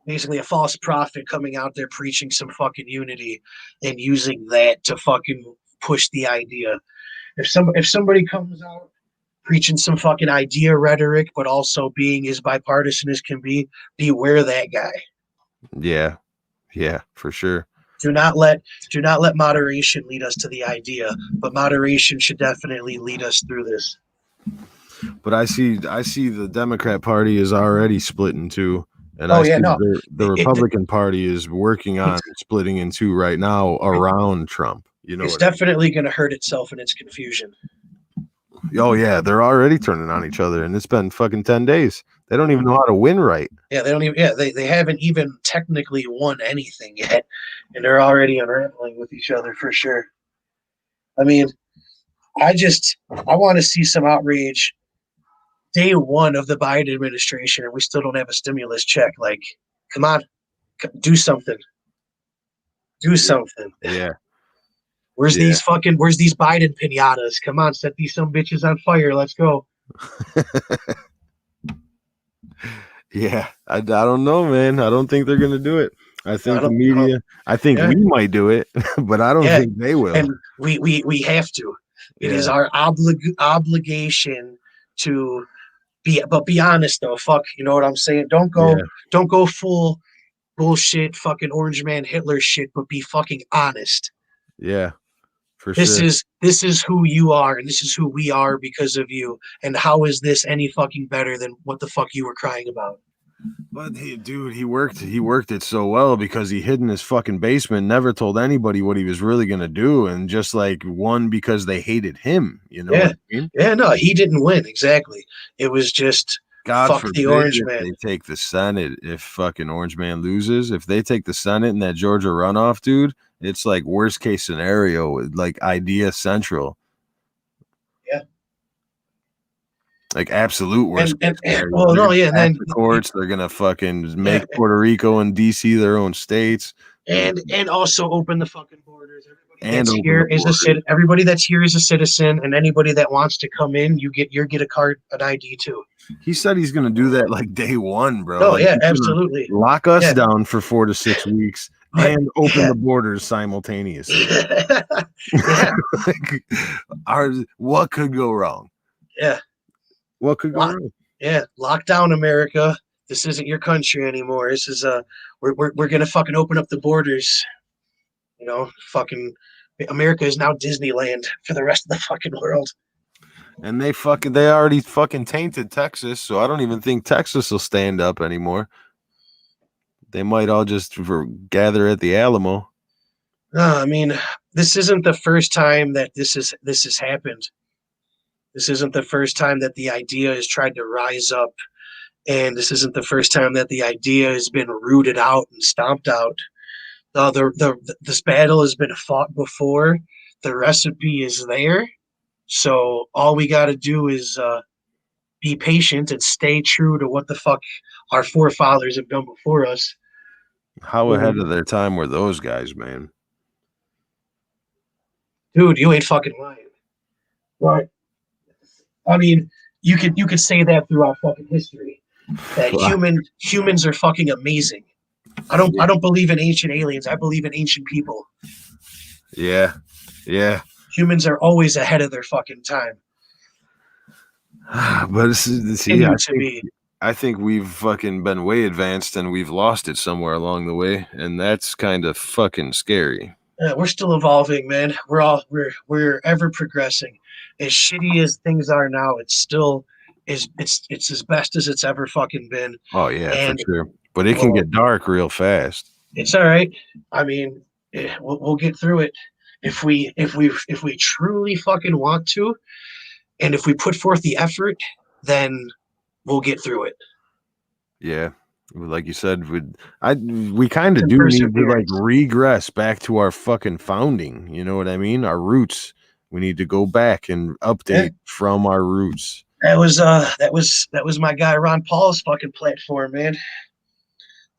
basically a false prophet coming out there preaching some fucking unity and using that to fucking push the idea. If somebody comes out preaching some fucking idea rhetoric, but also being as bipartisan as can be, beware that guy. Yeah, for sure. Do not let moderation lead us to the idea, but moderation should definitely lead us through this. But I see the Democrat Party is already split in two, and the Republican Party is working on splitting in two right now around Trump. It's definitely going to hurt itself in its confusion. Oh yeah, they're already turning on each other, and it's been fucking 10 days. They don't even know how to win right. Yeah, they don't even. Yeah, they haven't even technically won anything yet, and they're already unraveling with each other for sure. I mean, I want to see some outrage. Day one of the Biden administration, and we still don't have a stimulus check. Like, come on, do something. Do something. Yeah. Where's these Biden pinatas? Come on, set these some bitches on fire. Let's go. Yeah, I don't know, man. I don't think they're gonna do it. I think the media. I think we might do it, but I don't think they will. And we have to. It is our obligation to be. But be honest though. Fuck, you know what I'm saying? Don't go full bullshit, fucking orange man Hitler shit. But be fucking honest. Yeah. This is who you are, and this is who we are because of you. And how is this any fucking better than what the fuck you were crying about? But he worked it so well because he hid in his fucking basement, never told anybody what he was really gonna do, and just like won because they hated him. You know what I mean? Yeah, no, he didn't win exactly. It was just God fuck forbid the orange if man. they take the Senate. If fucking orange man loses, if they take the Senate in that Georgia runoff, dude. It's like worst case scenario, like idea central. Yeah. Like absolute worst case scenario. Well, no, yeah, and then the courts, they're gonna fucking make Puerto Rico and DC their own states. and also open the fucking borders. Everybody And that's open here the is a borders. everybody that's here is a citizen, and anybody that wants to come in, you get a card, an ID too. He said he's gonna do that like day one, bro. Oh Like, yeah, he's gonna absolutely. lock us Yeah. down for 4 to 6 weeks But- and open yeah. the borders simultaneously. Yeah, Like, what could go wrong? yeah, What could go Lock- wrong? yeah. Lock down America. This isn't your country anymore. This is we're gonna fucking open up the borders. You know, fucking America is now Disneyland for the rest of the fucking world. And they already fucking tainted Texas, so I don't even think Texas will stand up anymore. They might all just gather at the Alamo. No, I mean, this isn't the first time that this has happened. This isn't the first time that the idea has tried to rise up, and this isn't the first time that the idea has been rooted out and stomped out. This battle has been fought before. The recipe is there, so all we got to do is be patient and stay true to what the fuck our forefathers have done before us. How ahead of their time were those guys, man? Dude, you ain't fucking lying. Right. I mean, you could say that throughout fucking history. That Wow. humans are fucking amazing. I don't believe in ancient aliens. I believe in ancient people. Yeah. Yeah. Humans are always ahead of their fucking time. But see, Continue to be. I think we've fucking been way advanced and we've lost it somewhere along the way, and that's kind of fucking scary. Yeah, we're still evolving, man. We're ever progressing. As shitty as things are now, it's still it's as best as it's ever fucking been. Oh yeah, And- for sure. But it can get dark real fast. It's all right. I mean, we'll get through it if we truly fucking want to, and if we put forth the effort, then we'll get through it. Yeah. Like you said, we kind of Some do need to like perseverance. regress back to our fucking founding. You know what I mean? Our roots. We need to go back and update from our roots. That was my guy Ron Paul's fucking platform, man.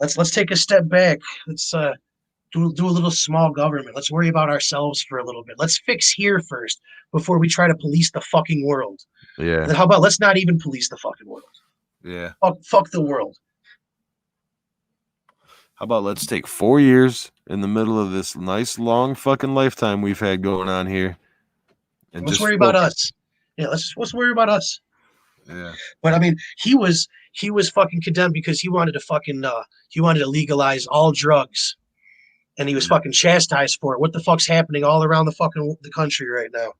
Let's take a step back. Let's do a little small government. Let's worry about ourselves for a little bit. Let's fix here first before we try to police the fucking world. Yeah. Then how about let's not even police the fucking world? Yeah. Fuck the world. How about let's take 4 years in the middle of this nice long fucking lifetime we've had going on here, and Let's just worry about focus. us. Yeah, let's worry about us. Yeah. But I mean, he was fucking condemned because he wanted to legalize all drugs, and he was fucking chastised for it. What the fuck's happening all around the country right now?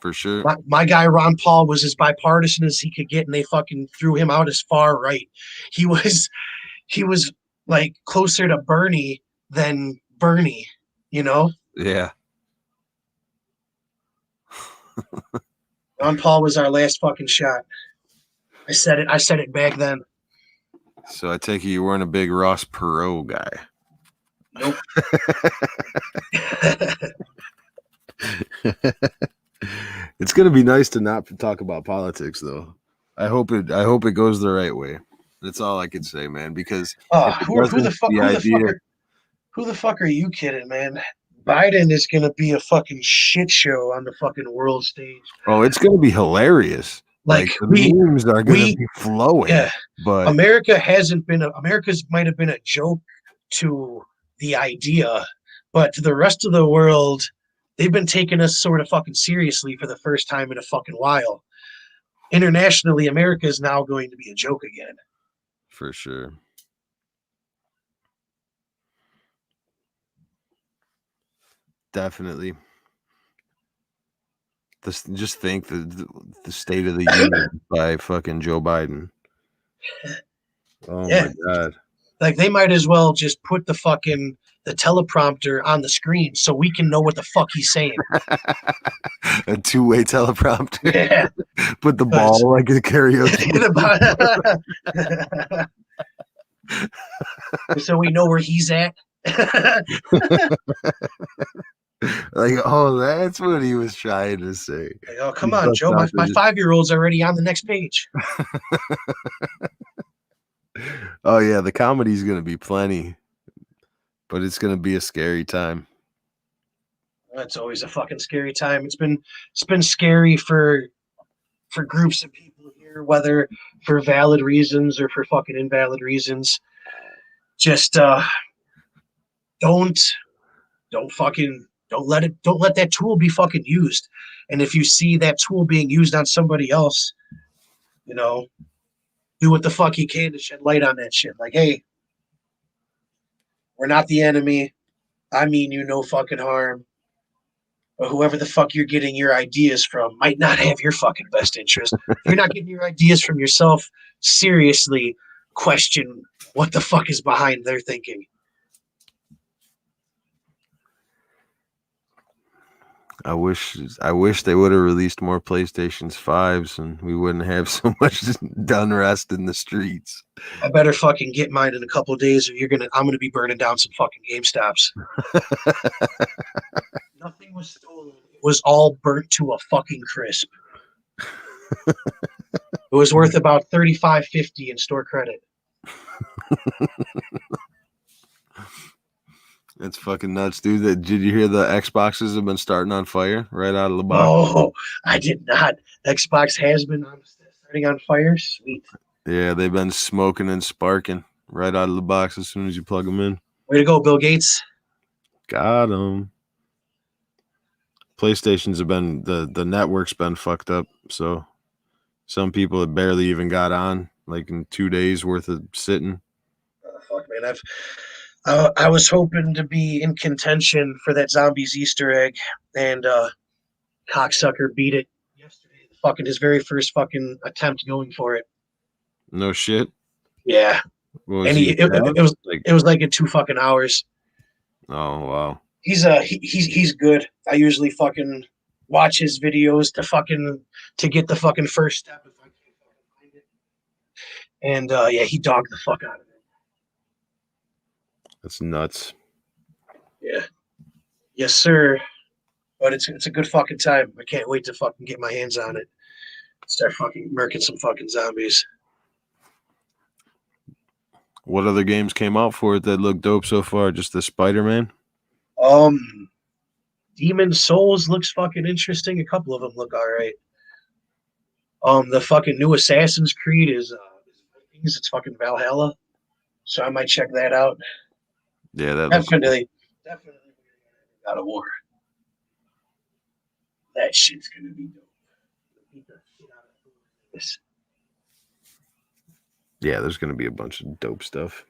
For sure. My guy Ron Paul was as bipartisan as he could get, and they fucking threw him out as far right. He was like closer to Bernie than Bernie, you know? Yeah. Ron Paul was our last fucking shot. I said it back then. So I take it you weren't a big Ross Perot guy. Nope. It's gonna be nice to not talk about politics, though. I hope it goes the right way. That's all I can say, man. Because Oh, if it who the doesn't, fuck? Who the fuck are you kidding, man? Biden is gonna be a fucking shit show on the fucking world stage. oh, it's gonna be hilarious. Like, the memes are gonna we- be flowing. Yeah, But America's might have been a joke to the idea, but to the rest of the world, they've been taking us sort of fucking seriously for the first time in a fucking while. Internationally, America is now going to be a joke again. for sure. Definitely. Just think the State of the Union by fucking Joe Biden. Oh Yeah. my god. Like, they might as well just put the teleprompter on the screen so we can know what the fuck he's saying. A two-way teleprompter. Yeah. Put the ball like a karaoke. So we know where he's at. Like, oh, that's what he was trying to say. Like, oh, come He on, bust Joe. out My the- 5-year-old's already on the next page. Oh yeah, the comedy's gonna be plenty. but it's gonna be a scary time. It's always a fucking scary time. It's been scary for groups of people here, whether for valid reasons or for fucking invalid reasons. Just don't let that tool be fucking used. And if you see that tool being used on somebody else, you know, do what the fuck you can to shed light on that shit. Like, hey, we're not the enemy. I mean you no fucking harm. But whoever the fuck you're getting your ideas from might not have your fucking best interest. If you're not getting your ideas from yourself, seriously question what the fuck is behind their thinking. I wish they would have released more PlayStations 5s and we wouldn't have so much unrest in the streets. I better fucking get mine in a couple of days, or I'm gonna be burning down some fucking GameStops. Nothing was stolen. It was all burnt to a fucking crisp. It was worth about $35.50 in store credit. It's fucking nuts, dude. Did you hear the Xboxes have been starting on fire right out of the box? Oh, I did not. Xbox has been starting on fire. Sweet. Yeah, they've been smoking and sparking right out of the box as soon as you plug them in. Way to go, Bill Gates. Got them. PlayStations have been the network's been fucked up, so some people have barely even got on, like in 2 days worth of sitting. Fuck, man. I was hoping to be in contention for that Zombies Easter egg, and cocksucker beat it yesterday. Fucking his very first fucking attempt going for it. No shit. Yeah, What was and he it was like in 2 fucking hours. Oh wow. He's good. I usually fucking watch his videos to get the fucking first step if I can't fucking find it. And yeah, he dogged the fuck out of it. That's nuts. Yeah. Yes, sir. But it's a good fucking time. I can't wait to fucking get my hands on it. Start fucking murking some fucking zombies. What other games came out for it that look dope so far? Just the Spider-Man? Demon Souls looks fucking interesting. A couple of them look all right. The fucking new Assassin's Creed is it's fucking Valhalla. So I might check that out. Yeah, that Definitely God of War. That shit's gonna be dope. Yeah, there's gonna be a bunch of dope stuff.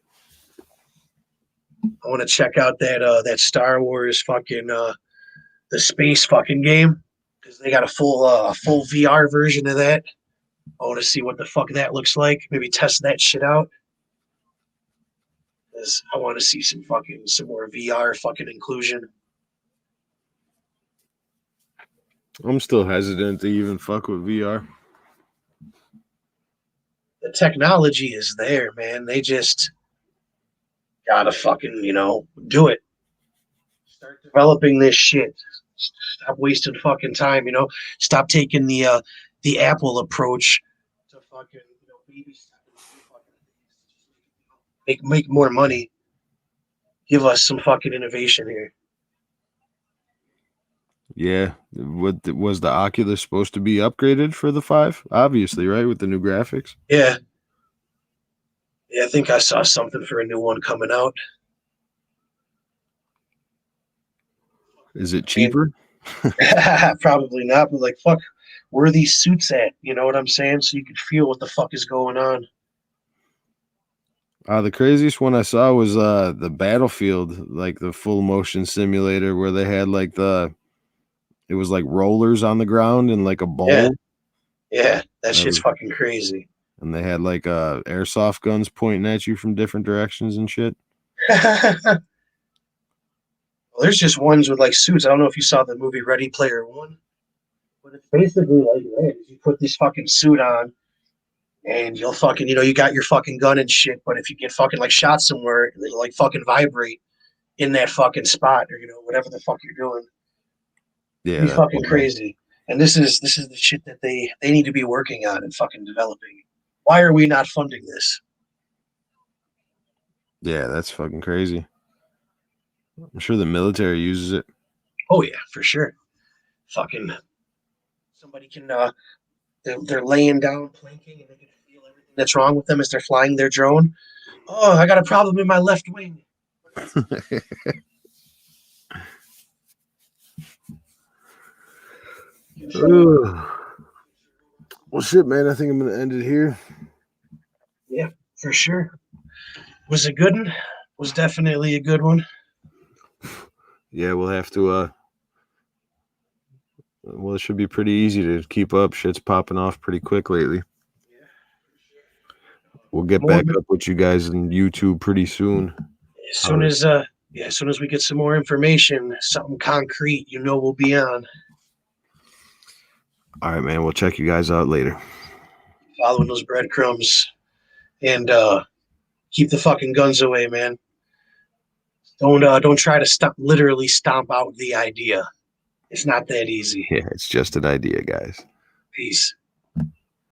I want to check out that Star Wars fucking the space fucking game, because they got a full VR version of that. I want to see what the fuck that looks like. Maybe test that shit out. Because I want to see some more VR fucking inclusion. I'm still hesitant to even fuck with VR. The technology is there, man. They just gotta fucking, do it. Start developing this shit. Stop wasting fucking time, Stop taking the Apple approach to fucking, baby stepping. Make more money. Give us some fucking innovation here. Yeah. What was the Oculus supposed to be upgraded for the 5? Obviously, right? With the new graphics. Yeah. Yeah, I think I saw something for a new one coming out. Is it cheaper? Probably not, but like, fuck, where are these suits at? You know what I'm saying? So you can feel what the fuck is going on. The craziest one I saw was the Battlefield, like the full motion simulator where they had like it was like rollers on the ground and like a bowl. Yeah, that shit's fucking crazy. And they had like airsoft guns pointing at you from different directions and shit. Well, there's just ones with like suits. I don't know if you saw the movie Ready Player One, but it's basically like that. You put this fucking suit on, and you'll fucking, you got your fucking gun and shit. But if you get fucking like shot somewhere, it'll like fucking vibrate in that fucking spot, or whatever the fuck you're doing. Yeah, it's fucking crazy. And this is the shit that they need to be working on and fucking developing. Why are we not funding this? Yeah, that's fucking crazy. I'm sure the military uses it. Oh yeah, for sure. Fucking somebody can they're laying down planking and they can feel everything that's wrong with them as they're flying their drone. Oh, I got a problem in my left wing. Ugh. Well, shit, man. I think I'm gonna end it here. Yeah, for sure. Was a good one. Was definitely a good one. Yeah, we'll have to. Well, it should be pretty easy to keep up. Shit's popping off pretty quick lately. We'll get back up with you guys on YouTube pretty soon. As soon as as soon as we get some more information, something concrete, we'll be on. All right, man. We'll check you guys out later. Following those breadcrumbs and keep the fucking guns away, man. Don't try to literally stomp out the idea. It's not that easy. Yeah, it's just an idea, guys. Peace.